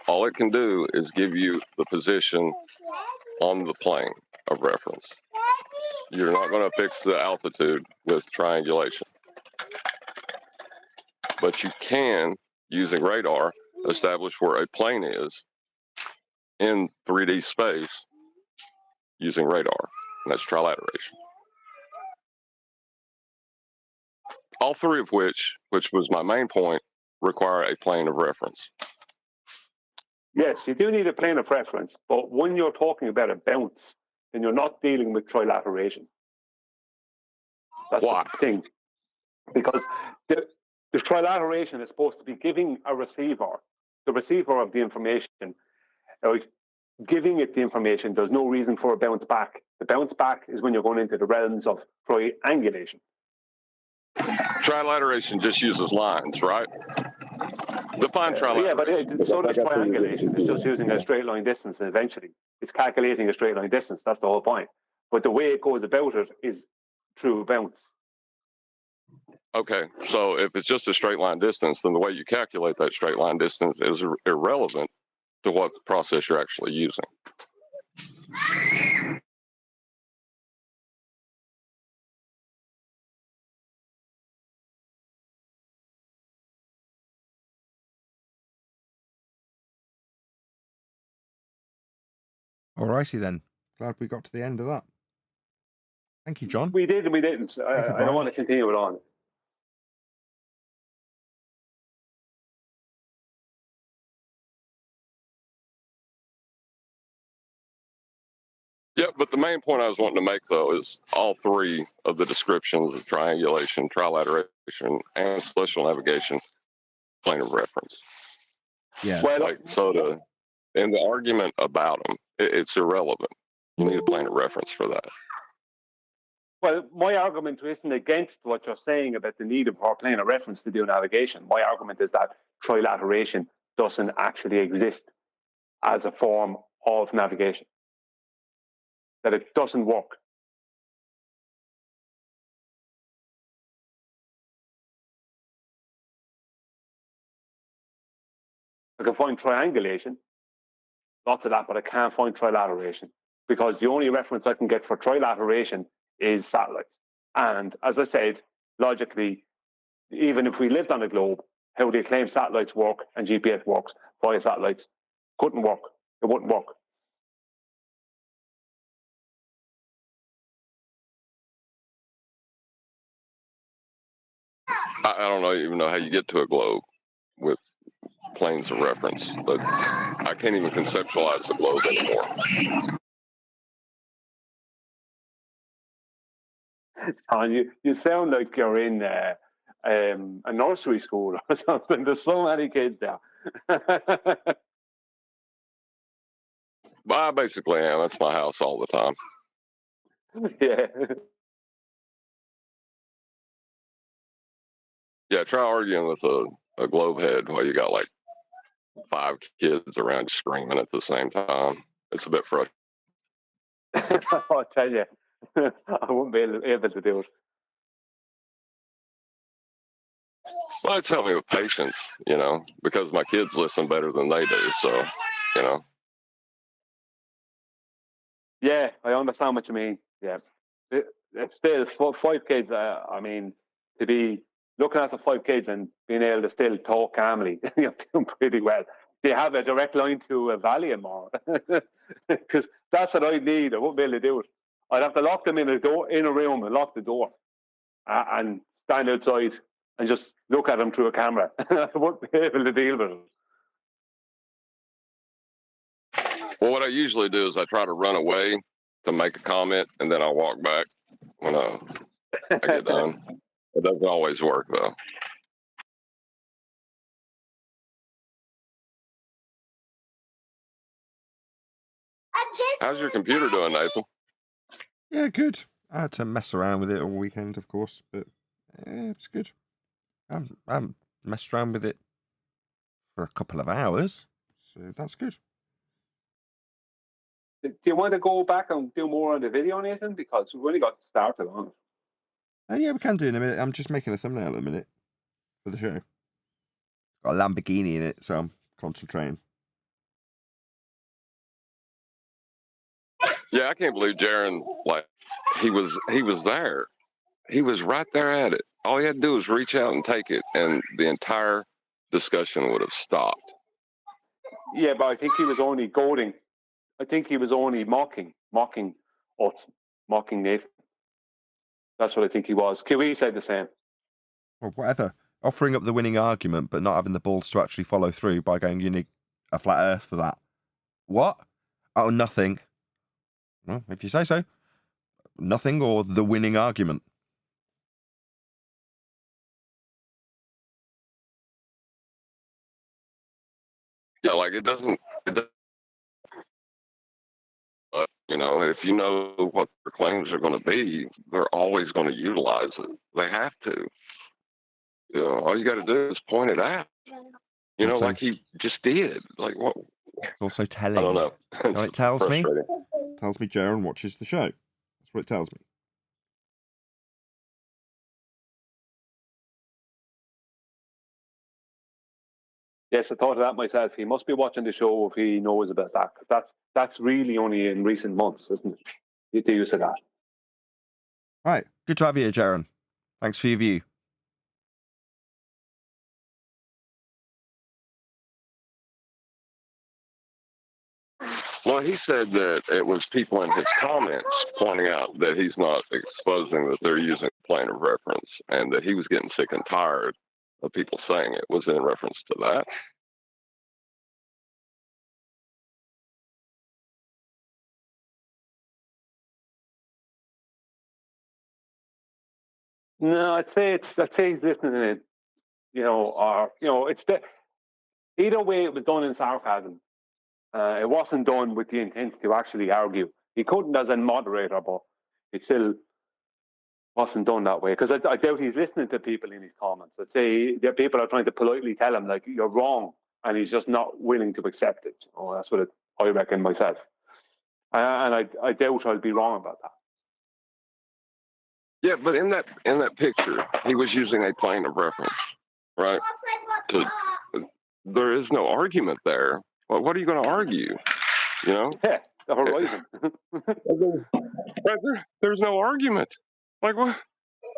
All it can do is give you the position on the plane of reference. You're not going to fix the altitude with triangulation. But you can, using radar, establish where a plane is in 3D space using radar. And that's trilateration. All three of which was my main point, require a plane of reference. Yes, you do need a plane of reference, but when you're talking about a bounce, then you're not dealing with trilateration. That's Why? the thing. Because the trilateration is supposed to be giving the receiver of the information, giving it the information. There's no reason for a bounce back. The bounce back is when you're going into the realms of triangulation. Trilateration just uses lines, right? Define trilateration. Yeah, but so does triangulation. It's just using a straight line distance, and eventually it's calculating a straight line distance. That's the whole point. But the way it goes about it is through bounce. Okay, so if it's just a straight line distance, then the way you calculate that straight line distance is irrelevant to what process you're actually using. Alrighty then. Glad we got to the end of that. Thank you, John. We did and we didn't. I don't want to continue it on. Yeah, but the main point I was wanting to make, though, is all three of the descriptions of triangulation, trilateration, and celestial navigation, plane of reference. Yeah. Well, In the argument about them, it's irrelevant. You need a plane of reference for that. Well, my argument isn't against what you're saying about the need of our plane of reference to do navigation. My argument is that trilateration doesn't actually exist as a form of navigation, that it doesn't work. I can find triangulation, lots of that, but I can't find trilateration because the only reference I can get for trilateration is satellites. And as I said, logically, even if we lived on a globe, how they claim satellites work and GPS works via satellites couldn't work. It wouldn't work. I don't even know how you get to a globe with planes of reference, but I can't even conceptualize the globe anymore. And you sound like you're in a nursery school or something. There's so many kids there. But I basically am. That's my house all the time. Yeah. Yeah, try arguing with a globe head while you got like 5 kids around screaming at the same time. It's a bit frustrating. I'll tell you, I wouldn't be able to do it. Well, it's helped me with patience, because my kids listen better than they do. So, Yeah, I understand what you mean. Yeah. It's still 5 kids. I mean, to be looking at the 5 kids and being able to still talk calmly, you're doing pretty well. Do you have a direct line to a Valium or? Because that's what I need. I wouldn't be able to do it. I'd have to lock them in a room and lock the door and stand outside and just look at them through a camera. I wouldn't be able to deal with it. Well, what I usually do is I try to run away to make a comment, and then I walk back when I get done. It doesn't always work, though. How's your computer doing, Nathan? Yeah, good. I had to mess around with it all weekend, of course, but It's good. I messed around with it for a couple of hours, so that's good. Do you want to go back and do more on the video, Nathan? Because we've only got started on it. Yeah, we can do in a minute. I'm just making a thumbnail in a minute for the show. Got a Lamborghini in it, so I'm concentrating. Yeah, I can't believe Jaren, like, he was there. He was right there at it. All he had to do was reach out and take it, and the entire discussion would have stopped. Yeah, but I think he was only goading. I think he was only mocking us, mocking Nathan. That's what I think he was. QE said the same. Well, whatever. Offering up the winning argument, but not having the balls to actually follow through by going, you need a flat earth for that. What? Oh, nothing. Well, if you say so. Nothing or the winning argument. Yeah, like it doesn't you know, if you know what their claims are going to be, they're always going to utilize it. They have to. You know, all you got to do is point it out. You know, Also, like he just did. Like what? Also telling. I don't know. You know what it tells me? Frustrating. It tells me Jaren watches the show. That's what it tells me. Yes, I thought of that myself. He must be watching the show if he knows about that, because that's really only in recent months, isn't it? The use of that. Right. Good to have you here, Jaren. Thanks for your view. Well, he said that it was people in his comments pointing out that he's not exposing that they're using a plane of reference, and that he was getting sick and tired of people saying it. Was in reference to that? No, I'd say he's listening to it, or it's either way it was done in sarcasm. It wasn't done with the intent to actually argue. He couldn't as a moderator, but it still wasn't done that way, because I doubt he's listening to people in his comments. I'd say that people are trying to politely tell him, like, you're wrong, and he's just not willing to accept it. Oh, that's what I reckon myself. And I doubt I'll be wrong about that. Yeah, but in that picture, he was using a plane of reference, right? There is no argument there. Well, what are you going to argue? You know? Yeah, the horizon. Right there, there's no argument. Like what?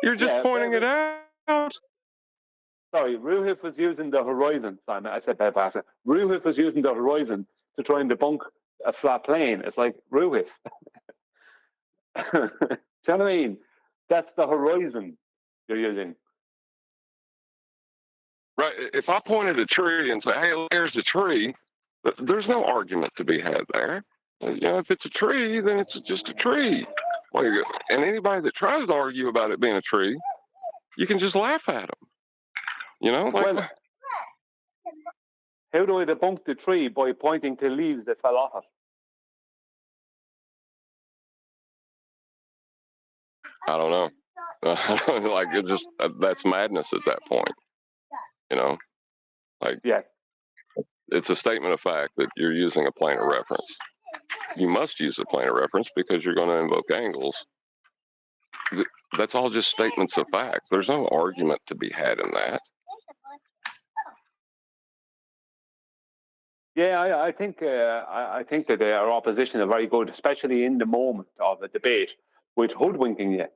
You're just pointing it out. Sorry, Roofy was using the horizon. Simon, I said that by accident. Roofy was using the horizon to try and debunk a flat plane. It's like, Roofy. Do you know what I mean? That's the horizon you're using. Right. If I pointed a tree and say, "Hey, there's a tree," there's no argument to be had there. You know, if it's a tree, then it's just a tree. And anybody that tries to argue about it being a tree, you can just laugh at them. You know, like. Well, how do I debunk the tree? By pointing to leaves that fell off it. I don't know. Like it's just that's madness at that point. You know, like yeah, it's a statement of fact that you're using a plane of reference. You must use a plane of reference because you're going to invoke angles. That's all just statements of fact. There's no argument to be had in that. Yeah, I think that our opposition are very good, especially in the moment of a debate, with hoodwinking you.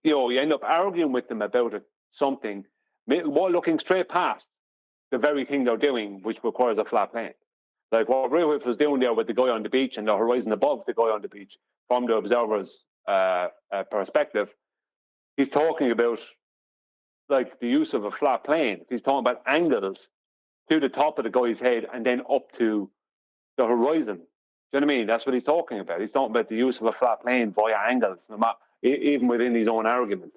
You end up arguing with them about something, while looking straight past the very thing they're doing, which requires a flat plane. Like what Roofy was doing there with the guy on the beach and the horizon above the guy on the beach, from the observer's perspective, he's talking about like the use of a flat plane. He's talking about angles to the top of the guy's head and then up to the horizon. Do you know what I mean? That's what he's talking about. He's talking about the use of a flat plane via angles, even within his own argument.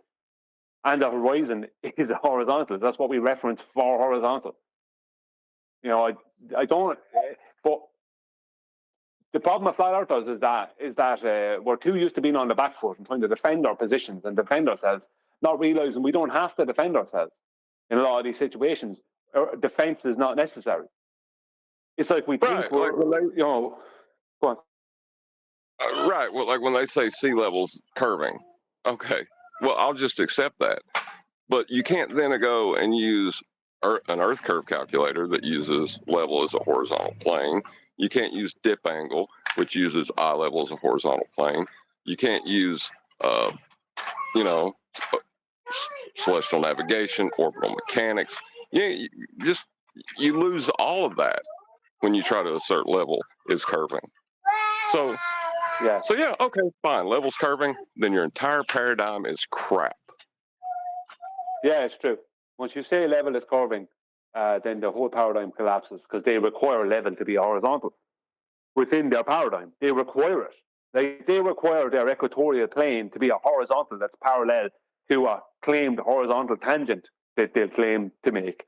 And the horizon is horizontal. That's what we reference for horizontal. You know, I don't, but the problem with flat earthers is that we're too used to being on the back foot and trying to defend our positions and defend ourselves, not realizing we don't have to defend ourselves in a lot of these situations. Defense is not necessary. It's like we think we're, go on. Right. Well, like when they say sea level's curving, okay. Well, I'll just accept that. But you can't then go and use an Earth curve calculator that uses level as a horizontal plane. You can't use dip angle, which uses eye level as a horizontal plane. You can't use, celestial navigation, orbital mechanics. You lose all of that when you try to assert level is curving. So yeah, okay, fine. Level's curving, then your entire paradigm is crap. Yeah, it's true. Once you say level is curving, then the whole paradigm collapses because they require level to be horizontal within their paradigm. They require it. Like they require their equatorial plane to be a horizontal that's parallel to a claimed horizontal tangent that they'll claim to make.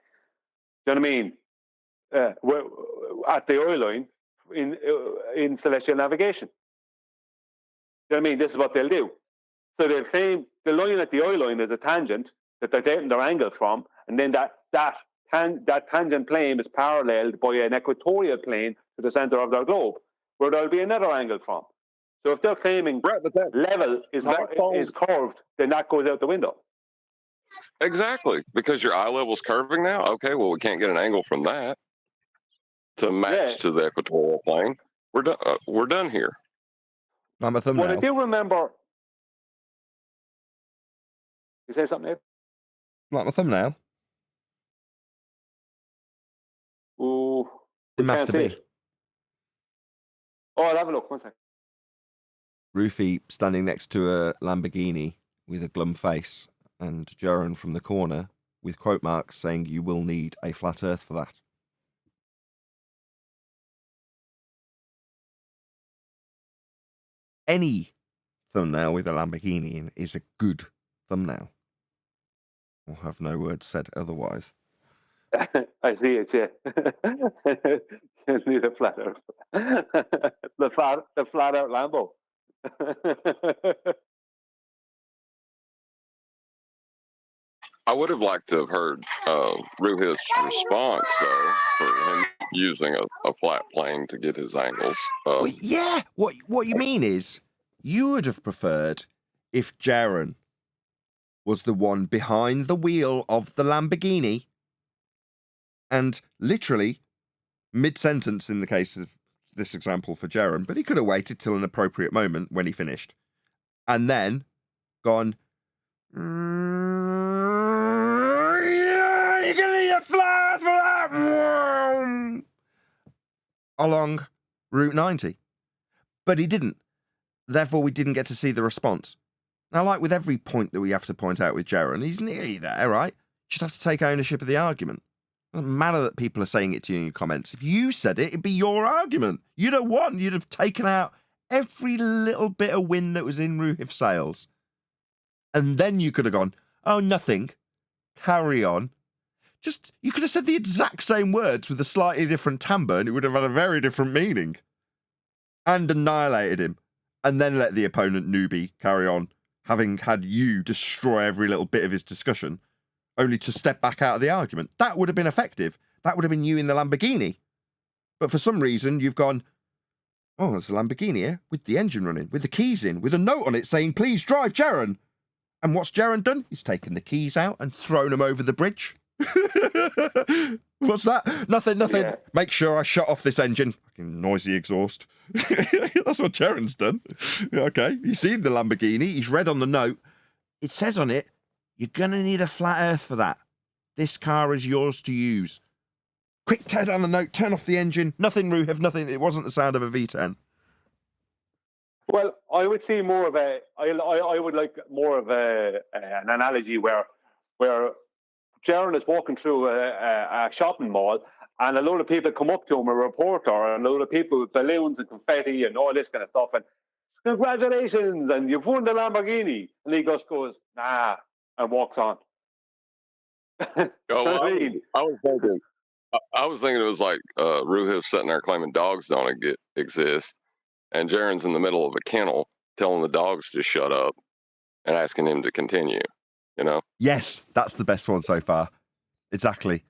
Do you know what I mean? At the oil line in celestial navigation. Do you know what I mean? This is what they'll do. So they'll claim the line at the oil line is a tangent that they're taking their angle from, and then that tangent plane is paralleled by an equatorial plane to the center of their globe, where there'll be another angle from. So if they're claiming level is curved, then that goes out the window. Exactly, because your eye level's curving now. Okay, well, we can't get an angle from that to match to the equatorial plane. We're done. We're done here. I'm a thumbnail. Well, I do remember. You say something, Abe? Like my thumbnail. Ooh, in Master B. Oh, I'll have a look. 1 second. Roofy standing next to a Lamborghini with a glum face, and Jaren from the corner with quote marks saying you will need a flat earth for that. Any thumbnail with a Lamborghini in is a good thumbnail. I'll have no words said otherwise. I see it, yeah. You need a flat earth. the flat earth Lambo. I would have liked to have heard Ruhit's response, though, for him using a flat plane to get his angles. Well, yeah, what you mean is you would have preferred if Jaren was the one behind the wheel of the Lamborghini and literally mid-sentence in the case of this example for Jaren, but he could have waited till an appropriate moment when he finished and then gone, you're gonna need a flat for that along Route 90. But he didn't. Therefore, we didn't get to see the response. Now, like with every point that we have to point out with Jaren, he's nearly there, right? Just have to take ownership of the argument. It doesn't matter that people are saying it to you in your comments. If you said it, it'd be your argument. You'd have won. You'd have taken out every little bit of wind that was in Ruhif's sails. And then you could have gone, oh, nothing. Carry on. Just, you could have said the exact same words with a slightly different timbre and it would have had a very different meaning. And annihilated him. And then let the opponent newbie carry on, having had you destroy every little bit of his discussion, only to step back out of the argument. That would have been effective. That would have been you in the Lamborghini. But for some reason, you've gone, oh, there's a Lamborghini here, with the engine running, with the keys in, with a note on it saying, please drive, Jaren. And what's Jaren done? He's taken the keys out and thrown them over the bridge. What's that? Nothing. Yeah. Make sure I shut off this engine. Fucking noisy exhaust. That's what Jaren's done. Okay, he's seen the Lamborghini. He's read on the note. It says on it, you're going to need a flat earth for that. This car is yours to use. Quick, tear down the note, turn off the engine. Nothing, Ruhif, nothing. It wasn't the sound of a V10. Well, I would see more of I would like more of an analogy where Jaren is walking through a shopping mall and a load of people come up to him, a reporter, and a load of people with balloons and confetti and all this kind of stuff, and congratulations, and you've won the Lamborghini. And he just goes, nah, and walks on. I was thinking it was like Ruhif sitting there claiming dogs don't exist, and Jaren's in the middle of a kennel telling the dogs to shut up and asking him to continue, you know? Yes, that's the best one so far. Exactly.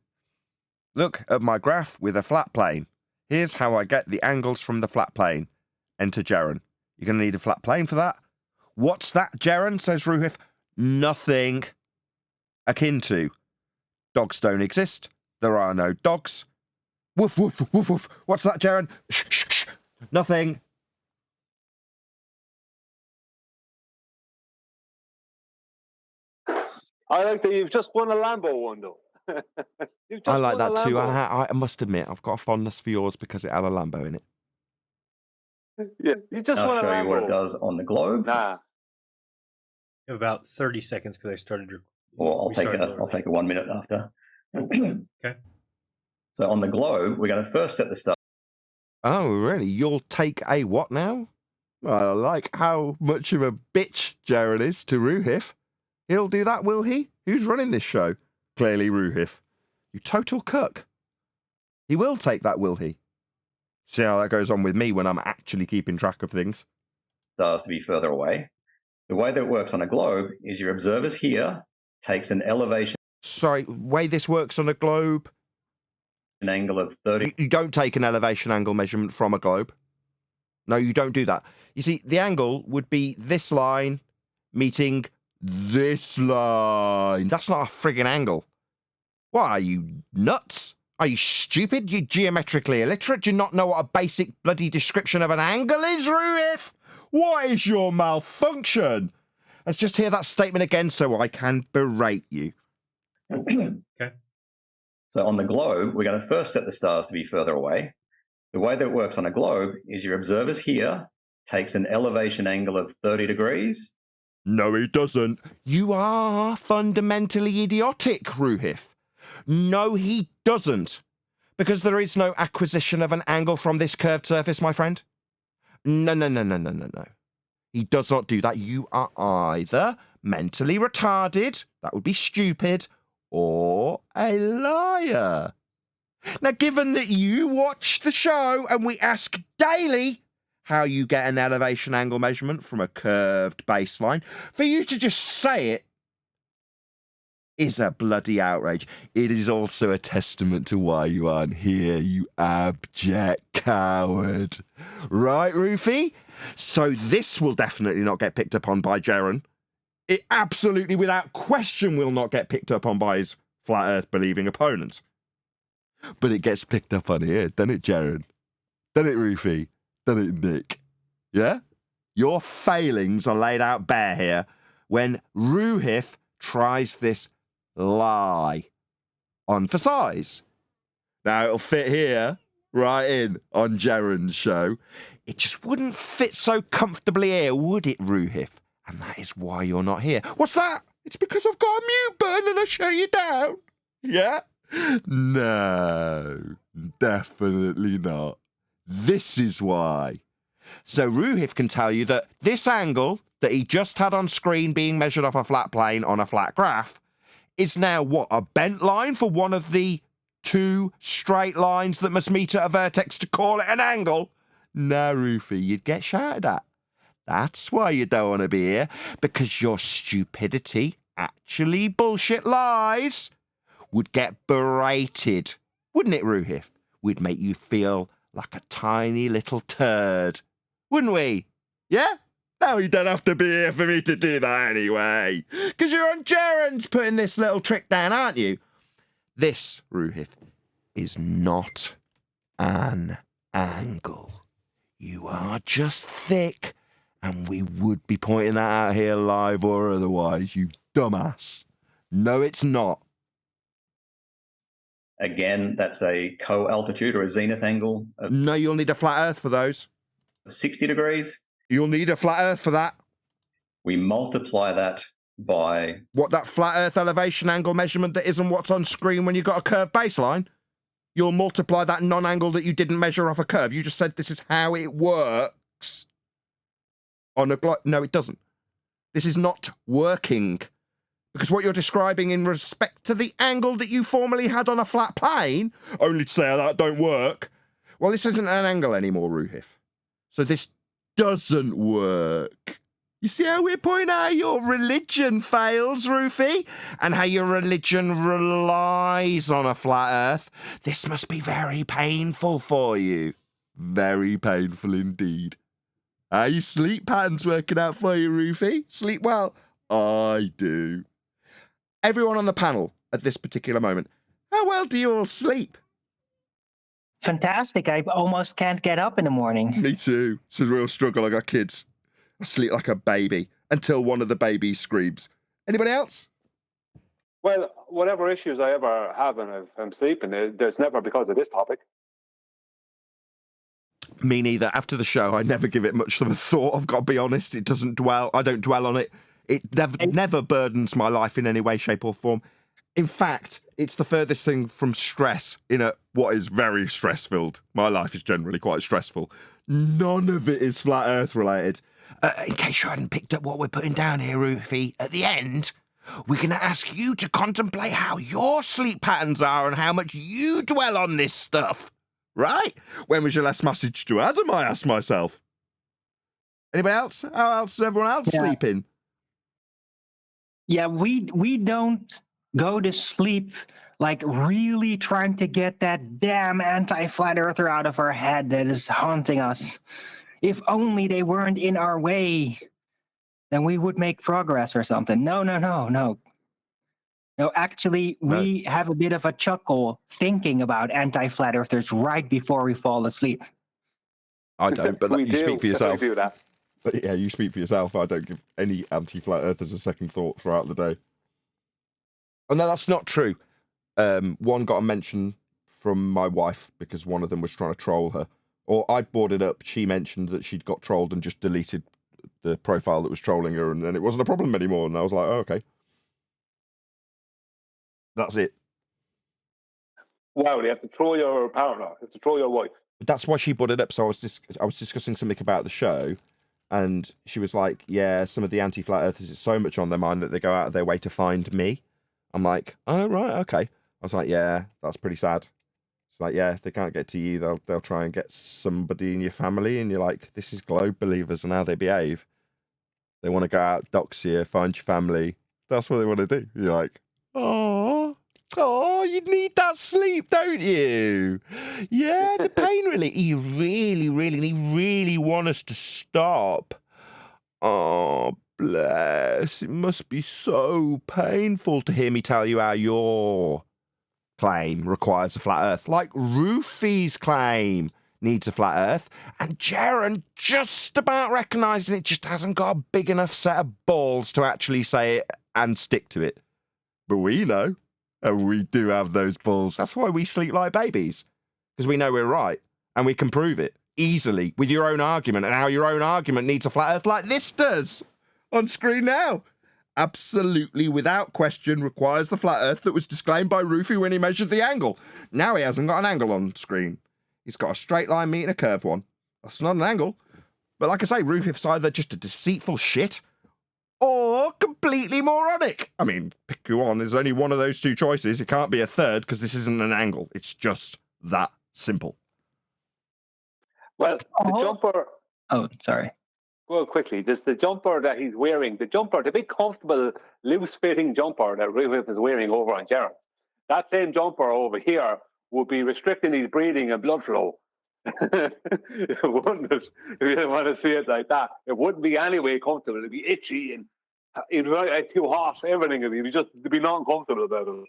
Look at my graph with a flat plane. Here's how I get the angles from the flat plane. Enter Jaren. You're going to need a flat plane for that. What's that, Jaren? Says Roofy. Nothing akin to. Dogs don't exist. There are no dogs. Woof, woof, woof, woof. What's that, Jaren? Shh, shh, shh. Nothing. I like that you've just won a Lambo one, though. You've just I like won a that too. Lambo. I must admit, I've got a fondness for yours because it had a Lambo in it. Yeah, you just I'll won a show you what it Lambo. does on the globe. Nah. About 30 seconds because I started. Or I'll we take started a early. I'll take a 1 minute after. Okay. So on the globe, we're going to first set the star. Oh, really? You'll take a what now? I like how much of a bitch Jaren is to Roofy. He'll do that, will he? Who's running this show? Clearly Roofy. You total cook. He will take that, will he? See how that goes on with me when I'm actually keeping track of things. Stars to be further away. The way that it works on a globe is your observers here takes an elevation Sorry, way this works on a globe. an angle of 30. You don't take an elevation angle measurement from a globe. No, you don't do that. You see, the angle would be this line meeting this line. That's not a friggin' angle. What, are you nuts? Are you stupid? You geometrically illiterate? Do you not know what a basic bloody description of an angle is, Roofy? What is your malfunction? Let's just hear that statement again so I can berate you. Okay. So on the globe, we're going to first set the stars to be further away. The way that it works on a globe is your observers here takes an elevation angle of 30 degrees. No, he doesn't. You are fundamentally idiotic, Roofy. No, he doesn't. Because there is no acquisition of an angle from this curved surface, my friend. No. He does not do that. You are either mentally retarded, that would be stupid, or a liar. Now, given that you watch the show and we ask daily how you get an elevation angle measurement from a curved baseline, for you to just say it is a bloody outrage. It is also a testament to why you aren't here, you abject coward. Right, Roofy? So this will definitely not get picked up on by Jaren. It absolutely, without question, will not get picked up on by his flat earth believing opponents. But it gets picked up on here, doesn't it, Jaren? Doesn't it, Roofy? Doesn't it, Nick? Yeah? Your failings are laid out bare here when Roofy tries this lie on for size. Now, it'll fit here, right in on Jaren's show. It just wouldn't fit so comfortably here, would it, Roofy? And that is why you're not here. What's that? It's because I've got a mute button and I shut you down. Yeah? No, definitely not. This is why. So Roofy can tell you that this angle that he just had on screen being measured off a flat plane on a flat graph is now what, a bent line for one of the two straight lines that must meet at a vertex to call it an angle? No, Roofy, you'd get shouted at. That's why you don't want to be here, because your stupidity, actually bullshit lies, would get berated. Wouldn't it, Roofy? We'd make you feel like a tiny little turd. Wouldn't we? Yeah? No, you don't have to be here for me to do that anyway. Because you're on Jaren's putting this little trick down, aren't you? This, Roofy, is not an angle. You are just thick, and we would be pointing that out here live or otherwise, you dumbass. No, it's not. Again, that's a co-altitude or a zenith angle of No, you'll need a flat earth for those. 60 degrees. You'll need a flat earth for that. We multiply that by What, that flat earth elevation angle measurement that isn't what's on screen when you've got a curved baseline? You'll multiply that non-angle that you didn't measure off a curve. You just said this is how it works. On a no, it doesn't. This is not working. Because what you're describing in respect to the angle that you formerly had on a flat plane, only to say that don't work, well, this isn't an angle anymore, Roofy. So this doesn't work. You see how we're pointing out how your religion fails, Roofy? And how your religion relies on a flat earth? This must be very painful for you. Very painful indeed. Are your sleep patterns working out for you, Roofy? Sleep well? I do. Everyone on the panel at this particular moment, how well do you all sleep? Fantastic. I almost can't get up in the morning. Me too. It's a real struggle. I got kids. I sleep like a baby until one of the babies screams. Anybody else? Well, whatever issues I ever have and if I'm sleeping, there's never because of this topic. Me neither. After the show, I never give it much of a thought. I've got to be honest. It doesn't dwell. I don't dwell on it. It never burdens my life in any way, shape, or form. In fact, it's the furthest thing from stress in what is very stress-filled. My life is generally quite stressful. None of it is flat Earth related. In case you hadn't picked up what we're putting down here, Roofy, at the end, we're going to ask you to contemplate how your sleep patterns are and how much you dwell on this stuff. Right? When was your last message to Adam, I asked myself. Anybody else? How else is everyone else sleeping? Yeah, we don't go to sleep like really trying to get that damn anti-flat earther out of our head that is haunting us. If only they weren't in our way, then we would make progress or something. No. No, actually, we have a bit of a chuckle thinking about anti-flat earthers right before we fall asleep. I don't, but you speak for yourself. We do that. But yeah, you speak for yourself. I don't give any anti-flat earthers a second thought throughout the day. Oh, no, that's not true. One got a mention from my wife because one of them was trying to troll her. Or I brought it up. She mentioned that she'd got trolled and just deleted the profile that was trolling her, and then it wasn't a problem anymore. And I was like, oh, okay. That's it. Wow, you have to throw your partner. You have to throw your wife. But that's why she brought it up. So I was discussing something about the show, and she was like, yeah, some of the anti-flat earthers, it's so much on their mind that they go out of their way to find me. I'm like, oh, right, okay. I was like, yeah, that's pretty sad. It's like, yeah, if they can't get to you, they'll try and get somebody in your family, and you're like, this is globe believers and how they behave. They want to go out, dox you, find your family. That's what they want to do. You're like, oh, you need that sleep, don't you? Yeah, the pain relief. You really want us to stop. Oh, bless. It must be so painful to hear me tell you how your claim requires a flat earth, like Roofy's claim needs a flat earth, and Jaren just about recognising it, just hasn't got a big enough set of balls to actually say it and stick to it. But we know, and we do have those balls. That's why we sleep like babies, because we know we're right, and we can prove it easily with your own argument, and how your own argument needs a flat earth like this does on screen now. Absolutely, without question, requires the flat earth that was disclaimed by Roofy when he measured the angle. Now he hasn't got an angle on screen. He's got a straight line meeting a curved one. That's not an angle. But like I say, Roofy's either just a deceitful shit or completely moronic. I mean, pick you on. There's only one of those two choices. It can't be a third because this isn't an angle. It's just that simple. Well, the jumper... Oh, sorry. Well, quickly, just the jumper that he's wearing, the big comfortable, loose-fitting jumper that Roofy is wearing over on Jaren, that same jumper over here would be restricting his breathing and blood flow. Wouldn't it? If you didn't want to see it like that, it wouldn't be anyway comfortable. It'd be itchy and it'd be too hot. Everything it'd be not comfortable about it.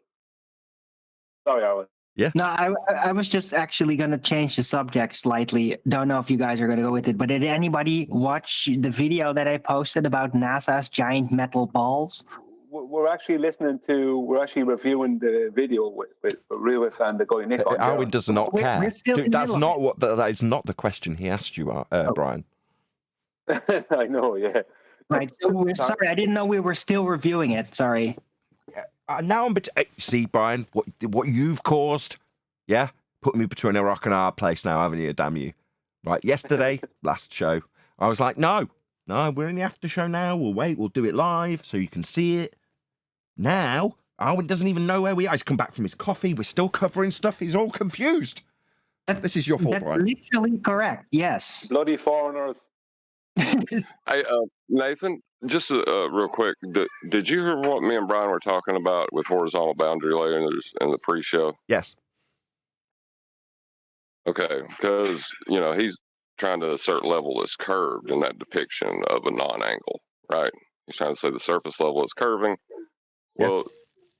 Sorry, Arwen. Yeah. No, I was just actually going to change the subject slightly. Don't know if you guys are going to go with it, but did anybody watch the video that I posted about NASA's giant metal balls? We're actually reviewing the video with Riwif and the guy Nick. Arwen does not care. Dude, that's not what. That is not the question he asked you, Brian. I know, yeah. Right. So we're sorry. I didn't know we were still reviewing it. Sorry. Now I'm. See, Brian, what you've caused. Yeah, putting me between a rock and a hard place now, haven't you? Damn you! Right. Yesterday, last show, I was like, no, we're in the after show now. We'll wait. We'll do it live so you can see it. Now, Arwen doesn't even know where we are. He's come back from his coffee. We're still covering stuff. He's all confused. This is your fault, Brian. Literally correct. Yes. Bloody foreigners. Hey, Nathan, just real quick, did you hear what me and Brian were talking about with horizontal boundary layers in the pre-show? Yes. Okay, because he's trying to assert level is curved in that depiction of a non-angle, right? He's trying to say the surface level is curving. Yes. Well,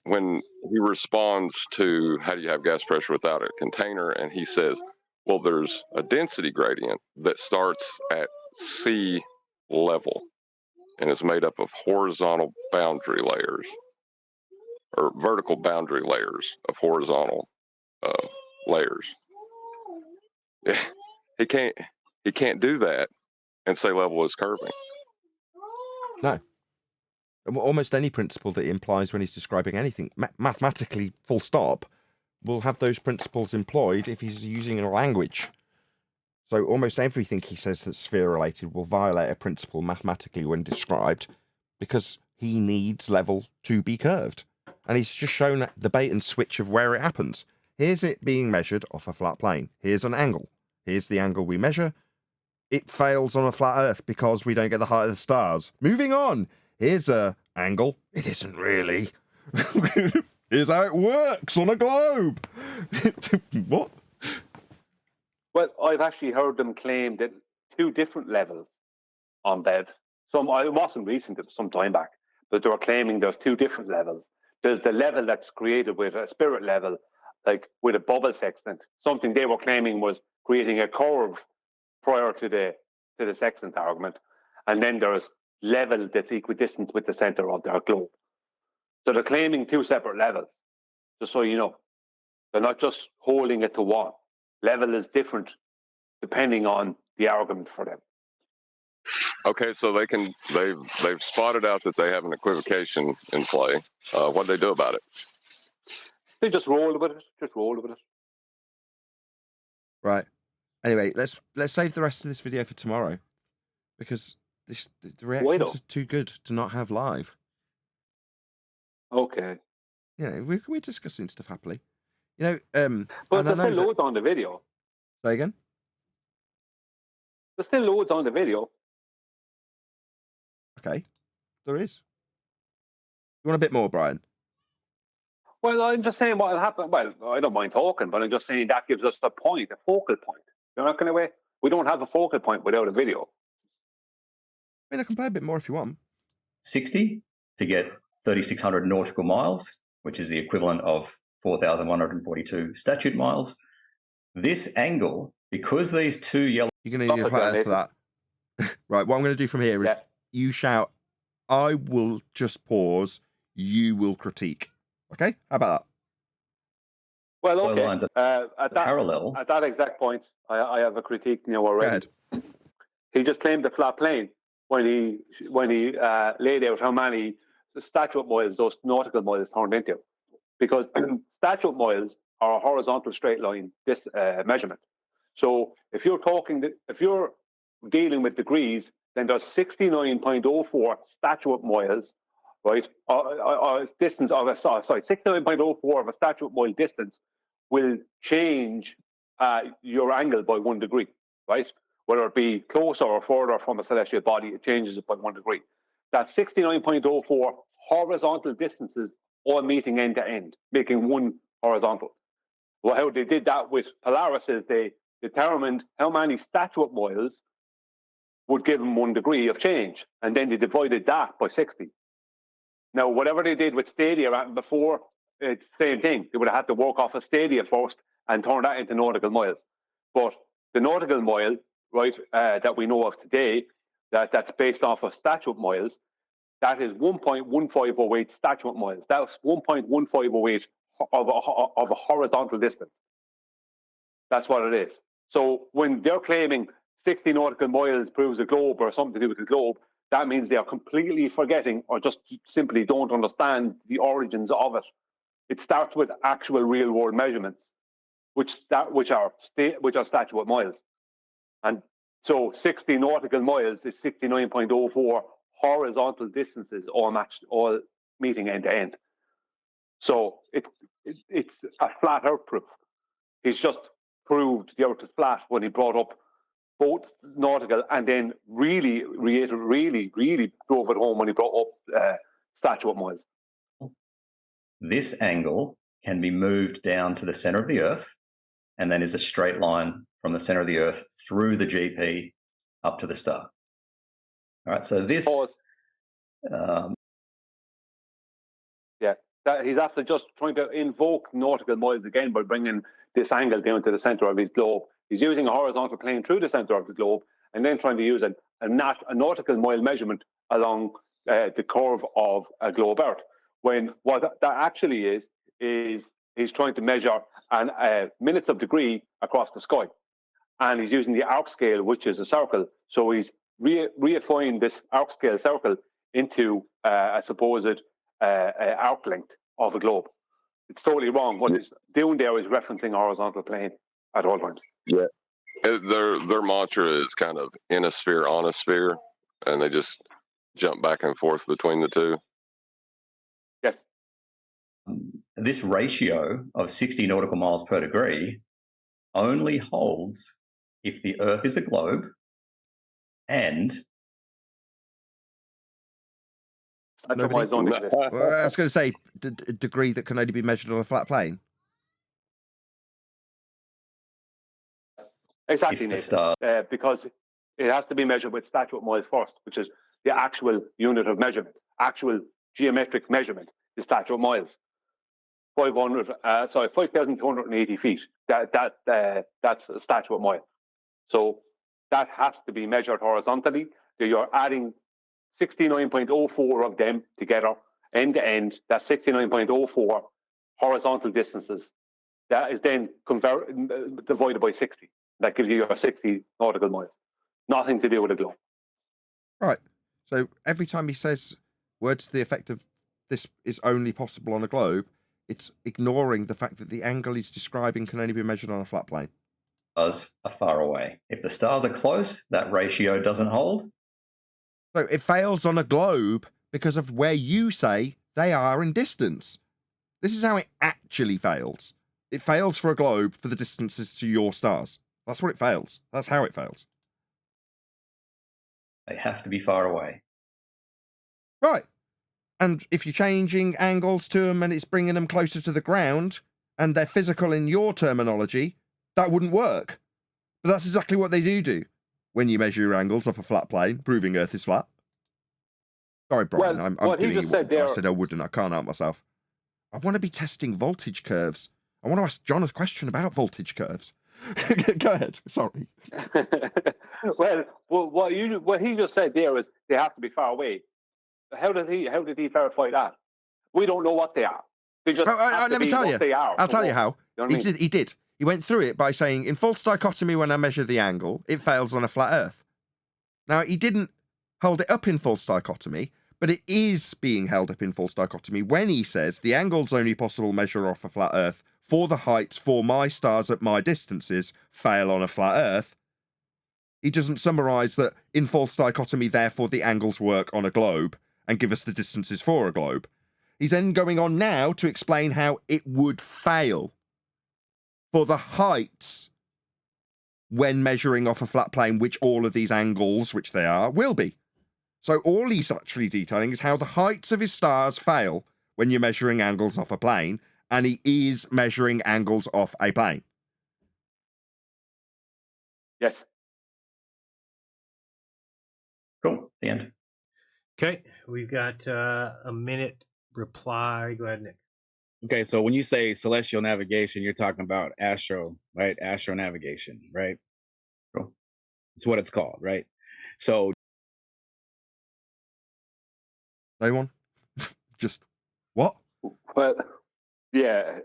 when he responds to how do you have gas pressure without a container, and he says, well, there's a density gradient that starts at sea level and is made up of horizontal boundary layers or vertical boundary layers of horizontal layers. He can't do that and say level is curving. No. Almost any principle that he implies when he's describing anything, mathematically, full stop, will have those principles employed if he's using a language. So almost everything he says that's sphere-related will violate a principle mathematically when described, because he needs level to be curved. And he's just shown the bait and switch of where it happens. Here's it being measured off a flat plane. Here's an angle. Here's the angle we measure. It fails on a flat Earth because we don't get the height of the stars. Moving on. Here's a angle. It isn't really. Here's how it works on a globe. What? Well, I've actually heard them claim that 2 different levels on bed. It wasn't recent, it was some time back, but they were claiming there's 2 different levels. There's the level that's created with a spirit level, like with a bubble sextant. Something they were claiming was creating a curve prior to the sextant argument. And then there's level that's equidistant with the center of their globe. So they're claiming 2 separate levels, just so you know. They're not just holding it to one. Level is different depending on the argument for them. Okay, so they've spotted out that they have an equivocation in play. What do they do about it? They just roll with it. Just roll with it. Right. Anyway, let's save the rest of this video for tomorrow, because the reactions are too good to not have live. Okay. We're discussing stuff happily. But there's still loads on the video. Say again? There's still loads on the video. Okay. There is. You want a bit more, Brian? Well, I'm just saying what will happen. Well, I don't mind talking, but I'm just saying that gives us a point, a focal point. You're not going to wait. We don't have a focal point without a video. I mean, I can play a bit more if you want. 60 to get 3,600 nautical miles, which is the equivalent of 4,142 statute miles. This angle, because these 2 yellow... You're going to need a flat Earth for that. Right, what I'm going to do from here is you shout, I will just pause, you will critique. Okay? How about that? Well, okay. Lines parallel. At that exact point, I have a critique now already. Go ahead. He just claimed the flat plane when he laid out how many statute miles those nautical miles turned into, because statute miles are a horizontal straight line measurement. So if you're dealing with degrees, then there's 69.04 statute miles, right? Distance of 69.04 of a statute mile distance will change your angle by 1 degree, right? Whether it be closer or further from a celestial body, it changes it by 1 degree. That's 69.04 horizontal distances all meeting end to end, making one horizontal. Well, how they did that with Polaris is they determined how many statute miles would give them 1 degree of change, and then they divided that by 60. Now, whatever they did with Stadia before, it's the same thing. They would have had to work off a Stadia first and turn that into nautical miles. But the nautical mile, right, that we know of today, that's based off of statute miles, that is 1.1508 statute miles. That's 1.1508 of a horizontal distance. That's what it is. So when they're claiming 60 nautical miles proves a globe or something to do with the globe, that means they are completely forgetting or just simply don't understand the origins of it. It starts with actual real world measurements, which are statute miles. And so 60 nautical miles is 69.04 horizontal distances all meeting end to end. So it's a flat earth proof. He's just proved the earth is flat when he brought up both nautical, and then really drove it home when he brought up statute miles. This angle can be moved down to the center of the Earth, and then is a straight line from the center of the Earth through the GP up to the star. All right, so this... yeah, he's after just trying to invoke nautical miles again by bringing this angle down to the center of his globe. He's using a horizontal plane through the center of the globe and then trying to use a nautical mile measurement along the curve of a globe Earth. When what that actually is he's trying to measure minutes of degree across the sky. And he's using the arc scale, which is a circle. So he's reifying this arc scale circle into a supposed arc length of a globe. It's totally wrong. What he's doing there is referencing a horizontal plane at all times. Yeah. Their mantra is kind of in a sphere, on a sphere, and they just jump back and forth between the two. Yes. This ratio of 60 nautical miles per degree only holds if the Earth is a globe and... Nobody? Don't exist. Well, I was going to say degree that can only be measured on a flat plane. Exactly, Nathan. Because it has to be measured with statute miles first, which is the actual unit of measurement, actual geometric measurement, the statute miles. 5,280 feet. That's a statute mile. So that has to be measured horizontally. So you're adding 69.04 of them together, end to end. That's 69.04 horizontal distances. That is then divided by 60. That gives you your 60 nautical miles. Nothing to do with a globe. Right. So every time he says words to the effect of this is only possible on a globe, it's ignoring the fact that the angle he's describing can only be measured on a flat plane. Stars are far away. If the stars are close, that ratio doesn't hold. So it fails on a globe because of where you say they are in distance. This is how it actually fails. It fails for a globe for the distances to your stars. That's what it fails. That's how it fails. They have to be far away. Right. And if you're changing angles to them and it's bringing them closer to the ground and they're physical in your terminology, that wouldn't work. But that's exactly what they do when you measure your angles off a flat plane, proving Earth is flat. Sorry, Brian, Well, I'm what he doing just you said what I there- said I wouldn't. I can't help myself. I want to be testing voltage curves. I want to ask John a question about voltage curves. Go ahead. Sorry. well, what he just said there is they have to be far away. How did he verify that? We don't know what they are. They just have to let me be tell what you. they are. I'll tell you how. You know what I mean? He did. He went through it by saying, in false dichotomy, when I measure the angle, it fails on a flat Earth. Now, he didn't hold it up in false dichotomy, but it is being held up in false dichotomy when he says the angle's only possible measure off a flat Earth for the heights for my stars at my distances fail on a flat Earth. He doesn't summarise that in false dichotomy, therefore the angles work on a globe and give us the distances for a globe. He's then going on now to explain how it would fail for the heights when measuring off a flat plane, which all of these angles, which they are, will be. So all he's actually detailing is how the heights of his stars fail when you're measuring angles off a plane, and he is measuring angles off a plane. Yes. Cool. The end. Okay, we've got a minute reply. Go ahead, Nick. Okay, so when you say celestial navigation, you're talking about astro, right? Astro navigation, right? Cool. It's what it's called, right? So Anyone? Just what? Well, yeah,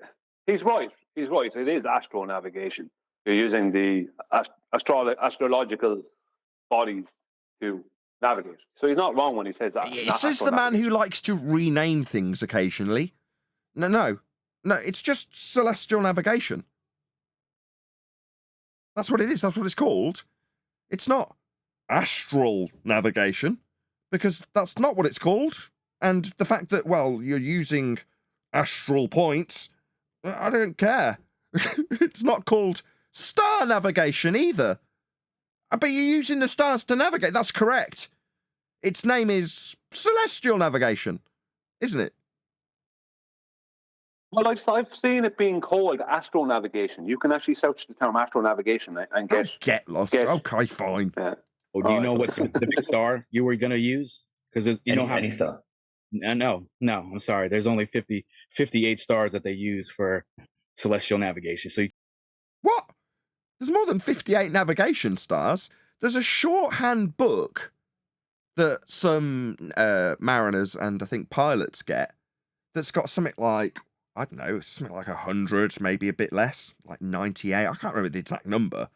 he's right. He's right. It is astro navigation. You're using the astrological bodies to navigate. So he's not wrong when he says that. It says the man who likes to rename things occasionally. No, it's just celestial navigation. That's what it is. That's what it's called. It's not astral navigation, because that's not what it's called. And the fact that, well, you're using astral points, I don't care. It's not called star navigation either. But you're using the stars to navigate. That's correct. Its name is celestial navigation, isn't it? Well, I've seen it being called astronavigation. You can actually search the term astronavigation and get lost. Okay, fine. Yeah. Oh, do you know what specific star you were going to use? Because you know how any star. No, I'm sorry. There's only 58 stars that they use for celestial navigation. So what? There's more than 58 navigation stars. There's a shorthand book that some mariners and I think pilots get that's got something like, I don't know, something like 100, maybe a bit less, like 98. I can't remember the exact number.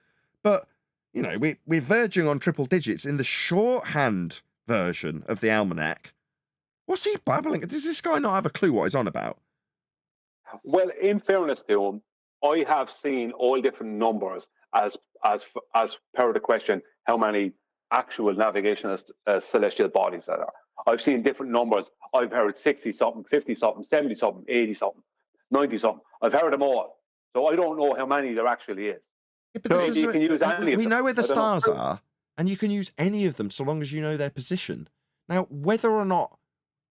But, you know, we're verging on triple digits in the shorthand version of the almanac. What's he babbling? Does this guy not have a clue what he's on about? Well, in fairness to him, I have seen all different numbers as per the question, how many actual navigational celestial bodies there are. I've seen different numbers. I've heard 60 something, 50 something, 70 something, 80 something, 90 something. I've heard them all. So I don't know how many there actually is. Yeah, but so you can use any of we them. know where the stars are, and you can use any of them so long as you know their position. Now, whether or not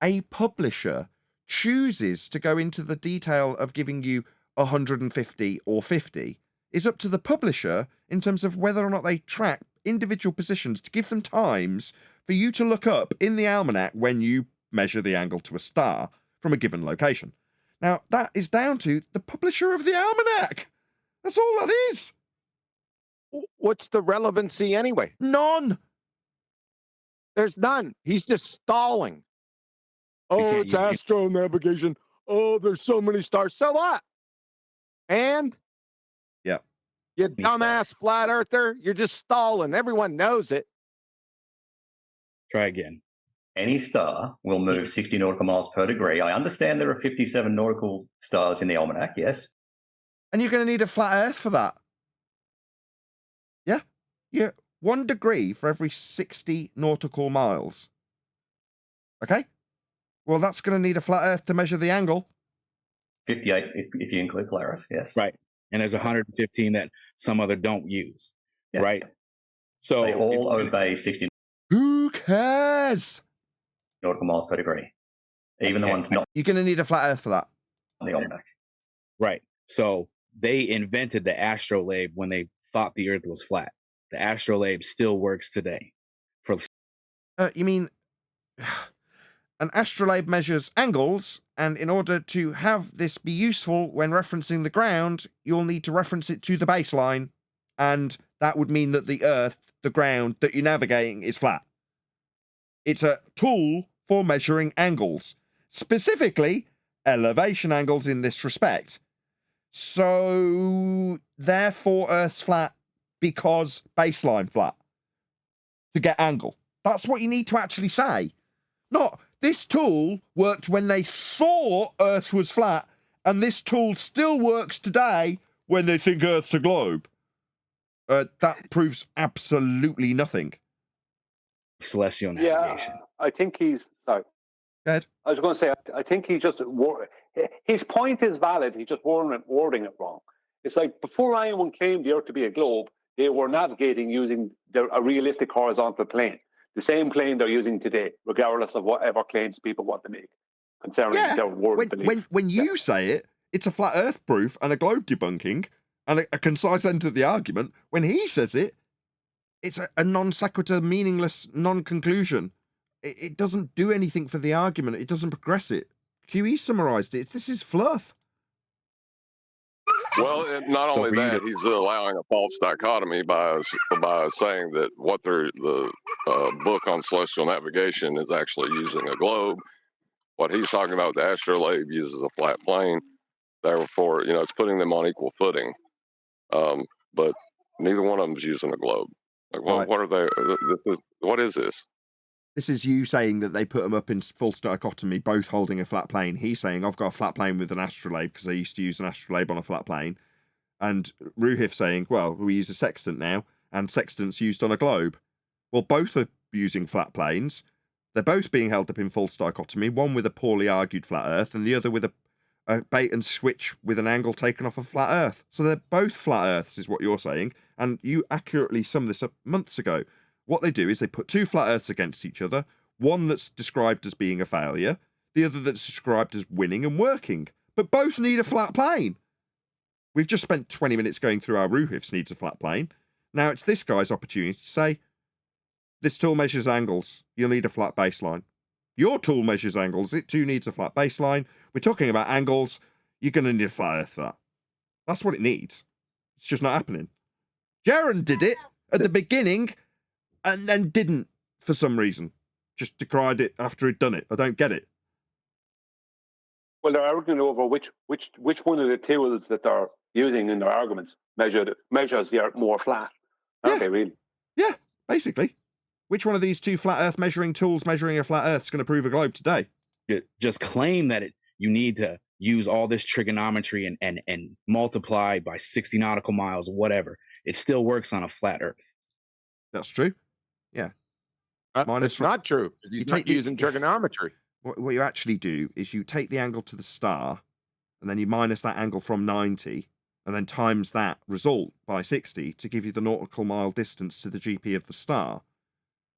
a publisher chooses to go into the detail of giving you 150 or 50 is up to the publisher in terms of whether or not they track individual positions to give them times for you to look up in the almanac when you measure the angle to a star from a given location. Now, that is down to the publisher of the almanac. That's all that is. What's the relevancy anyway? None. There's none. He's just stalling. Oh, it's astro navigation. Oh, there's so many stars. So what? And? Yeah. You dumbass flat earther. You're just stalling. Everyone knows it. Try again. Any star will move 60 nautical miles per degree. I understand there are 57 nautical stars in the almanac, yes. And you're going to need a flat Earth for that. Yeah? Yeah. 1 degree for every 60 nautical miles. Okay? Well, that's going to need a flat Earth to measure the angle. 58 if you include Polaris, yes. Right. And there's 115 that some other don't use. Yeah. Right? So they all obey 60 Who cares? nautical miles per degree. Even the ones not. You're going to need a flat Earth for that. The almanac. Right. So they invented the astrolabe when they thought the Earth was flat. The astrolabe still works today. You mean an astrolabe measures angles, and in order to have this be useful when referencing the ground, you'll need to reference it to the baseline, and that would mean that the Earth, the ground that you're navigating, is flat. It's a tool for measuring angles, specifically elevation angles in this respect. So, therefore, Earth's flat because baseline flat to get angle. That's what you need to actually say. Not, this tool worked when they thought Earth was flat, and this tool still works today when they think Earth's a globe. That proves absolutely nothing. Celestial navigation. Yeah, I think he's... Sorry. Go ahead. I was going to say, I think he just... His point is valid, he's just wording it wrong. It's like, before anyone claimed the Earth to be a globe, they were navigating using a realistic horizontal plane. The same plane they're using today, regardless of whatever claims people want to make concerning their word belief. When you say it, it's a flat Earth proof and a globe debunking and a concise end to the argument. When he says it, it's a non sequitur, meaningless non-conclusion. It doesn't do anything for the argument. It doesn't progress it. QE summarized it. This is fluff. Well, not only that, he's allowing a false dichotomy by saying that what the book on celestial navigation is actually using a globe. What he's talking about, the astrolabe uses a flat plane. Therefore, it's putting them on equal footing. But neither one of them is using a globe. Like, what are they? What is this? This is you saying that they put them up in false dichotomy, both holding a flat plane. He's saying, I've got a flat plane with an astrolabe because I used to use an astrolabe on a flat plane. And Roofy saying, well, we use a sextant now, and sextant's used on a globe. Well, both are using flat planes. They're both being held up in false dichotomy, one with a poorly argued flat Earth and the other with a bait and switch with an angle taken off a flat Earth. So they're both flat Earths, is what you're saying. and you accurately summed this up months ago. What they do is they put two flat Earths against each other, one that's described as being a failure, the other that's described as winning and working, but both need a flat plane. We've just spent 20 minutes going through our Roofy needs a flat plane. Now it's this guy's opportunity to say, this tool measures angles, you'll need a flat baseline. Your tool measures angles, it too needs a flat baseline. We're talking about angles, you're going to need a flat Earth for that. That's what it needs. It's just not happening. Jaren did it at the beginning and then didn't for some reason. Just decried it after he'd done it. I don't get it. Well, they're arguing over which one of the tools that they're using in their arguments measures the Earth more flat. Okay, really? Yeah, basically. Which one of these two flat Earth measuring tools measuring a flat Earth is going to prove a globe today? Just claim that you need to use all this trigonometry and multiply by 60 nautical miles, whatever. It still works on a flat Earth. That's true. Yeah. It's not true. He's not using trigonometry. What you actually do is you take the angle to the star, and then you minus that angle from 90, and then times that result by 60 to give you the nautical mile distance to the GP of the star.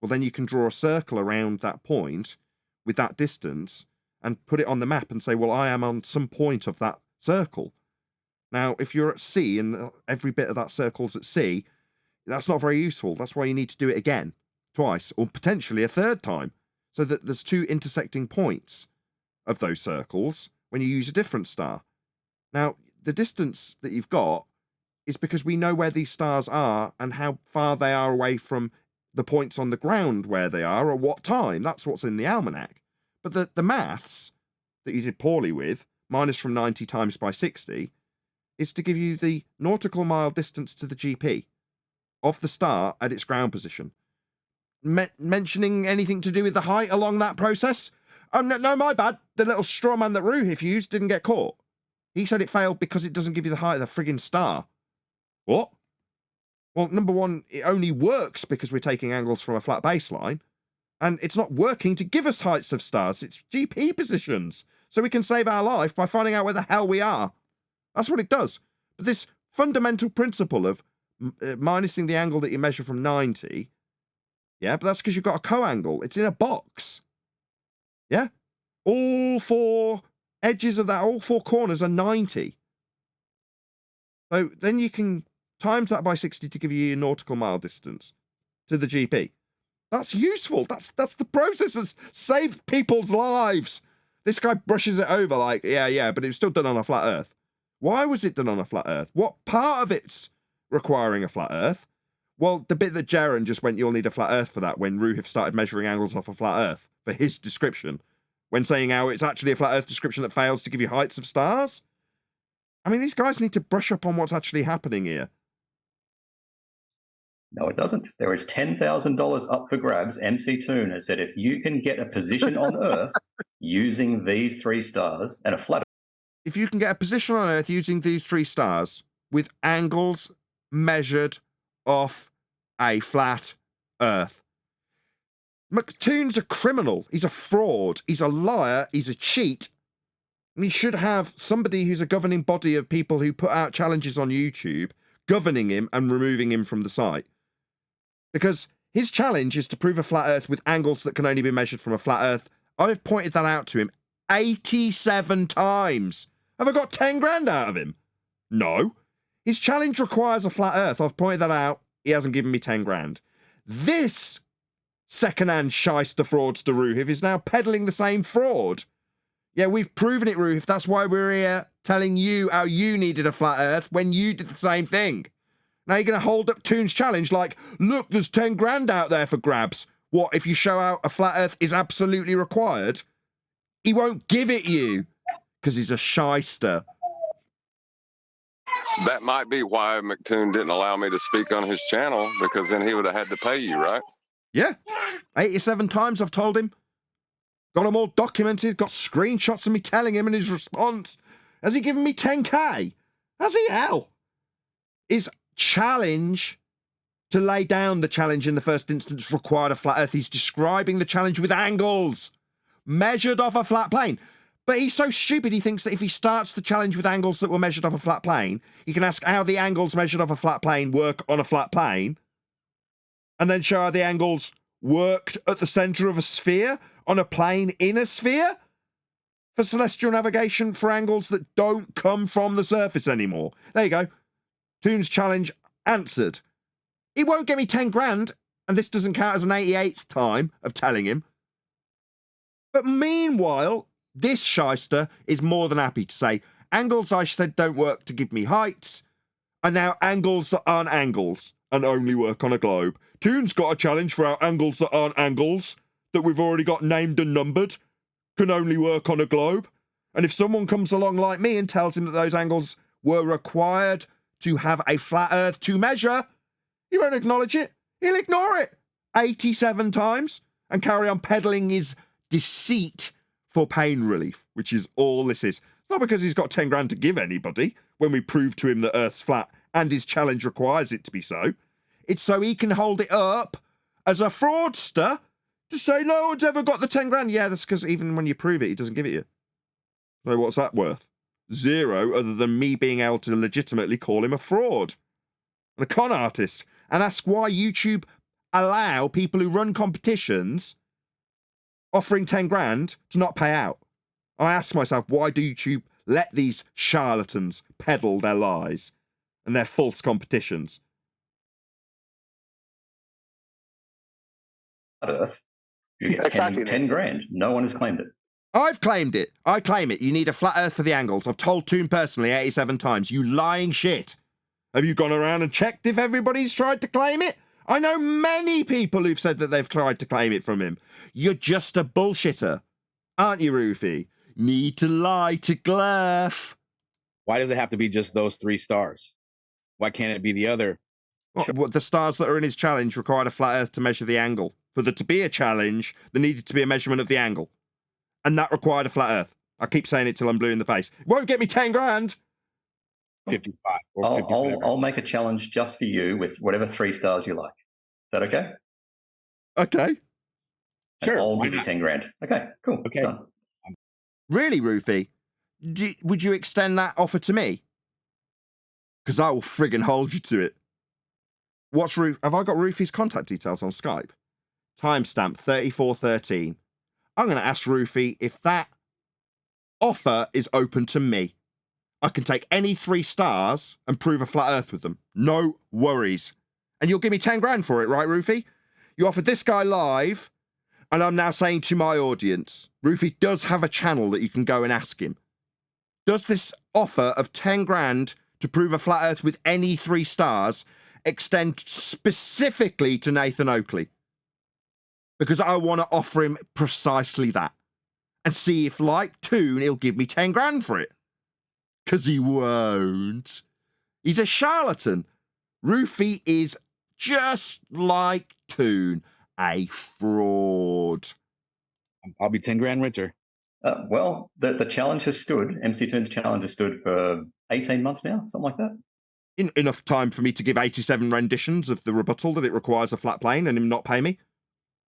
Well, then you can draw a circle around that point with that distance and put it on the map and say, well, I am on some point of that circle. Now, if you're at sea and every bit of that circle's at sea, that's not very useful. That's why you need to do it again, twice, or potentially a third time, so that there's two intersecting points of those circles when you use a different star. Now, the distance that you've got is because we know where these stars are and how far they are away from the points on the ground where they are or what time. That's what's in the almanac. But the maths that you did poorly with, minus from 90 times by 60, is to give you the nautical mile distance to the GP of the star at its ground position. Mentioning anything to do with the height along that process? Oh, no, my bad. The little straw man that Roofy used didn't get caught. He said it failed because it doesn't give you the height of the friggin' star. What? Well, number one, it only works because we're taking angles from a flat baseline, and it's not working to give us heights of stars. It's GP positions, so we can save our life by finding out where the hell we are. That's what it does. But this fundamental principle of minusing the angle that you measure from 90, yeah, but that's because you've got a co-angle. It's in a box. Yeah? All four edges of that, all four corners are 90. So then you can times that by 60 to give you your nautical mile distance to the GP. That's useful. That's the process that's saved people's lives. This guy brushes it over like, yeah, but it was still done on a flat Earth. Why was it done on a flat Earth? What part of it's requiring a flat Earth? Well, the bit that Jaren just went, you'll need a flat Earth for that, when Roofy started measuring angles off a flat Earth for his description, when saying how it's actually a flat Earth description that fails to give you heights of stars. I mean, these guys need to brush up on what's actually happening here. No, it doesn't. There is $10,000 up for grabs. MC Toon has said if you can get a position on Earth using these three stars and a flat... If you can get a position on Earth using these three stars with angles measured off a flat Earth. McToon's a criminal. He's a fraud. He's a liar. He's a cheat. And he should have somebody who's a governing body of people who put out challenges on YouTube governing him and removing him from the site. Because his challenge is to prove a flat Earth with angles that can only be measured from a flat Earth. I've pointed that out to him 87 times. Have I got 10 grand out of him? No. His challenge requires a flat Earth. I've pointed that out. He hasn't given me 10 grand. This second-hand shyster fraudster Roofy is now peddling the same fraud. Yeah, we've proven it, Roofy. That's why we're here telling you how you needed a flat Earth when you did the same thing. Now you're going to hold up Toon's challenge like, look, there's 10 grand out there for grabs. What, if you show out a flat Earth is absolutely required? He won't give it you because he's a shyster. That might be why McToon didn't allow me to speak on his channel, because then he would have had to pay you, right? Yeah. 87 times I've told him. Got them all documented, got screenshots of me telling him and his response. Has he given me 10K? Has he? Hell. His challenge to lay down the challenge in the first instance required a flat Earth. He's describing the challenge with angles measured off a flat plane. But he's so stupid, he thinks that if he starts the challenge with angles that were measured off a flat plane, he can ask how the angles measured off a flat plane work on a flat plane, and then show how the angles worked at the centre of a sphere on a plane in a sphere for celestial navigation for angles that don't come from the surface anymore. There you go. Toon's challenge answered. He won't get me 10 grand, and this doesn't count as an 88th time of telling him. But meanwhile, this shyster is more than happy to say, angles I said don't work to give me heights are now angles that aren't angles and only work on a globe. Toon's got a challenge for our angles that aren't angles that we've already got named and numbered can only work on a globe. And if someone comes along like me and tells him that those angles were required to have a flat earth to measure, he won't acknowledge it. He'll ignore it 87 times and carry on peddling his deceit for pain relief, which is all this is. Not because he's got 10 grand to give anybody when we prove to him that Earth's flat and his challenge requires it to be so. It's so he can hold it up as a fraudster to say no one's ever got the 10 grand. Yeah, that's because even when you prove it, he doesn't give it you. So what's that worth? Zero, other than me being able to legitimately call him a fraud and a con artist and ask why YouTube allow people who run competitions offering 10 grand to not pay out. I ask myself, why do YouTube let these charlatans peddle their lies and their false competitions? Earth, you get 10 grand. No one has claimed it. I've claimed it. I claim it. You need a flat earth for the angles. I've told Toon personally 87 times. You lying shit. Have you gone around and checked if everybody's tried to claim it? I know many people who've said that they've tried to claim it from him. You're just a bullshitter, aren't you, Roofy? Need to lie to Glurf. Why does it have to be just those 3 stars? Why can't it be the other? What the stars that are in his challenge required a flat earth to measure the angle. For there to be a challenge, there needed to be a measurement of the angle. And that required a flat earth. I keep saying it till I'm blue in the face. It won't get me 10 grand. 55 or 50. I'll make a challenge just for you with whatever 3 stars you like. Is that okay? Okay. Sure. I'll give you 10 grand. Okay, cool. Okay. Done. Really, Roofy? Would you extend that offer to me? Because I will friggin' hold you to it. Have I got Roofy's contact details on Skype? Timestamp 3413. I'm going to ask Roofy if that offer is open to me. I can take any 3 stars and prove a flat earth with them. No worries. And you'll give me 10 grand for it, right, Roofy? You offered this guy live, and I'm now saying to my audience, Roofy does have a channel that you can go and ask him. Does this offer of 10 grand to prove a flat earth with any 3 stars extend specifically to Nathan Oakley? Because I want to offer him precisely that. And see if, like Toon, he'll give me 10 grand for it. Because he won't. He's a charlatan. Roofy is just like Toon, a fraud. I'll be 10 grand richer. Well, the challenge has stood. MC Toon's challenge has stood for 18 months now, something like that. Enough time for me to give 87 renditions of the rebuttal that it requires a flat plane and him not pay me.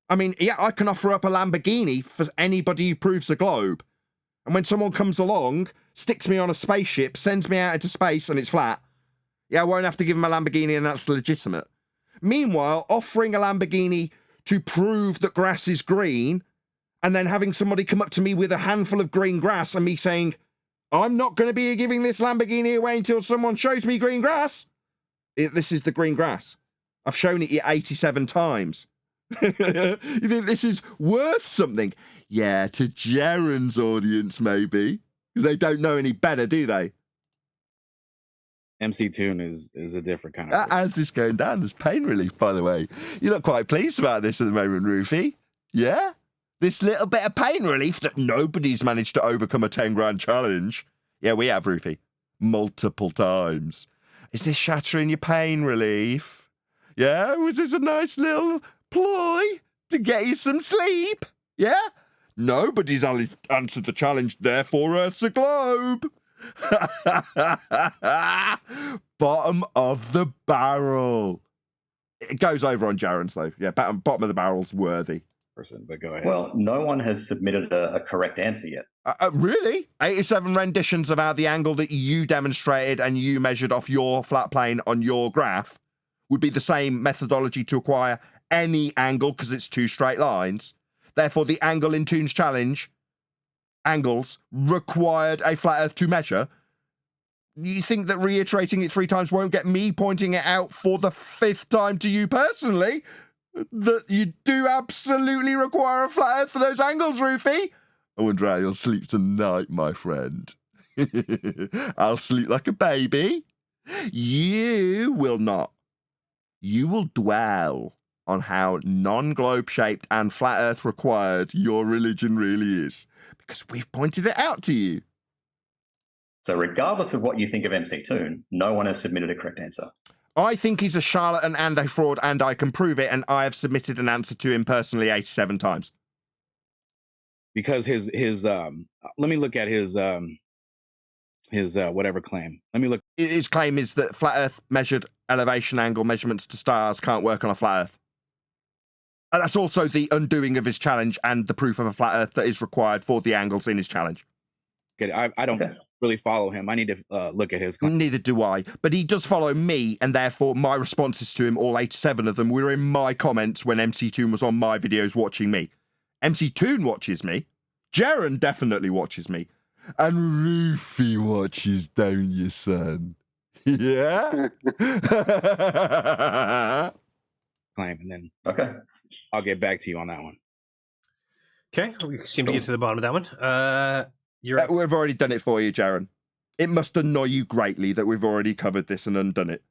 I mean, yeah, I can offer up a Lamborghini for anybody who proves a globe. And when someone comes along, sticks me on a spaceship, sends me out into space and it's flat, yeah, I won't have to give him a Lamborghini and that's legitimate. Meanwhile, offering a Lamborghini to prove that grass is green and then having somebody come up to me with a handful of green grass and me saying, I'm not going to be giving this Lamborghini away until someone shows me green grass. This is the green grass. I've shown it 87 times. You think this is worth something? Yeah, to Jaren's audience, maybe. Because they don't know any better, do they? MC Toon is a different kind of. How's this going down? There's pain relief, by the way. You look quite pleased about this at the moment, Roofy. Yeah? This little bit of pain relief that nobody's managed to overcome a 10 grand challenge. Yeah, we have, Roofy. Multiple times. Is this shattering your pain relief? Yeah? Was this a nice little ploy to get you some sleep? Yeah? Nobody's answered the challenge, therefore Earth's a globe. Bottom of the barrel. It goes over on Jaren's, though. Yeah, bottom of the barrel's worthy. person, but go ahead. Well, no one has submitted a correct answer yet. Really? 87 renditions of how the angle that you demonstrated and you measured off your flat plane on your graph would be the same methodology to acquire any angle because it's two straight lines. Therefore, the angle in Toon's challenge, angles, required a flat Earth to measure. You think that reiterating it 3 times won't get me pointing it out for the 5th time to you personally? That you do absolutely require a flat Earth for those angles, Roofy? I wonder how you'll sleep tonight, my friend. I'll sleep like a baby. You will not. You will dwell on how non-globe shaped and flat Earth required your religion really is, because we've pointed it out to you. So regardless of what you think of MC Toon, no one has submitted a correct answer. I think he's a charlatan and a fraud, and I can prove it, and I have submitted an answer to him personally 87 times. Because his let me look at his whatever claim. Let me look. His claim is that flat Earth measured elevation angle measurements to stars can't work on a flat Earth. And that's also the undoing of his challenge and the proof of a flat Earth that is required for the angles in his challenge. Okay, I don't really follow him. I need to look at his claim. Neither do I. But he does follow me, and therefore my responses to him, all 87 of them, were in my comments when MC Toon was on my videos watching me. MC Toon watches me. Jaren definitely watches me. And Roofy watches, don't you, son? Yeah? Claim, and then I'll get back to you on that one. Okay, we seem to get to the bottom of that one. We've already done it for you, Jaren. It must annoy you greatly that we've already covered this and undone it.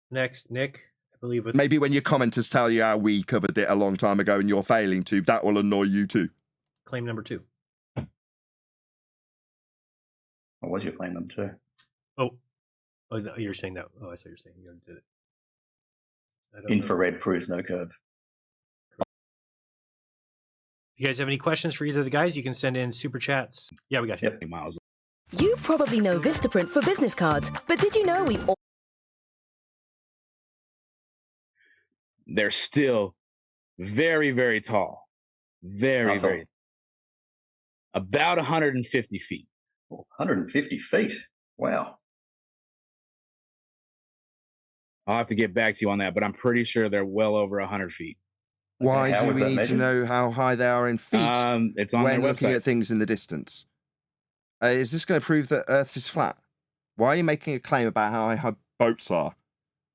Next, Nick, I believe. Maybe when your commenters tell you how we covered it a long time ago and you're failing to, that will annoy you too. Claim number 2. What was your claim number 2? Oh, no, you're saying that. Oh, I saw you're saying you already did it. Infrared proves no curve. If you guys have any questions for either of the guys, you can send in super chats. Yeah, we got you. Yep. Miles. You probably know Vistaprint for business cards, but did you know we all... They're still very, very tall. Very, very. About 150 feet. 150 feet? Wow. I'll have to get back to you on that, but I'm pretty sure they're well over 100 feet. Why do we need to know how high they are in feet it's on when their looking website. at things in the distance? Is this going to prove that Earth is flat? Why are you making a claim about how high boats are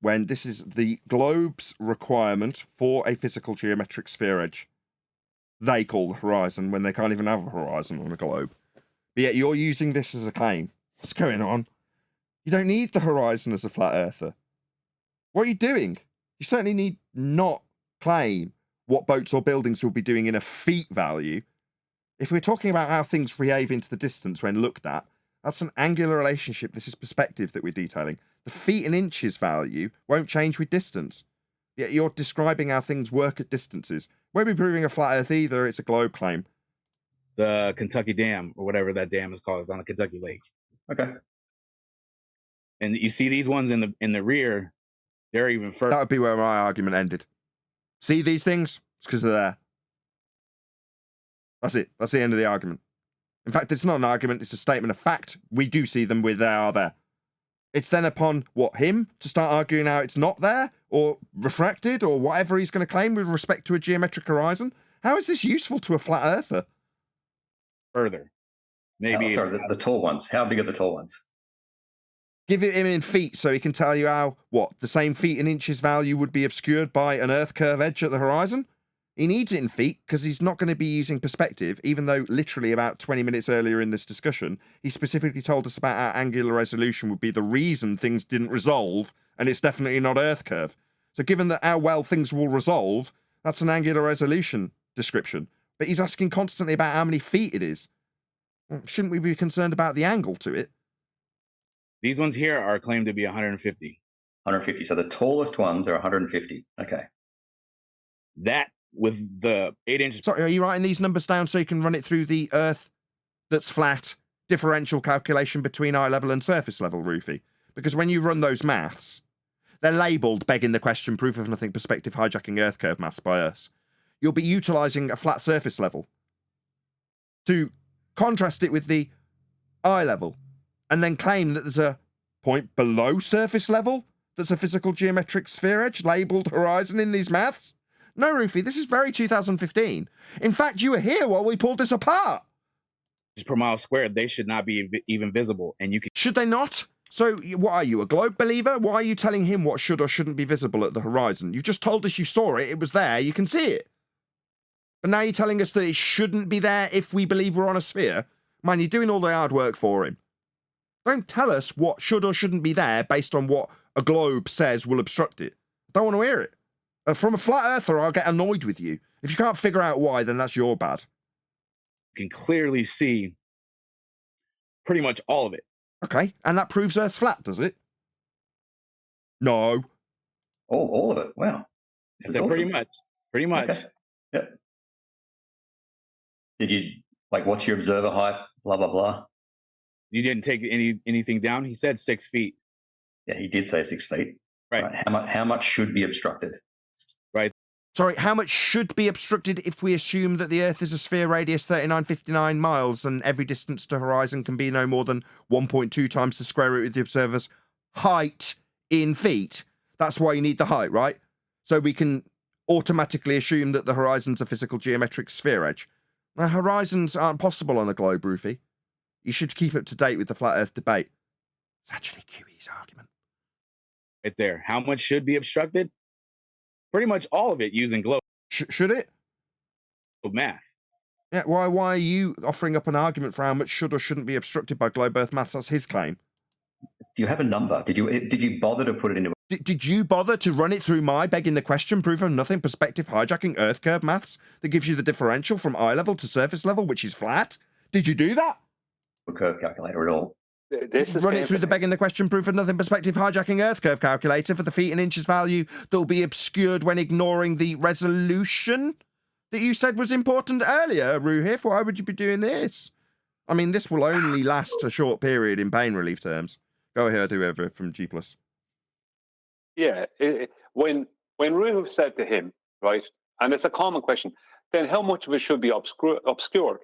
when this is the globe's requirement for a physical geometric sphere edge? They call the horizon when they can't even have a horizon on a globe. But yet you're using this as a claim. What's going on? You don't need the horizon as a flat earther. What are you doing? You certainly need not claim what boats or buildings will be doing in a feet value. If we're talking about how things behave into the distance when looked at, that's an angular relationship. This is perspective that we're detailing. The feet and inches value won't change with distance. Yet you're describing how things work at distances. Won't be proving a flat earth either. It's a globe claim. The Kentucky Dam, or whatever that dam is called, is on the Kentucky Lake. Okay. And you see these ones in the rear, they're even further. That would be where my argument ended. See these things? It's because they're there. That's it. That's the end of the argument. In fact, it's not an argument. It's a statement of fact. We do see them where they are there. It's then upon, him to start arguing how it's not there or refracted or whatever he's going to claim with respect to a geometric horizon. How is this useful to a flat earther? Further. Maybe. Sorry, the tall ones. How big are the tall ones? Give it him in feet so he can tell you how, the same feet and inches value would be obscured by an earth curve edge at the horizon? He needs it in feet because he's not going to be using perspective, even though literally about 20 minutes earlier in this discussion, he specifically told us about how angular resolution would be the reason things didn't resolve, and it's definitely not earth curve. So given that how well things will resolve, that's an angular resolution description. But he's asking constantly about how many feet it is. Shouldn't we be concerned about the angle to it? These ones here are claimed to be 150. 150. So the tallest ones are 150. Okay. That with the 8 inches. Sorry, are you writing these numbers down so you can run it through the Earth that's flat differential calculation between eye level and surface level, Roofy? Because when you run those maths, they're labelled begging the question, proof of nothing perspective hijacking Earth curve maths by us. you'll be utilizing a flat surface level to contrast it with the eye level, and then claim that there's a point below surface level that's a physical geometric sphere edge labeled horizon in these maths? No, Roofy, this is very 2015. In fact, you were here while we pulled this apart. Per mile squared, they should not be even visible. And you can. Should they not? So, what are you, a globe believer? Why are you telling him what should or shouldn't be visible at the horizon? You just told us you saw it, it was there, you can see it. But now you're telling us that it shouldn't be there if we believe we're on a sphere? Man, you're doing all the hard work for him. Don't tell us what should or shouldn't be there based on what a globe says will obstruct it. I don't want to hear it. From a flat earther, I'll get annoyed with you. If you can't figure out why, then that's your bad. You can clearly see pretty much all of it. Okay, and that proves Earth's flat, does it? No. All of it. Wow. This is So awesome. Pretty much. Okay. Yep. Did you, like, what's your observer height? Blah, blah, blah. You didn't take anything down? He said 6 feet. Yeah, he did say 6 feet. Right. How much should be obstructed? Right. Sorry, how much should be obstructed if we assume that the Earth is a sphere radius 3959 miles and every distance to horizon can be no more than 1.2 times the square root of the observer's height in feet? That's why you need the height, right? So we can automatically assume that the horizon's a physical geometric sphere edge. Now, horizons aren't possible on a globe, Roofy. You should keep up to date with the flat Earth debate. It's actually QE's argument. Right there. How much should be obstructed? Pretty much all of it using globe. Should it? Math. Yeah, why are you offering up an argument for how much should or shouldn't be obstructed by globe Earth maths? That's his claim. Do you have a number? Did you bother to put it into? Did you bother to run it through my begging the question, proof of nothing, perspective hijacking Earth curve maths that gives you the differential from eye level to surface level, which is flat? Did you do that? A curve calculator at all? Run it through the begging the question, proof of nothing, perspective hijacking Earth curve calculator for the feet and inches value that will be obscured when ignoring the resolution that you said was important earlier, Ruhif. Why would you be doing this? I mean, this will only last a short period in pain relief terms. Go ahead, whoever from G+. Yeah, when Ruhif said to him, right, and it's a common question, then how much of it should be obscured?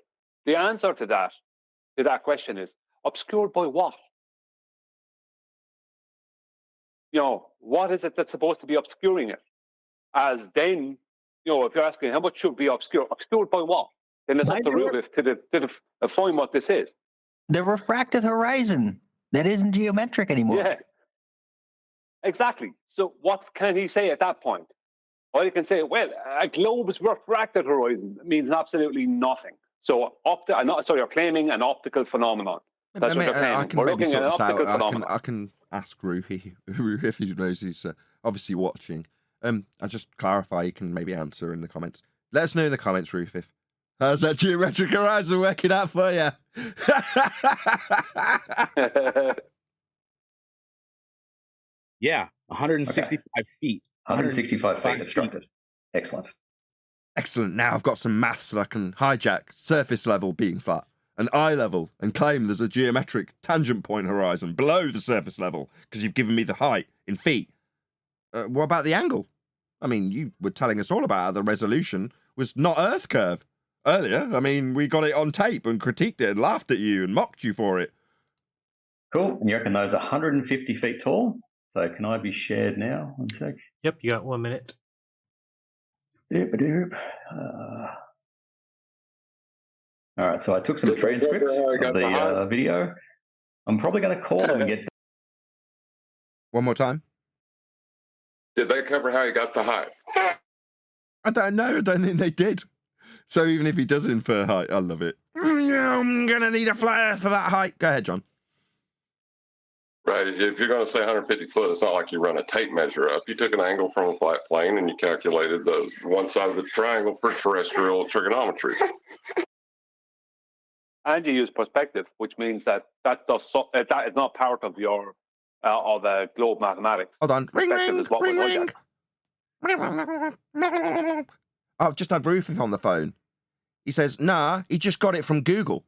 The answer to that question is, obscured by what? You know, what is it that's supposed to be obscuring it? As then, you know, if you're asking how much should be obscured by what? Then it's up to Ruhif to define what this is. The refracted horizon that isn't geometric anymore. Yeah, exactly. So what can he say at that point? Well, he can say, well, a globe's refracted horizon means absolutely nothing. So you're claiming an optical phenomenon. That's what you're claiming. We're looking at an optical phenomenon. I can ask Roofy if he knows he's obviously watching. I'll just clarify. You can maybe answer in the comments. Let us know in the comments, Roofy. How's that geometric horizon working out for you? Yeah, 165 feet. 165 feet obstructed. Excellent. Excellent. Now I've got some maths that I can hijack. Surface level being flat, and eye level, and claim there's a geometric tangent point horizon below the surface level because you've given me the height in feet. What about the angle? I mean, you were telling us all about how the resolution was not Earth curve earlier. I mean, we got it on tape and critiqued it and laughed at you and mocked you for it. Cool. And you reckon those are 150 feet tall? So can I be shared now? 1 sec. Yep, you got 1 minute. Doop-a-doop. All right, so I took some transcripts of the video. I'm probably going to call them and get... One more time. Did they cover how he got the height? I don't know. I don't think they did. So even if he does infer height, I love it. I'm going to need a flat Earth for that height. Go ahead, John. Right. If you're going to say 150 foot, it's not like you run a tape measure up. You took an angle from a flat plane and you calculated the one side of the triangle for terrestrial trigonometry. And you use perspective, which means that is not part of your globe mathematics. Hold on. Ring, ring, ring, ring. I've just had Roofy on the phone. He says, nah, he just got it from Google.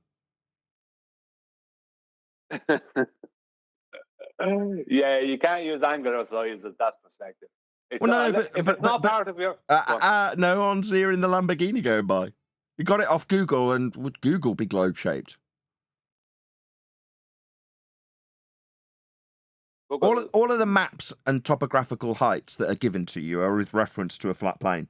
Yeah, you can't use angular sizes. That's perspective. It's Well, not, no, if it's not part of your... no one's here in the Lamborghini going by. You got it off Google, and would Google be globe-shaped? All of the maps and topographical heights that are given to you are with reference to a flat plane.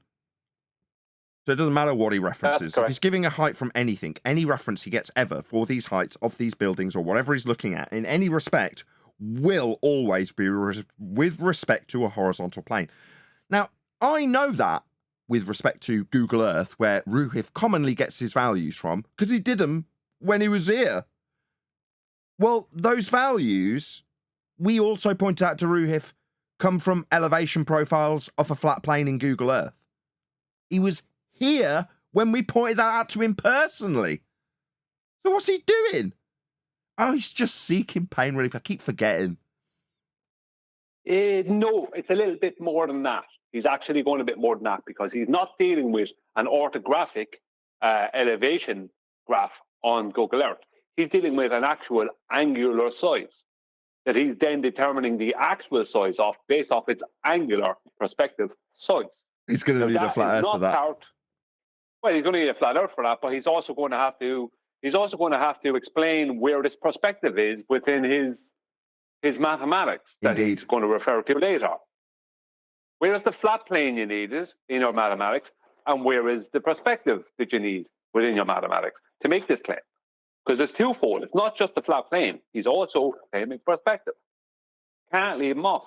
So it doesn't matter what he references. If he's giving a height from anything, any reference he gets ever for these heights of these buildings or whatever he's looking at in any respect will always be with respect to a horizontal plane. Now, I know that with respect to Google Earth, where Roofy commonly gets his values from, because he did them when he was here. Well, those values, we also point out to Roofy, come from elevation profiles off a flat plane in Google Earth. He was here when we pointed that out to him personally. So what's he doing? Oh, he's just seeking pain relief. I keep forgetting. No, it's a little bit more than that. He's actually going a bit more than that because he's not dealing with an orthographic elevation graph on Google Earth. He's dealing with an actual angular size that he's then determining the actual size of based off its angular perspective size. He's going to need a flat Earth for that. Well, he's going to need a flat Earth for that, but he's also going to have to. He's also going to have to explain where this perspective is within his mathematics that he's going to refer to later. Where is the flat plane you needed in your mathematics, and where is the perspective that you need within your mathematics to make this claim? Because it's twofold. It's not just the flat plane. He's also claiming perspective. Can't leave him off.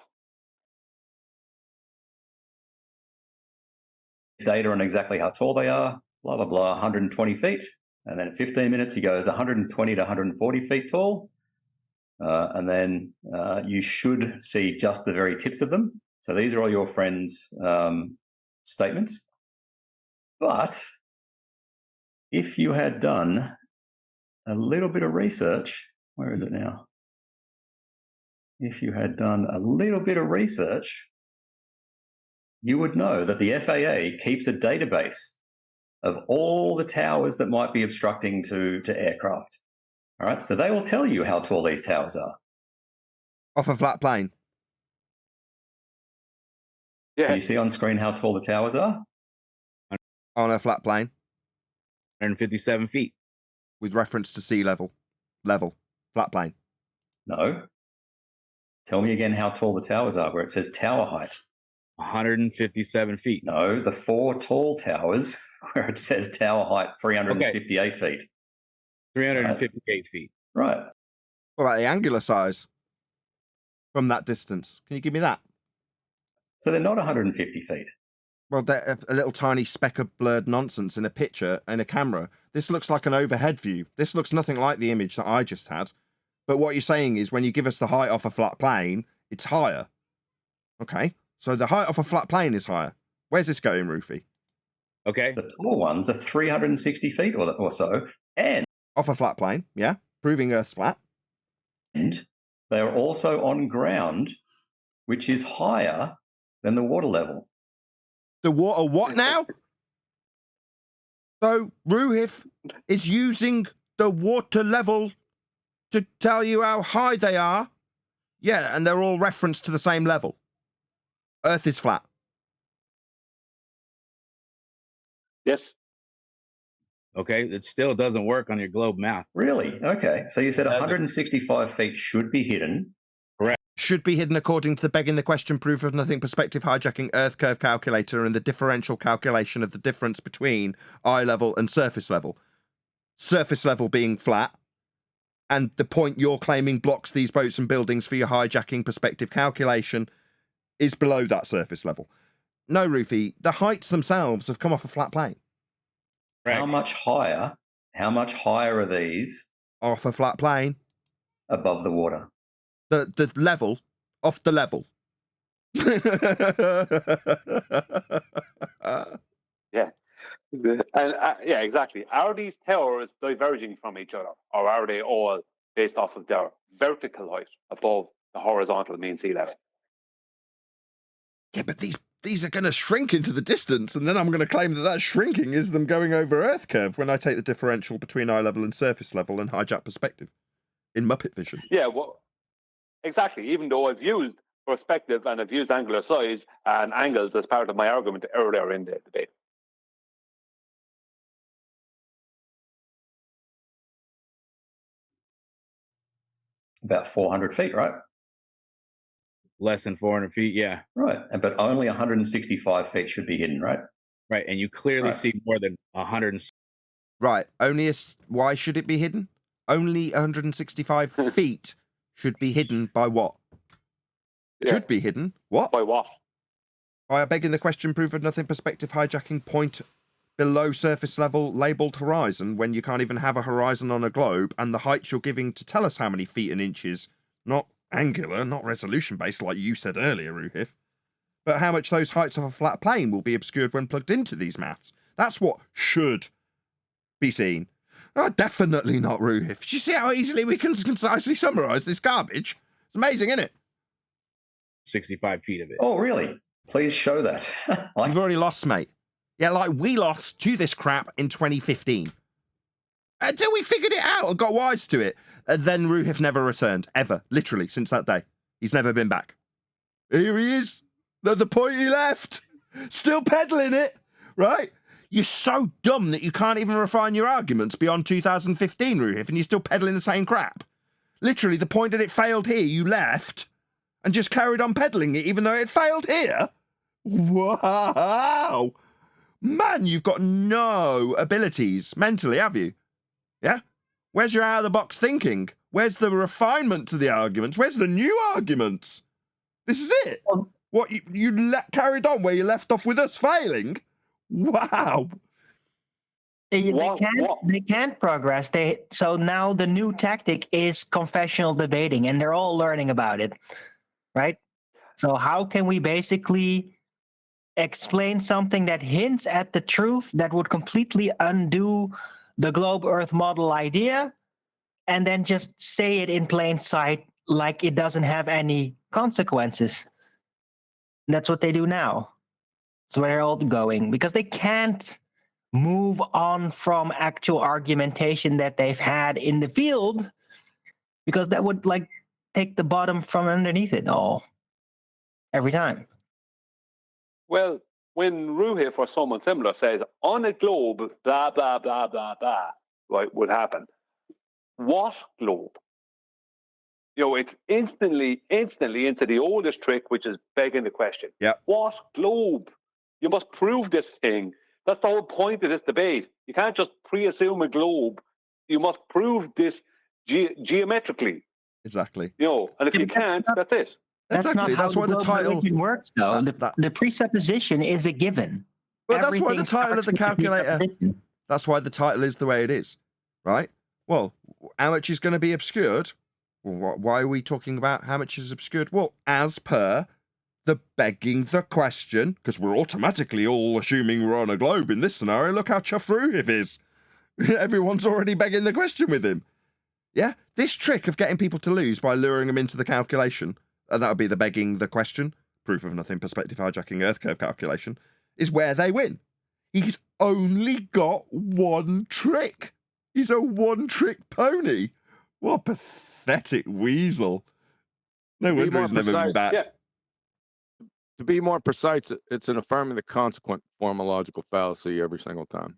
Data on exactly how tall they are, blah, blah, blah, 120 feet. And then in 15 minutes, he goes 120 to 140 feet tall. And then you should see just the very tips of them. So these are all your friends' statements. But if you had done a little bit of research, where is it now? If you had done a little bit of research, you would know that the FAA keeps a database of all the towers that might be obstructing to aircraft. All right, so they will tell you how tall these towers are. Off a flat plane. Yeah. Can you see on screen how tall the towers are? On a flat plane. 157 feet. With reference to sea level. Flat plane. No. Tell me again how tall the towers are, where it says tower height. 157 feet. No, the 4 tall towers, where it says tower height 358 feet. 358 feet. Right. What about the angular size from that distance? Can you give me that? So they're not 150 feet. Well, they're a little tiny speck of blurred nonsense in a picture in a camera. This looks like an overhead view. This looks nothing like the image that I just had. But what you're saying is when you give us the height off a flat plane, it's higher. Okay. So the height off a flat plane is higher. Where's this going, Roofy? Okay. The tall ones are 360 feet or so. And off a flat plane, yeah. Proving Earth's flat. And they are also on ground, which is higher than the water level. The water what now? So Roofy is using the water level to tell you how high they are. Yeah, and they're all referenced to the same level. Earth is flat. Yes. Okay, it still doesn't work on your globe math. Really? Okay. So you said 165 feet should be hidden. Correct. Should be hidden according to the begging the question proof of nothing perspective hijacking Earth curve calculator and the differential calculation of the difference between eye level and surface level. Surface level being flat, and the point you're claiming blocks these boats and buildings for your hijacking perspective calculation is below that surface level. No, Roofy, the heights themselves have come off a flat plane. Right. How much higher are these? Off a flat plane. Above the water. The level, off the level. Yeah. And yeah, exactly. Are these towers diverging from each other, or are they all based off of their vertical height above the horizontal mean sea level? Yeah, but these are going to shrink into the distance, and then I'm going to claim that shrinking is them going over Earth curve when I take the differential between eye level and surface level and hijack perspective in Muppet vision. Yeah, well, exactly. Even though I've used perspective, and I've used angular size and angles as part of my argument earlier in the debate. About 400 feet, right? Less than 400 feet, yeah. Right, but only 165 feet should be hidden, right? Right, and you clearly see more than 100. Right, why should it be hidden? Only 165 feet should be hidden by what? Yeah. Should be hidden? What? By what? By begging the question, proof of nothing, perspective hijacking point below surface level labelled horizon, when you can't even have a horizon on a globe, and the heights you're giving to tell us how many feet and inches, not angular, not resolution based like you said earlier, Ruhif, but how much those heights of a flat plane will be obscured when plugged into these maths. That's what should be seen. Oh, definitely not, Ruhif. Do you see how easily we can concisely summarise this garbage? It's amazing, isn't it? 65 feet of it. Oh, really? Please show that. You've already lost, mate. Yeah, like we lost to this crap in 2015. Until we figured it out and got wise to it. Then Ruhif never returned, ever. Literally, since that day. He's never been back. Here he is. At the point he left. Still peddling it, right? You're so dumb that you can't even refine your arguments beyond 2015, Ruhif, and you're still peddling the same crap. Literally, the point that it failed here, you left and just carried on peddling it even though it failed here? Wow! Man, you've got no abilities mentally, have you? Yeah? Where's your out-of-the-box thinking? Where's the refinement to the arguments? Where's the new arguments? This is it. What, you carried on where you left off with us failing? Wow. They can't progress. So now the new tactic is confessional debating, and they're all learning about it, right? So how can we basically explain something that hints at the truth that would completely undo the globe Earth model idea, and then just say it in plain sight like it doesn't have any consequences? And that's what they do now. That's where they're all going, because they can't move on from actual argumentation that they've had in the field, because that would take the bottom from underneath it all every time. Well, when Ruhif or someone similar says, on a globe, blah, blah, blah, blah, blah, right, would happen. What globe? You know, it's instantly into the oldest trick, which is begging the question. Yeah. What globe? You must prove this thing. That's the whole point of this debate. You can't just pre-assume a globe. You must prove this geometrically. Exactly. You know, and if you can't, that's it. That's not how the religion works, though. The presupposition is a given. But that's why the title of the calculator. That's why the title is the way it is, right? Well, how much is going to be obscured? Well, why are we talking about how much is obscured? Well, as per the begging the question, because we're automatically all assuming we're on a globe in this scenario. Look how chuffed Ruhif is. Everyone's already begging the question with him. Yeah? This trick of getting people to lose by luring them into the calculation, that would be the begging the question, proof of nothing, perspective hijacking, earth curve calculation, is where they win. He's only got one trick. He's a one-trick pony. What a pathetic weasel. No wonder he's never been back. Yeah. To be more precise, it's an affirming the consequent form of logical fallacy every single time.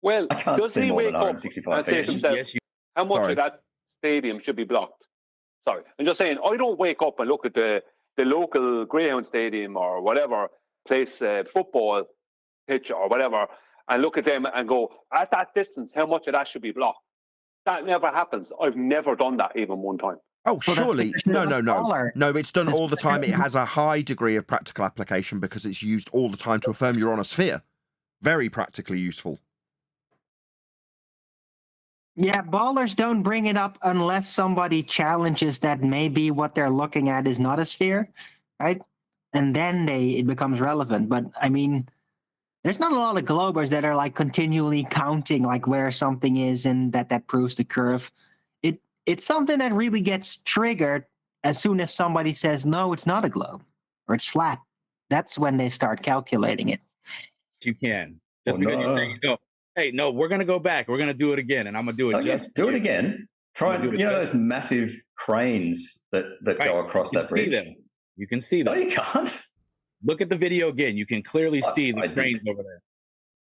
Well, I can't does see he more than wake up 165 and say feet. to himself, Yes, how much Sorry. of that stadium should be blocked? Sorry, I'm just saying, I don't wake up and look at the local Greyhound Stadium or whatever place, football pitch or whatever, and look at them and go, at that distance, how much of that should be blocked? That never happens. I've never done that even one time. Oh, surely. No, it's done all the time. It has a high degree of practical application because it's used all the time to affirm you're on a sphere. Very practically useful. Yeah, ballers don't bring it up unless somebody challenges that maybe what they're looking at is not a sphere, right? And then it becomes relevant. But I mean, there's not a lot of globers that are continually counting where something is and that proves the curve. It's something that really gets triggered as soon as somebody says, no, it's not a globe or it's flat. That's when they start calculating it. You can. Just because you say, hey, no, we're going to go back. We're going to do it again. And I'm going to do it do it again. Try, do it you know, this those massive cranes that go across that bridge. You can see them. No, you can't. Look at the video again. You can clearly see the cranes over there.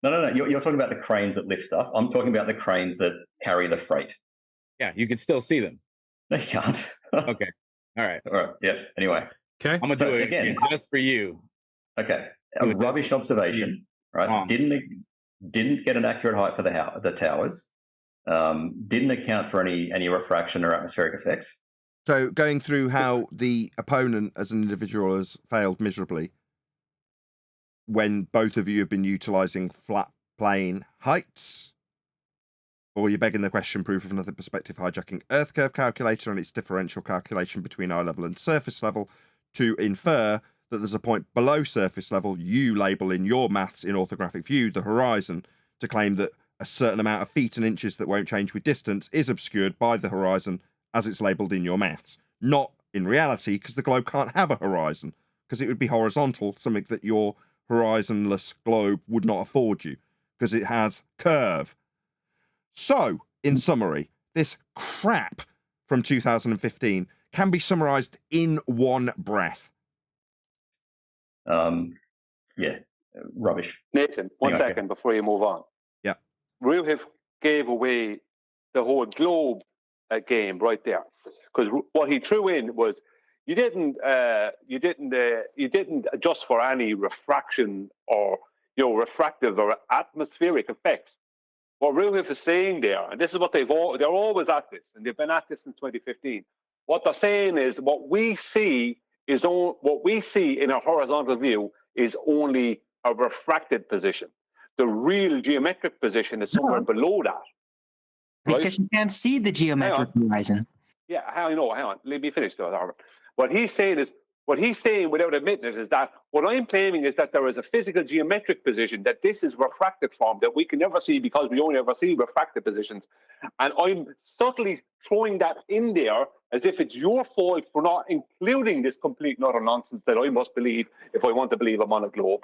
No. You're talking about the cranes that lift stuff. I'm talking about the cranes that carry the freight. Yeah, you can still see them. No, you can't. Okay. All right. Yeah. Anyway. Okay. I'm gonna do it again just for you. Okay. A rubbish observation. Right. Didn't get an accurate height for the towers. Didn't account for any refraction or atmospheric effects. So going through how the opponent as an individual has failed miserably when both of you have been utilizing flat plane heights, or you're begging the question, proof of another perspective, hijacking Earth curve calculator and its differential calculation between eye level and surface level to infer that there's a point below surface level you label in your maths in orthographic view the horizon, to claim that a certain amount of feet and inches that won't change with distance is obscured by the horizon as it's labelled in your maths. Not in reality, because the globe can't have a horizon, because it would be horizontal, something that your horizonless globe would not afford you, because it has curve. So, in summary, this crap from 2015 can be summarised in one breath. Yeah, rubbish. Nathan, one second before you move on. Yeah. Roofy gave away the whole globe game right there, because what he threw in was you didn't adjust for any refraction or refractive or atmospheric effects. What Roofy is saying there, and this is what they're always at this, and they've been at this since 2015. What they're saying is what we see in a horizontal view is only a refracted position. The real geometric position is somewhere below that. Because right? you can't see the geometric horizon. Yeah, hang on. Let me finish though, Robert. What he's saying without admitting it is that what I'm claiming is that there is a physical geometric position, that this is refracted from, that we can never see because we only ever see refracted positions. And I'm subtly throwing that in there as if it's your fault for not including this complete and utter nonsense that I must believe if I want to believe I'm on a globe.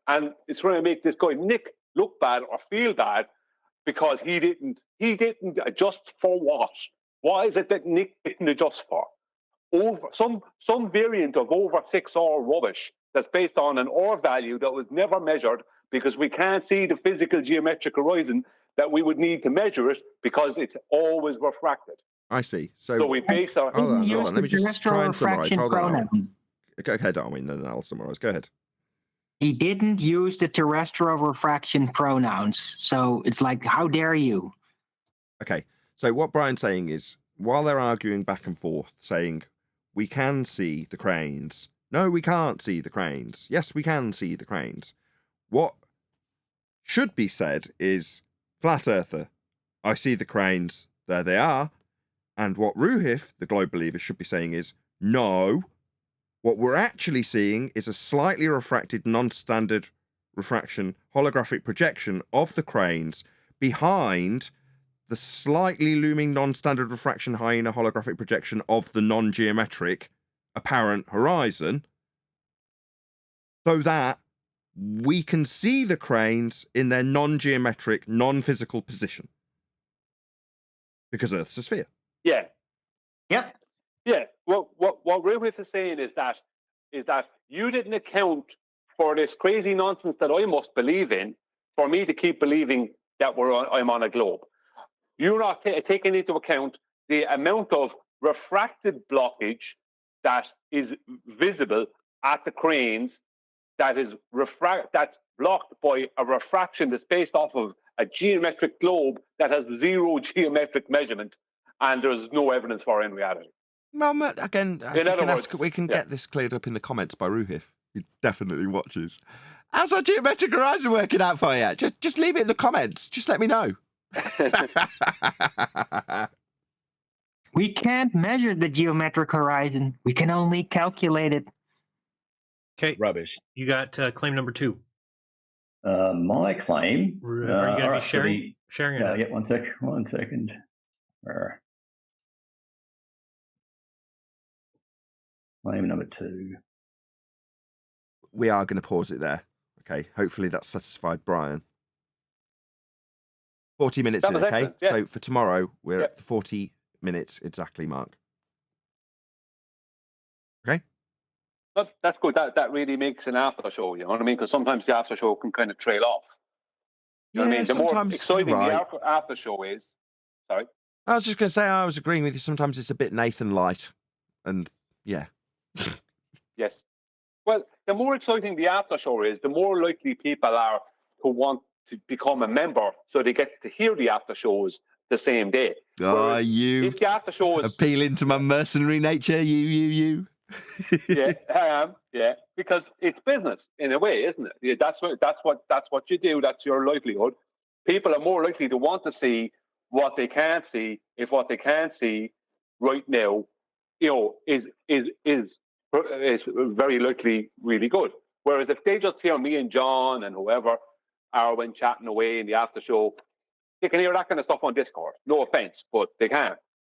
And it's going to make this guy Nick look bad or feel bad because he didn't adjust for what? What is it that Nick didn't adjust for? Over some variant of over 6R rubbish that's based on an R value that was never measured because we can't see the physical geometric horizon that we would need to measure it because it's always refracted. I see. So we base our... Hold on. Let me just try and summarise. Hold on. Okay, Darwin, then I'll summarise. Go ahead. He didn't use the terrestrial refraction pronouns. So it's like, how dare you? Okay. So what Brian's saying is, while they're arguing back and forth, saying, we can see the cranes. No, we can't see the cranes. Yes, we can see the cranes. What should be said is, flat earther, I see the cranes. There they are. And what Roofy, the globe believer, should be saying is, no, what we're actually seeing is a slightly refracted, non-standard refraction holographic projection of the cranes behind the slightly looming non-standard refraction hyena holographic projection of the non-geometric apparent horizon, so that we can see the cranes in their non-geometric, non-physical position. Because Earth's a sphere. Yeah. Yep. Yeah. Well, what Roofy is saying is that you didn't account for this crazy nonsense that I must believe in for me to keep believing that I'm on a globe. You're not taking into account the amount of refracted blockage that is visible at the cranes that's blocked by a refraction that's based off of a geometric globe that has zero geometric measurement, and there's no evidence for it in reality. Well, again, we can get this cleared up in the comments by Roofy, who definitely watches. How's our geometric horizon working out for you? Just leave it in the comments. Just let me know. We can't measure the geometric horizon. We can only calculate it. Okay. Rubbish. You got claim number 2. My claim. Are you going to be sharing? Sharing it? Yeah, 1 second. Claim number 2. We are going to pause it there. Okay. Hopefully that's satisfied Brian. 40 minutes in, okay? Excellent. Yeah. So for tomorrow, we're at the 40 minutes exactly, Mark. Okay. That's good. That really makes an after show. You know what I mean? Because sometimes the after show can kind of trail off. You know what I mean? The more sometimes exciting you're right. the after show is. Sorry. I was just going to say I was agreeing with you. Sometimes it's a bit Nathan Light, and yeah. Yes. Well, the more exciting the after show is, the more likely people are to want to become a member, so they get to hear the after shows the same day. Oh, you if the after show is appealing to my mercenary nature, you. Yeah, I am. Yeah, because it's business in a way, isn't it? Yeah, that's what you do. That's your livelihood. People are more likely to want to see what they can't see if what they can't see right now, is very likely really good. Whereas if they just hear me and John and whoever are when chatting away in the after show, they can hear that kind of stuff on Discord. No offense, but they can.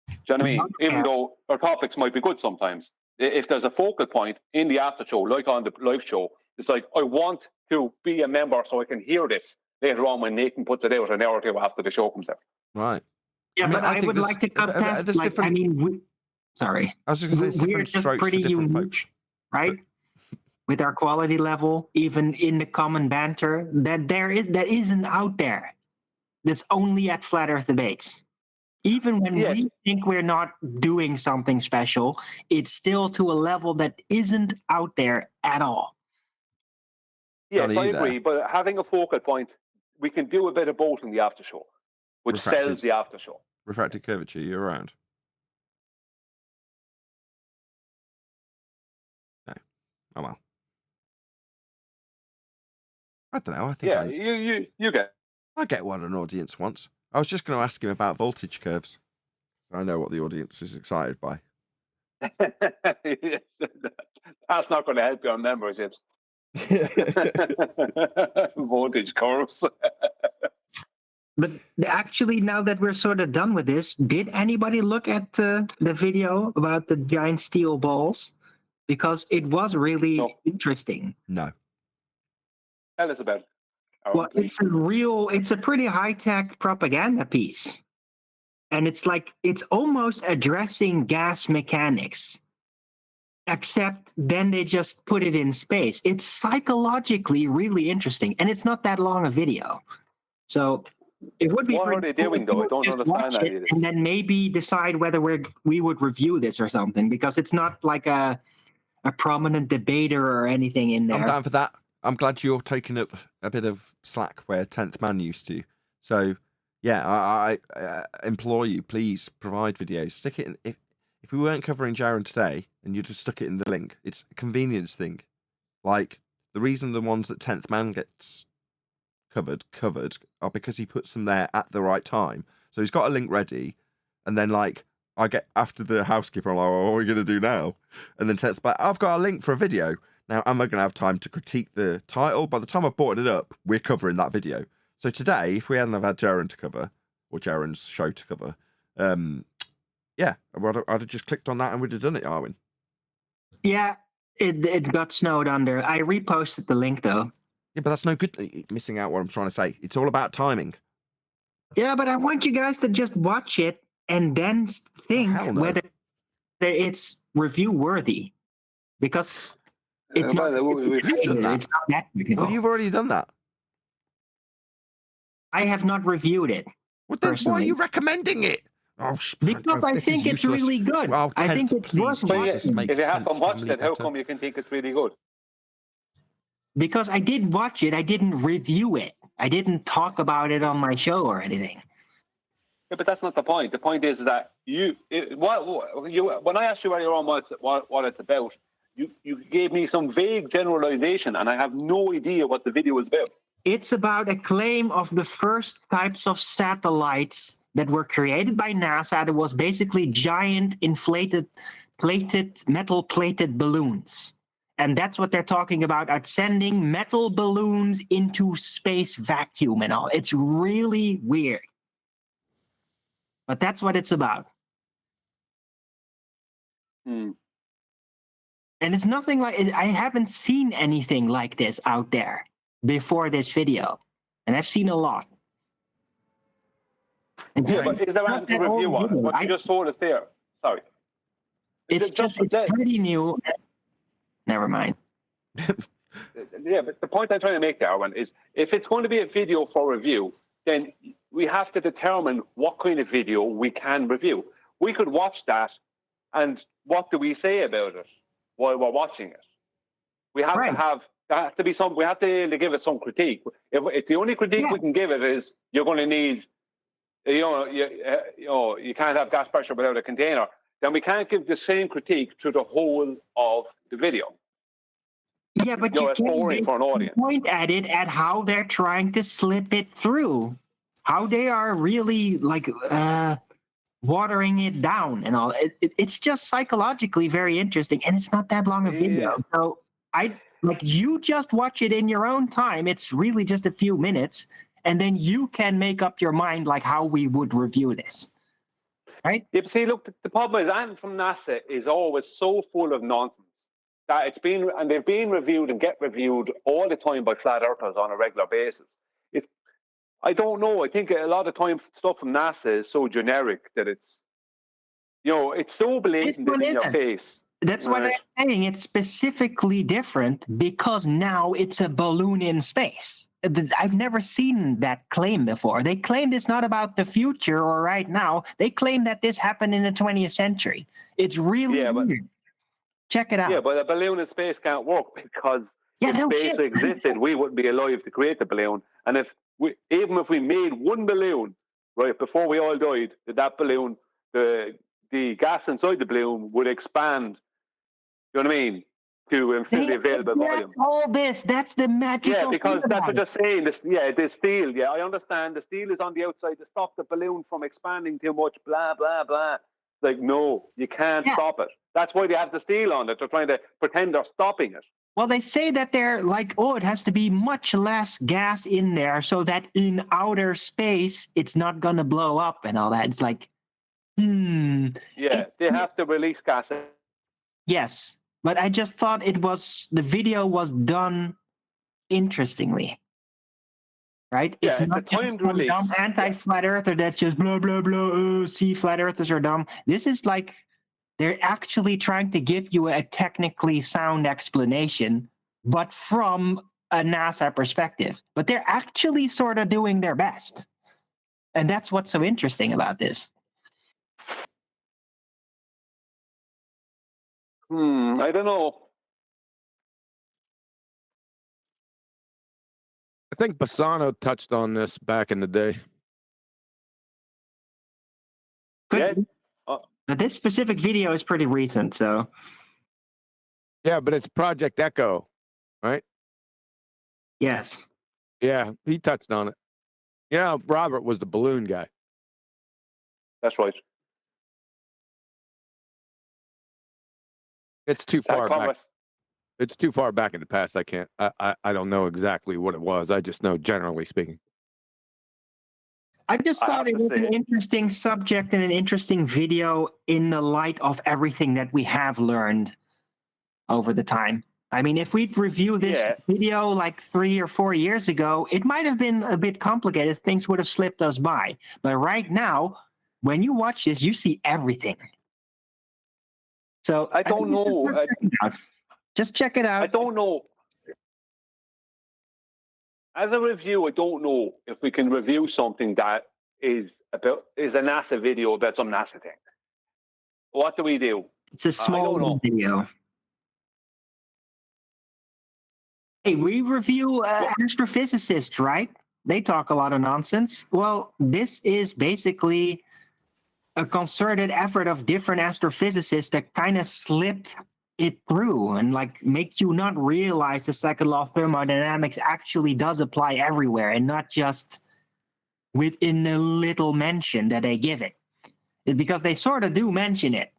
Do you know what I mean? Even though our topics might be good sometimes. If there's a focal point in the after show, like on the live show, it's like, I want to be a member so I can hear this later on when Nathan puts it out an hour or two after the show comes out. Right. Yeah, but I would like to contest. Sorry. I was just going to say, we're just pretty unique, folks. Right? With our quality level, even in the common banter, that isn't out there. That's only at Flat Earth debates. Even when we think we're not doing something special, it's still to a level that isn't out there at all. Yes, I agree. But having a focal point, we can do a bit of both in the after show, which sells the after show. Refracted curvature, you're around. No. Oh well. I don't know. I think you get. I get what an audience wants. I was just going to ask him about voltage curves. I know what the audience is excited by. That's not going to help you on memberships. Voltage curves. But actually, now that we're sort of done with this, did anybody look at the video about the giant steel balls? Because it was really interesting. No. Tell us about it. Well, it's a pretty high-tech propaganda piece. And it's almost addressing gas mechanics, except then they just put it in space. It's psychologically really interesting, and it's not that long a video. So it would be. What are they doing, though? I don't understand that either. And then maybe decide whether we would review this or something, because it's not like a prominent debater or anything in there. I'm down for that. I'm glad you're taking up a bit of slack where 10th Man used to. So. Yeah, I implore you, please provide videos. Stick it in. If we weren't covering Jaren today and you just stuck it in the link, it's a convenience thing. Like, the reason the ones that 10th Man gets covered are because he puts them there at the right time. So he's got a link ready, and then I get after the housekeeper, I'm like, what are we gonna do now? And then 10th Man, I've got a link for a video. Now, am I gonna have time to critique the title? By the time I've brought it up, we're covering that video. So today, if we hadn't have had Jaren to cover, or Jaren's show to cover, I'd have just clicked on that and we'd have done it, Arwin. Yeah, it got snowed under. I reposted the link, though. Yeah, but that's no good. Missing out what I'm trying to say. It's all about timing. Yeah, but I want you guys to just watch it and then think whether it's review worthy. Because it's not, you've done that. It's not that technical. Well, you've already done that. I have not reviewed it. Well, then why are you recommending it? Oh, because I think it's really good. Well, I think it's worth watching. If you haven't watched it, how come you can think it's really good? Because I did watch it. I didn't review it. I didn't talk about it on my show or anything. Yeah, but that's not the point. The point is that when I asked you earlier on what it's about, you gave me some vague generalization, and I have no idea what the video is about. It's about a claim of the first types of satellites that were created by NASA. That was basically giant metal plated balloons. And that's what they're talking about sending metal balloons into space vacuum and all. It's really weird. But that's what it's about. And it's nothing like, I haven't seen anything like this out there before this video, and I've seen a lot. Yeah, but is there not anything to that old review on it? video. What you just told us there? Sorry. It's pretty new. Never mind. Yeah, but the point I'm trying to make there, Erwin, is if it's going to be a video for review, then we have to determine what kind of video we can review. We could watch that, and what do we say about it while we're watching it? We have to have there has to be some. We have to give it some critique. If the only critique we can give it is you're going to need, you can't have gas pressure without a container, then we can't give the same critique to the whole of the video. Yeah, but you it's boring for an audience. Point at it at how they're trying to slip it through, how they are really like watering it down and all. It's just psychologically very interesting, and it's not that long a video. So you just watch it in your own time. It's really just a few minutes, and then you can make up your mind like how we would review this. Right? Yeah, but see, look, the problem is, anything from NASA is always so full of nonsense that they've been reviewed and get reviewed all the time by flat earthers on a regular basis. I don't know. I think a lot of time stuff from NASA is so generic that it's so blatant in your face. That's what I'm saying. It's specifically different because now it's a balloon in space. I've never seen that claim before. They claim it's not about the future or right now. They claim that this happened in the 20th century. It's really weird. Check it out. Yeah, but a balloon in space can't work because if space existed, we wouldn't be alive to create the balloon. And even if we made one balloon, right, before we all died, that balloon, the gas inside the balloon would expand, you know what I mean, to fill the available volume. All this, that's the magic. Yeah, because that's what they're saying. The steel, I understand. The steel is on the outside to stop the balloon from expanding too much, blah, blah, blah. Like, no, you can't stop it. That's why they have the steel on it. They're trying to pretend they're stopping it. Well, they say that they're like, it has to be much less gas in there so that in outer space, it's not going to blow up and all that. It's like, Yeah, they have to release gas. Yes, but I just thought the video was done interestingly. Right? Yeah, it's not just some dumb anti-flat earther that's just blah, blah, blah, see, flat earthers are dumb. This is like, they're actually trying to give you a technically sound explanation, but from a NASA perspective. But they're actually sort of doing their best. And that's what's so interesting about this. I don't know. I think Bassano touched on this back in the day. But this specific video is pretty recent, so. Yeah, but it's Project Echo, right? Yes. Yeah, he touched on it. Yeah, Robert was the balloon guy. That's right. It's too far back. It's too far back in the past. I can't. I don't know exactly what it was. I just know generally speaking. I just thought it was an interesting subject and an interesting video in the light of everything that we have learned over the time. I mean, if we'd review this video like 3 or 4 years ago, it might have been a bit complicated. Things would have slipped us by. But right now, when you watch this, you see everything. So I don't know. Just check it out. I don't know. As a review, I don't know if we can review something that is a NASA video about some NASA thing. What do we do? It's a small video. Hey, we review astrophysicists, right? They talk a lot of nonsense. Well, this is basically a concerted effort of different astrophysicists that kind of slip it through and like make you not realize the second law of thermodynamics actually does apply everywhere and not just within a little mention that they give it. It's because they sort of do mention it.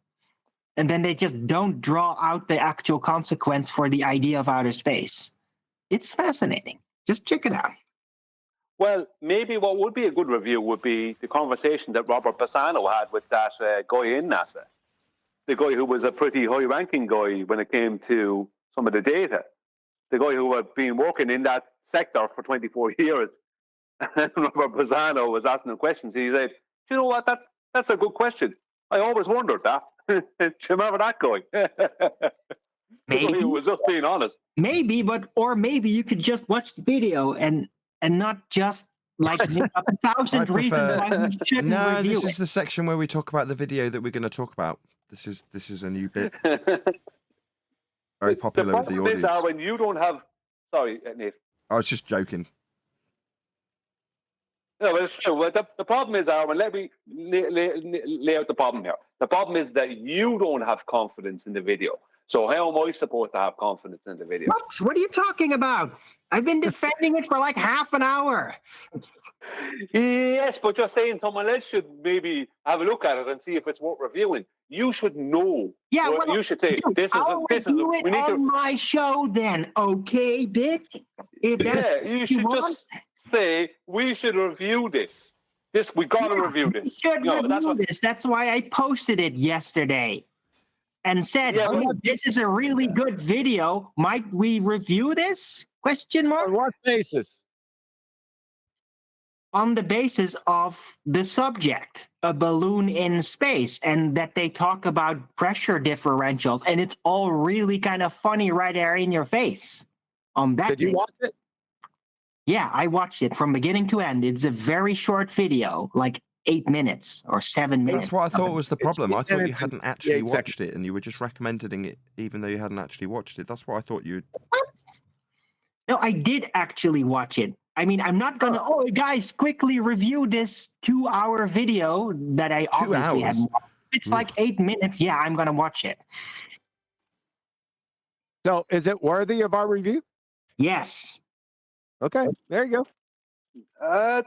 And then they just don't draw out the actual consequence for the idea of outer space. It's fascinating. Just check it out. Well, maybe what would be a good review would be the conversation that Robert Bassano had with that guy in NASA. The guy who was a pretty high-ranking guy when it came to some of the data. The guy who had been working in that sector for 24 years. And Robert Bassano was asking him questions. He said, you know what? That's a good question. I always wondered that. Do you remember that guy? Maybe. He was just being honest. Maybe, or maybe you could just watch the video and not just like make up 1,000 reasons why we shouldn't No, review this it. is the section where we talk about the video that we're going to talk about. This is a new bit. Very popular with the problem is, audience. when you don't have. Sorry, Nate. I was just joking. No, but it's true. Well, the problem is, Arwen, let me lay out the problem here. The problem is that you don't have confidence in the video. So how am I supposed to have confidence in the video? What are you talking about? I've been defending it for like half an hour. Yes, but you're saying someone else should maybe have a look at it and see if it's worth reviewing. You should know. Yeah, well, you should say this is. I'll review it on my show then, okay, bitch? If that's you should just say we should review this. We gotta review this. We should review this. That's why I posted it yesterday and said, "Hey, this is a really good video. Might we review this?" Question mark. On what basis? On the basis of the subject, a balloon in space, and that they talk about pressure differentials, and it's all really kind of funny right there in your face. On that, did you watch it? Yeah, I watched it from beginning to end. It's a very short video, like 8 minutes or 7 minutes. That's what I thought was the problem. I thought you hadn't actually exactly. watched it, and you were just recommending it, even though you hadn't actually watched it. That's what I thought you. What? No, I did actually watch it. I mean, I'm not gonna. Oh, guys, quickly review this 2-hour video that I obviously haven't watched. It's like 8 minutes. Yeah, I'm gonna watch it. So, is it worthy of our review? Yes. Okay, there you go.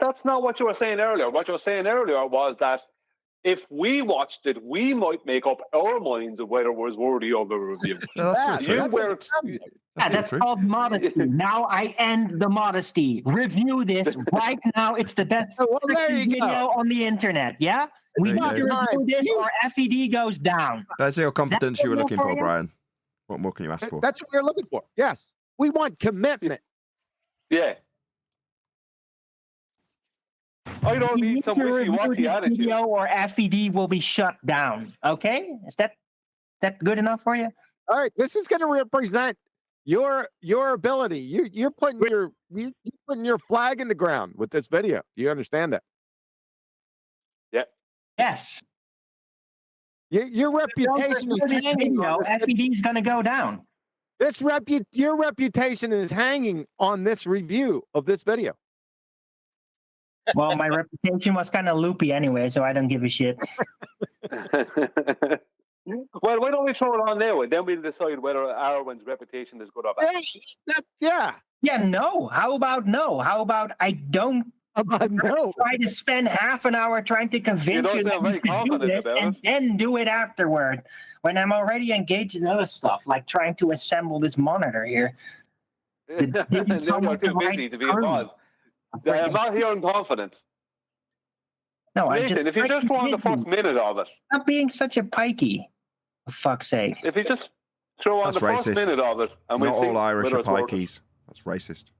That's not what you were saying earlier. What you were saying earlier was that if we watched it, we might make up our minds of whether it was worthy of a review. No, that's you weren't. Yeah, that's called modesty. Now I end the modesty. Review this right now. It's the best video on the internet. Yeah, we need to review this, or FED goes down. That's your confidence you were looking for, you? Brian. What more can you ask for? That's what we're looking for. Yes, we want commitment. Yeah. I don't need some wishy-washy attitude. Video or FED will be shut down. Okay, is that good enough for you? All right, this is going to represent your ability. You're putting your flag in the ground with this video. Do you understand that? Yeah. Yes. Your reputation is hanging on this FED is going to go down. Your reputation is hanging on this review of this video. Well, my reputation was kind of loopy anyway, so I don't give a shit. Well, why don't we throw it on there, and then we'll decide whether Arwen's reputation is good or bad. Yeah. Yeah, no. How about no? How about I don't try to spend half an hour trying to convince you that we can do this and then do it afterward when I'm already engaged in other stuff, like trying to assemble this monitor here. You're too busy to be involved. I'm not hearing confidence. No, Nathan, if you just want the first minute of it. Stop being such a pikey, for fuck's sake. If you just throw on the first minute of it, and not all Irish are pikeys. That's racist.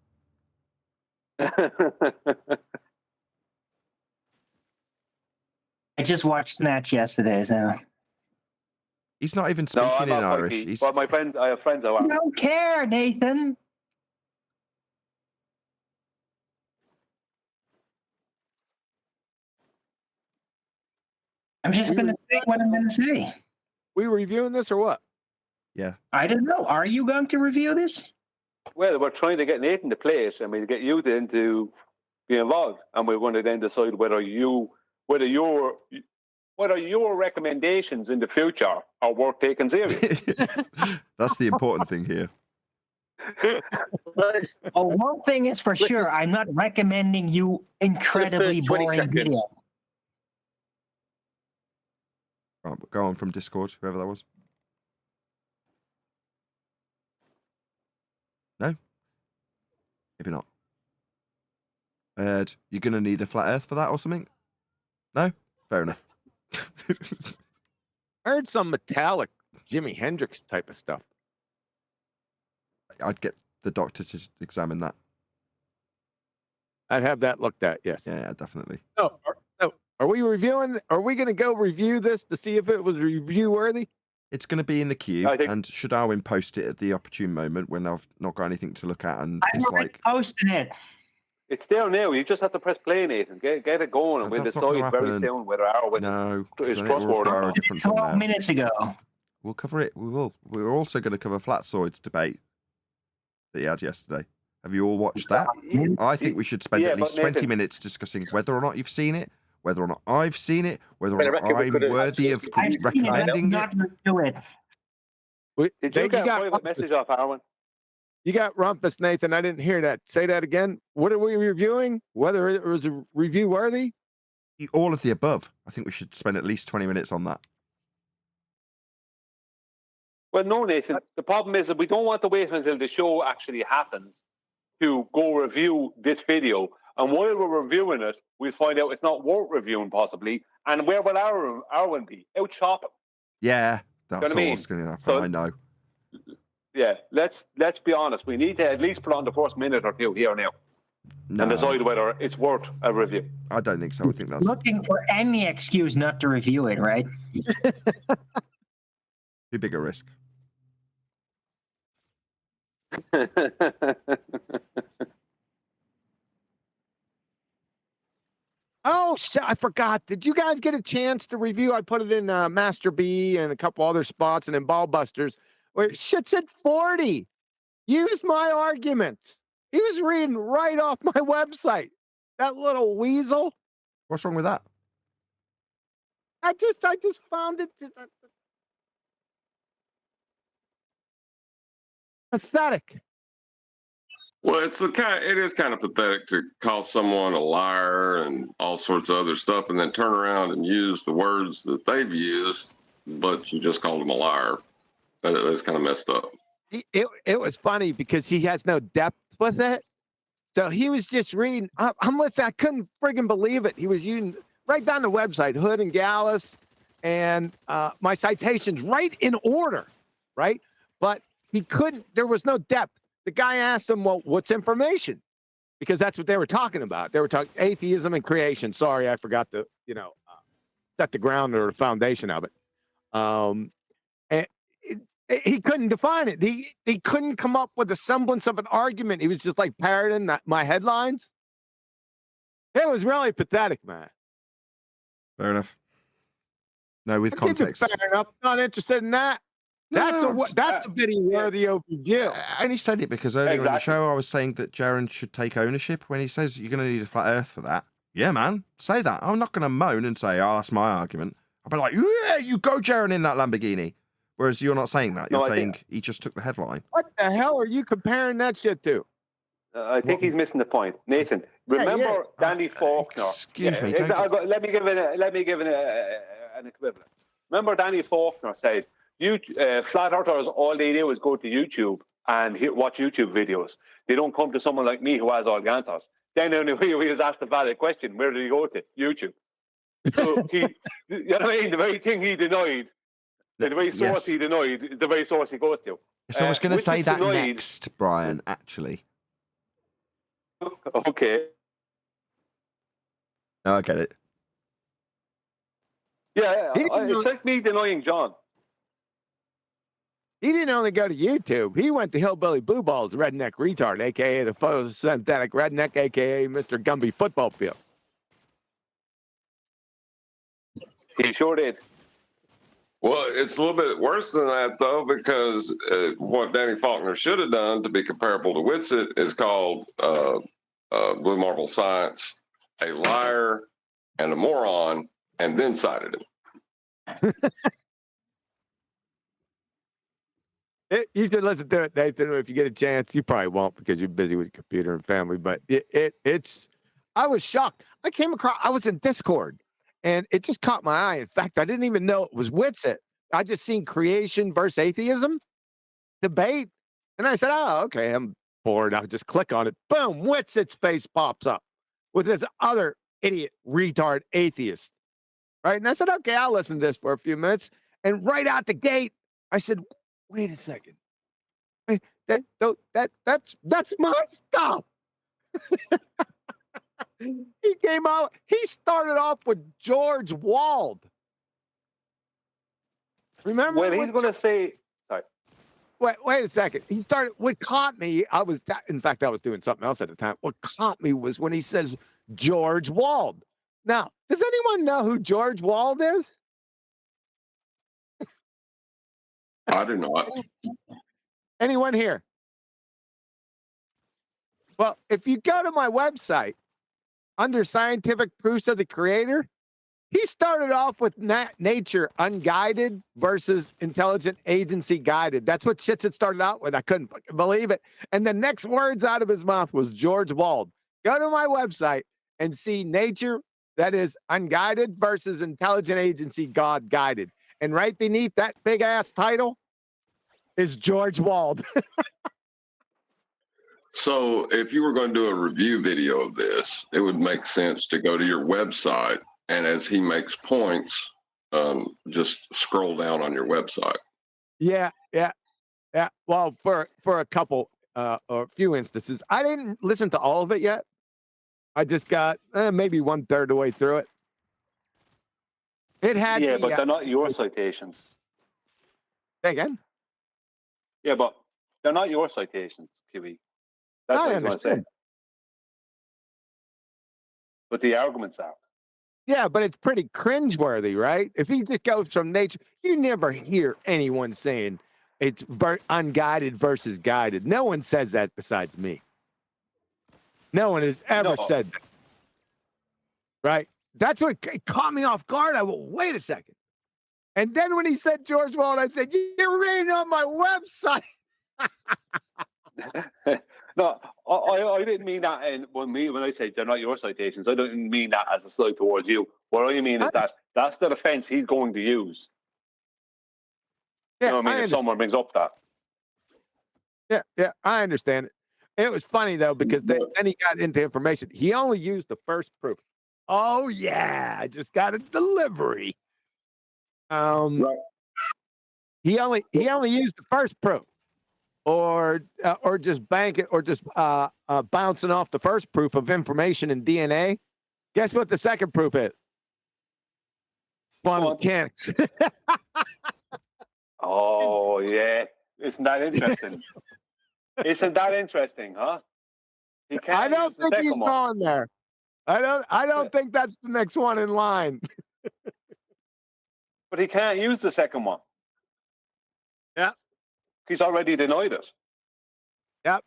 I just watched Snatch yesterday, so. He's not even speaking in Irish. But my friends, I have friends who are. I don't care, Nathan. I'm just going to say what I'm going to say. We reviewing this or what? Yeah. I don't know. Are you going to review this? Well, we're trying to get Nathan to play it, and we'll get you then to be involved, and we're going to then decide whether your recommendations in the future are worth taking serious. That's the important thing here. Oh, one thing is for sure, I'm not recommending you incredibly boring videos. Go on from Discord, whoever that was. No? Maybe not. Ed, you're going to need a flat earth for that or something? No? Fair enough. I heard some metallic Jimi Hendrix type of stuff. I'd get the doctor to examine that. I'd have that looked at, yes. Yeah, definitely. So, are we we reviewing? Are we going to go review this to see if it was review worthy? It's going to be in the queue, I think- and should Alwyn post it at the opportune moment when I've not got anything to look at, and I've it's already like, posted it. It's there now. You just have to press play, Nathan. Get it going, and we'll that's not gonna decide very happen. soon whether Arwen no, is then it will trustworthy or require a not. different 12 thumbnail. minutes ago. We'll cover it. We will. We're also going to cover Flatsoids debate that he had yesterday. Have you all watched that? I think we should spend Yeah, at least but 20 Nathan- minutes discussing whether or not you've seen it, whether or not I've seen it, whether I mean, I or not reckon we I'm could have worthy of absolutely- I've seen it. Let's recommending it. not review it. Did you get a private message off Arwen? You got rumpus, Nathan. I didn't hear that. Say that again. What are we reviewing? Whether it was a review worthy? All of the above. I think we should spend at least 20 minutes on that. Well, no, Nathan. The problem is that we don't want to wait until the show actually happens to go review this video. And while we're reviewing it, we'll find out it's not worth reviewing possibly. And where will Arwen be? Out shopping. Yeah, that's what I mean? what's going to happen. So- I know. Yeah, let's be honest. We need to at least put on the first minute or two here now No, and decide whether it's worth a review. I don't think so. I think that's Looking for any excuse not to review it, right? too big a risk. Oh, shit, I forgot. Did you guys get a chance to review? I put it in Master B and a couple other spots and in Ballbusters where shit said 40. Use my arguments. He was reading right off my website. That little weasel. What's wrong with that? I just found it pathetic. Well, it is kind of pathetic to call someone a liar and all sorts of other stuff, and then turn around and use the words that they've used, but you just called them a liar. That's kind of messed up. It was funny because he has no depth with it. So he was just reading. I'm listening. I couldn't friggin' believe it. He was using right down the website, Hood and Gallus, and my citations right in order, right? But he couldn't. There was no depth. The guy asked him, "Well, what's information?" Because that's what they were talking about. They were talking atheism and creation. Sorry, I forgot to set the ground or the foundation of it. And he couldn't define it. He couldn't come up with a semblance of an argument. He was just like parroting my headlines. It was really pathetic, man. Fair enough. No, with I'll give you context. fair enough. Not interested in that. That's a pity worthy of review. I only said it because earlier in the show I was saying that Jaren should take ownership when he says you're going to need a flat earth for that. Yeah, man, say that. I'm not going to moan and say, oh, that's my argument. I'll be like, yeah, you go, Jaren, in that Lamborghini. Whereas you're not saying that. You're saying he just took the headline. What the hell are you comparing that shit to? I think he's missing the point, Nathan. Remember Danny Faulkner? Excuse me. Let me give an equivalent. Remember Danny Faulkner said, flat earthers, all they do is go to YouTube and watch YouTube videos. They don't come to someone like me who has all the answers. Then he was asked a valid question. Where did he go to? YouTube. So you know what I mean? The very thing he denied, the very source he denied, is the very source he goes to. So I was going to say that denied, next, Brian, actually. Okay. No, I get it. Yeah, it's like me denying John. He didn't only go to YouTube. He went to Hillbilly Blue Balls, redneck retard, a.k.a. the photosynthetic redneck, a.k.a. Mr. Gumby football field. He sure did. Well, it's a little bit worse than that, though, because what Danny Faulkner should have done to be comparable to Whitsitt is called Blue Marble Science a liar and a moron, and then cited him. You should listen to it, Nathan. If you get a chance, you probably won't because you're busy with your computer and family. But it's. I was shocked. I came across. I was in Discord, and it just caught my eye. In fact, I didn't even know it was Whitsitt. I just seen creation versus atheism debate, and I said, "Oh, okay, I'm bored. I'll just click on it." Boom! Whitsitt's face pops up with this other idiot retard atheist, right? And I said, "Okay, I'll listen to this for a few minutes." And right out the gate, I said, wait a second. Wait, that's my stuff. He came out. He started off with George Wald. Remember? Well, he's going to say. Sorry. Wait a second. He started. What caught me? In fact, I was doing something else at the time. What caught me was when he says George Wald. Now, does anyone know who George Wald is? I do not. Anyone here? Well, if you go to my website under scientific proofs of the creator, he started off with nature unguided versus intelligent agency guided. That's what shits it started out with. I couldn't believe it. And the next words out of his mouth was George Wald. Go to my website and see nature that is unguided versus intelligent agency God guided. And right beneath that big ass title is George Wald. So if you were going to do a review video of this, it would make sense to go to your website, and as he makes points, just scroll down on your website. Yeah. Well, for a couple or a few instances, I didn't listen to all of it yet. I just got maybe 1/3 of the way through it. It had but they're not your citations. Say again? Yeah, but they're not your citations, QE. That's what I was going to say. But the arguments are. Yeah, but it's pretty cringeworthy, right? If he just goes from nature, you never hear anyone saying it's unguided versus guided. No one says that besides me. No one has ever said that. Right? That's what caught me off guard. I went, wait a second. And then when he said George Wald, I said, you're reading on my website. No, I didn't mean that. And when I say they're not your citations, I don't mean that as a slight towards you. What I mean is that's the defense he's going to use. Yeah, you know what I mean? If someone brings up that. Yeah, I understand it. It was funny though because then he got into information. He only used the first proof. Oh yeah, I just got a delivery. Right. He only used the first proof. Or just bank it, or just bouncing off the first proof of information in DNA. Guess what the second proof is? Quantum mechanics. Oh yeah, isn't that interesting? Isn't that interesting, huh? I don't think he's going there. I don't think that's the next one in line. But he can't use the second one. Yeah. He's already denied it. Yep.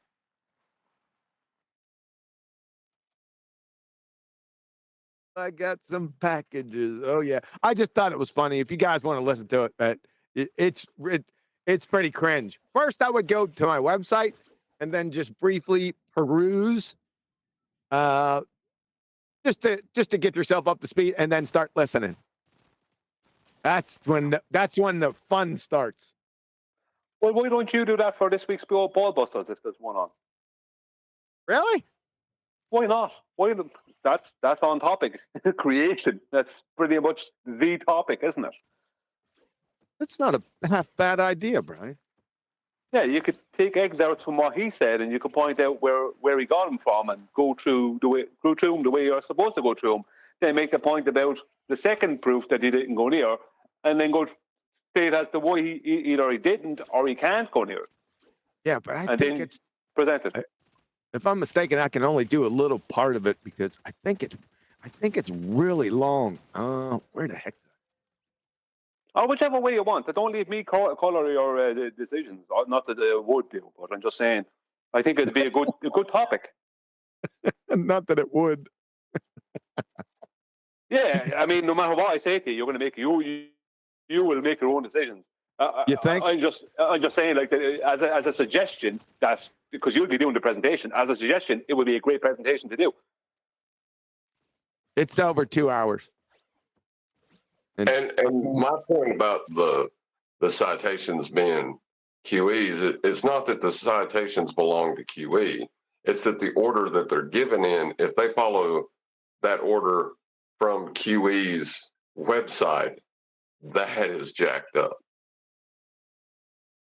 I got some packages. Oh yeah. I just thought it was funny. If you guys want to listen to it, but it's pretty cringe. First, I would go to my website and then just briefly peruse, just to get yourself up to speed, and then start listening. That's when the fun starts. Well, why don't you do that for this week's Ball Busters if there's one on? Really? Why not? That's on topic. Creation. That's pretty much the topic, isn't it? That's not a half bad idea, Brian. Yeah, you could take excerpts from what he said, and you could point out where he got them from, and go through them the way you're supposed to go through them. Then make the point about the second proof that he didn't go near, and then go state as to why he either he didn't or he can't go near it. Yeah, but I think it's presented. If I'm mistaken, I can only do a little part of it because I think it's really long. Where the heck? Or whichever way you want. Don't leave me color your decisions. Not that I would do, but I'm just saying. I think it'd be a good topic. Not that it would. Yeah, I mean, no matter what I say to you, you're going to make you will make your own decisions. You think? I'm just saying, like, as a suggestion, that's because you'll be doing the presentation. As a suggestion, it would be a great presentation to do. It's over 2 hours. And my point about the citations being QEs, it's not that the citations belong to QE. It's that the order that they're given in, if they follow that order from QE's website, that is jacked up.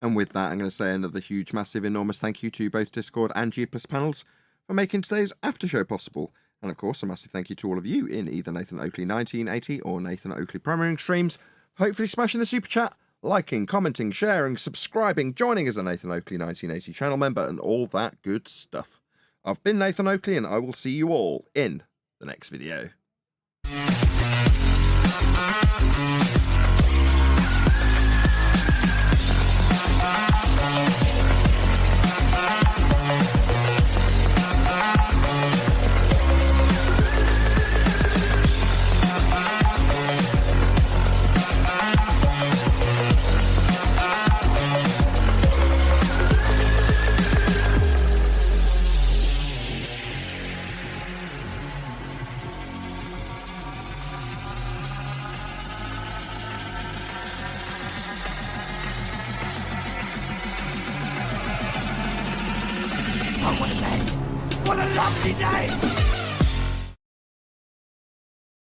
And with that, I'm going to say another huge, massive, enormous thank you to both Discord and G Plus panels for making today's after show possible. And of course, a massive thank you to all of you in either Nathan Oakley 1980 or Nathan Oakley Premiering streams, hopefully smashing the super chat, liking, commenting, sharing, subscribing, joining as a Nathan Oakley 1980 channel member, and all that good stuff. I've been Nathan Oakley, and I will see you all in the next video. What a lovely day!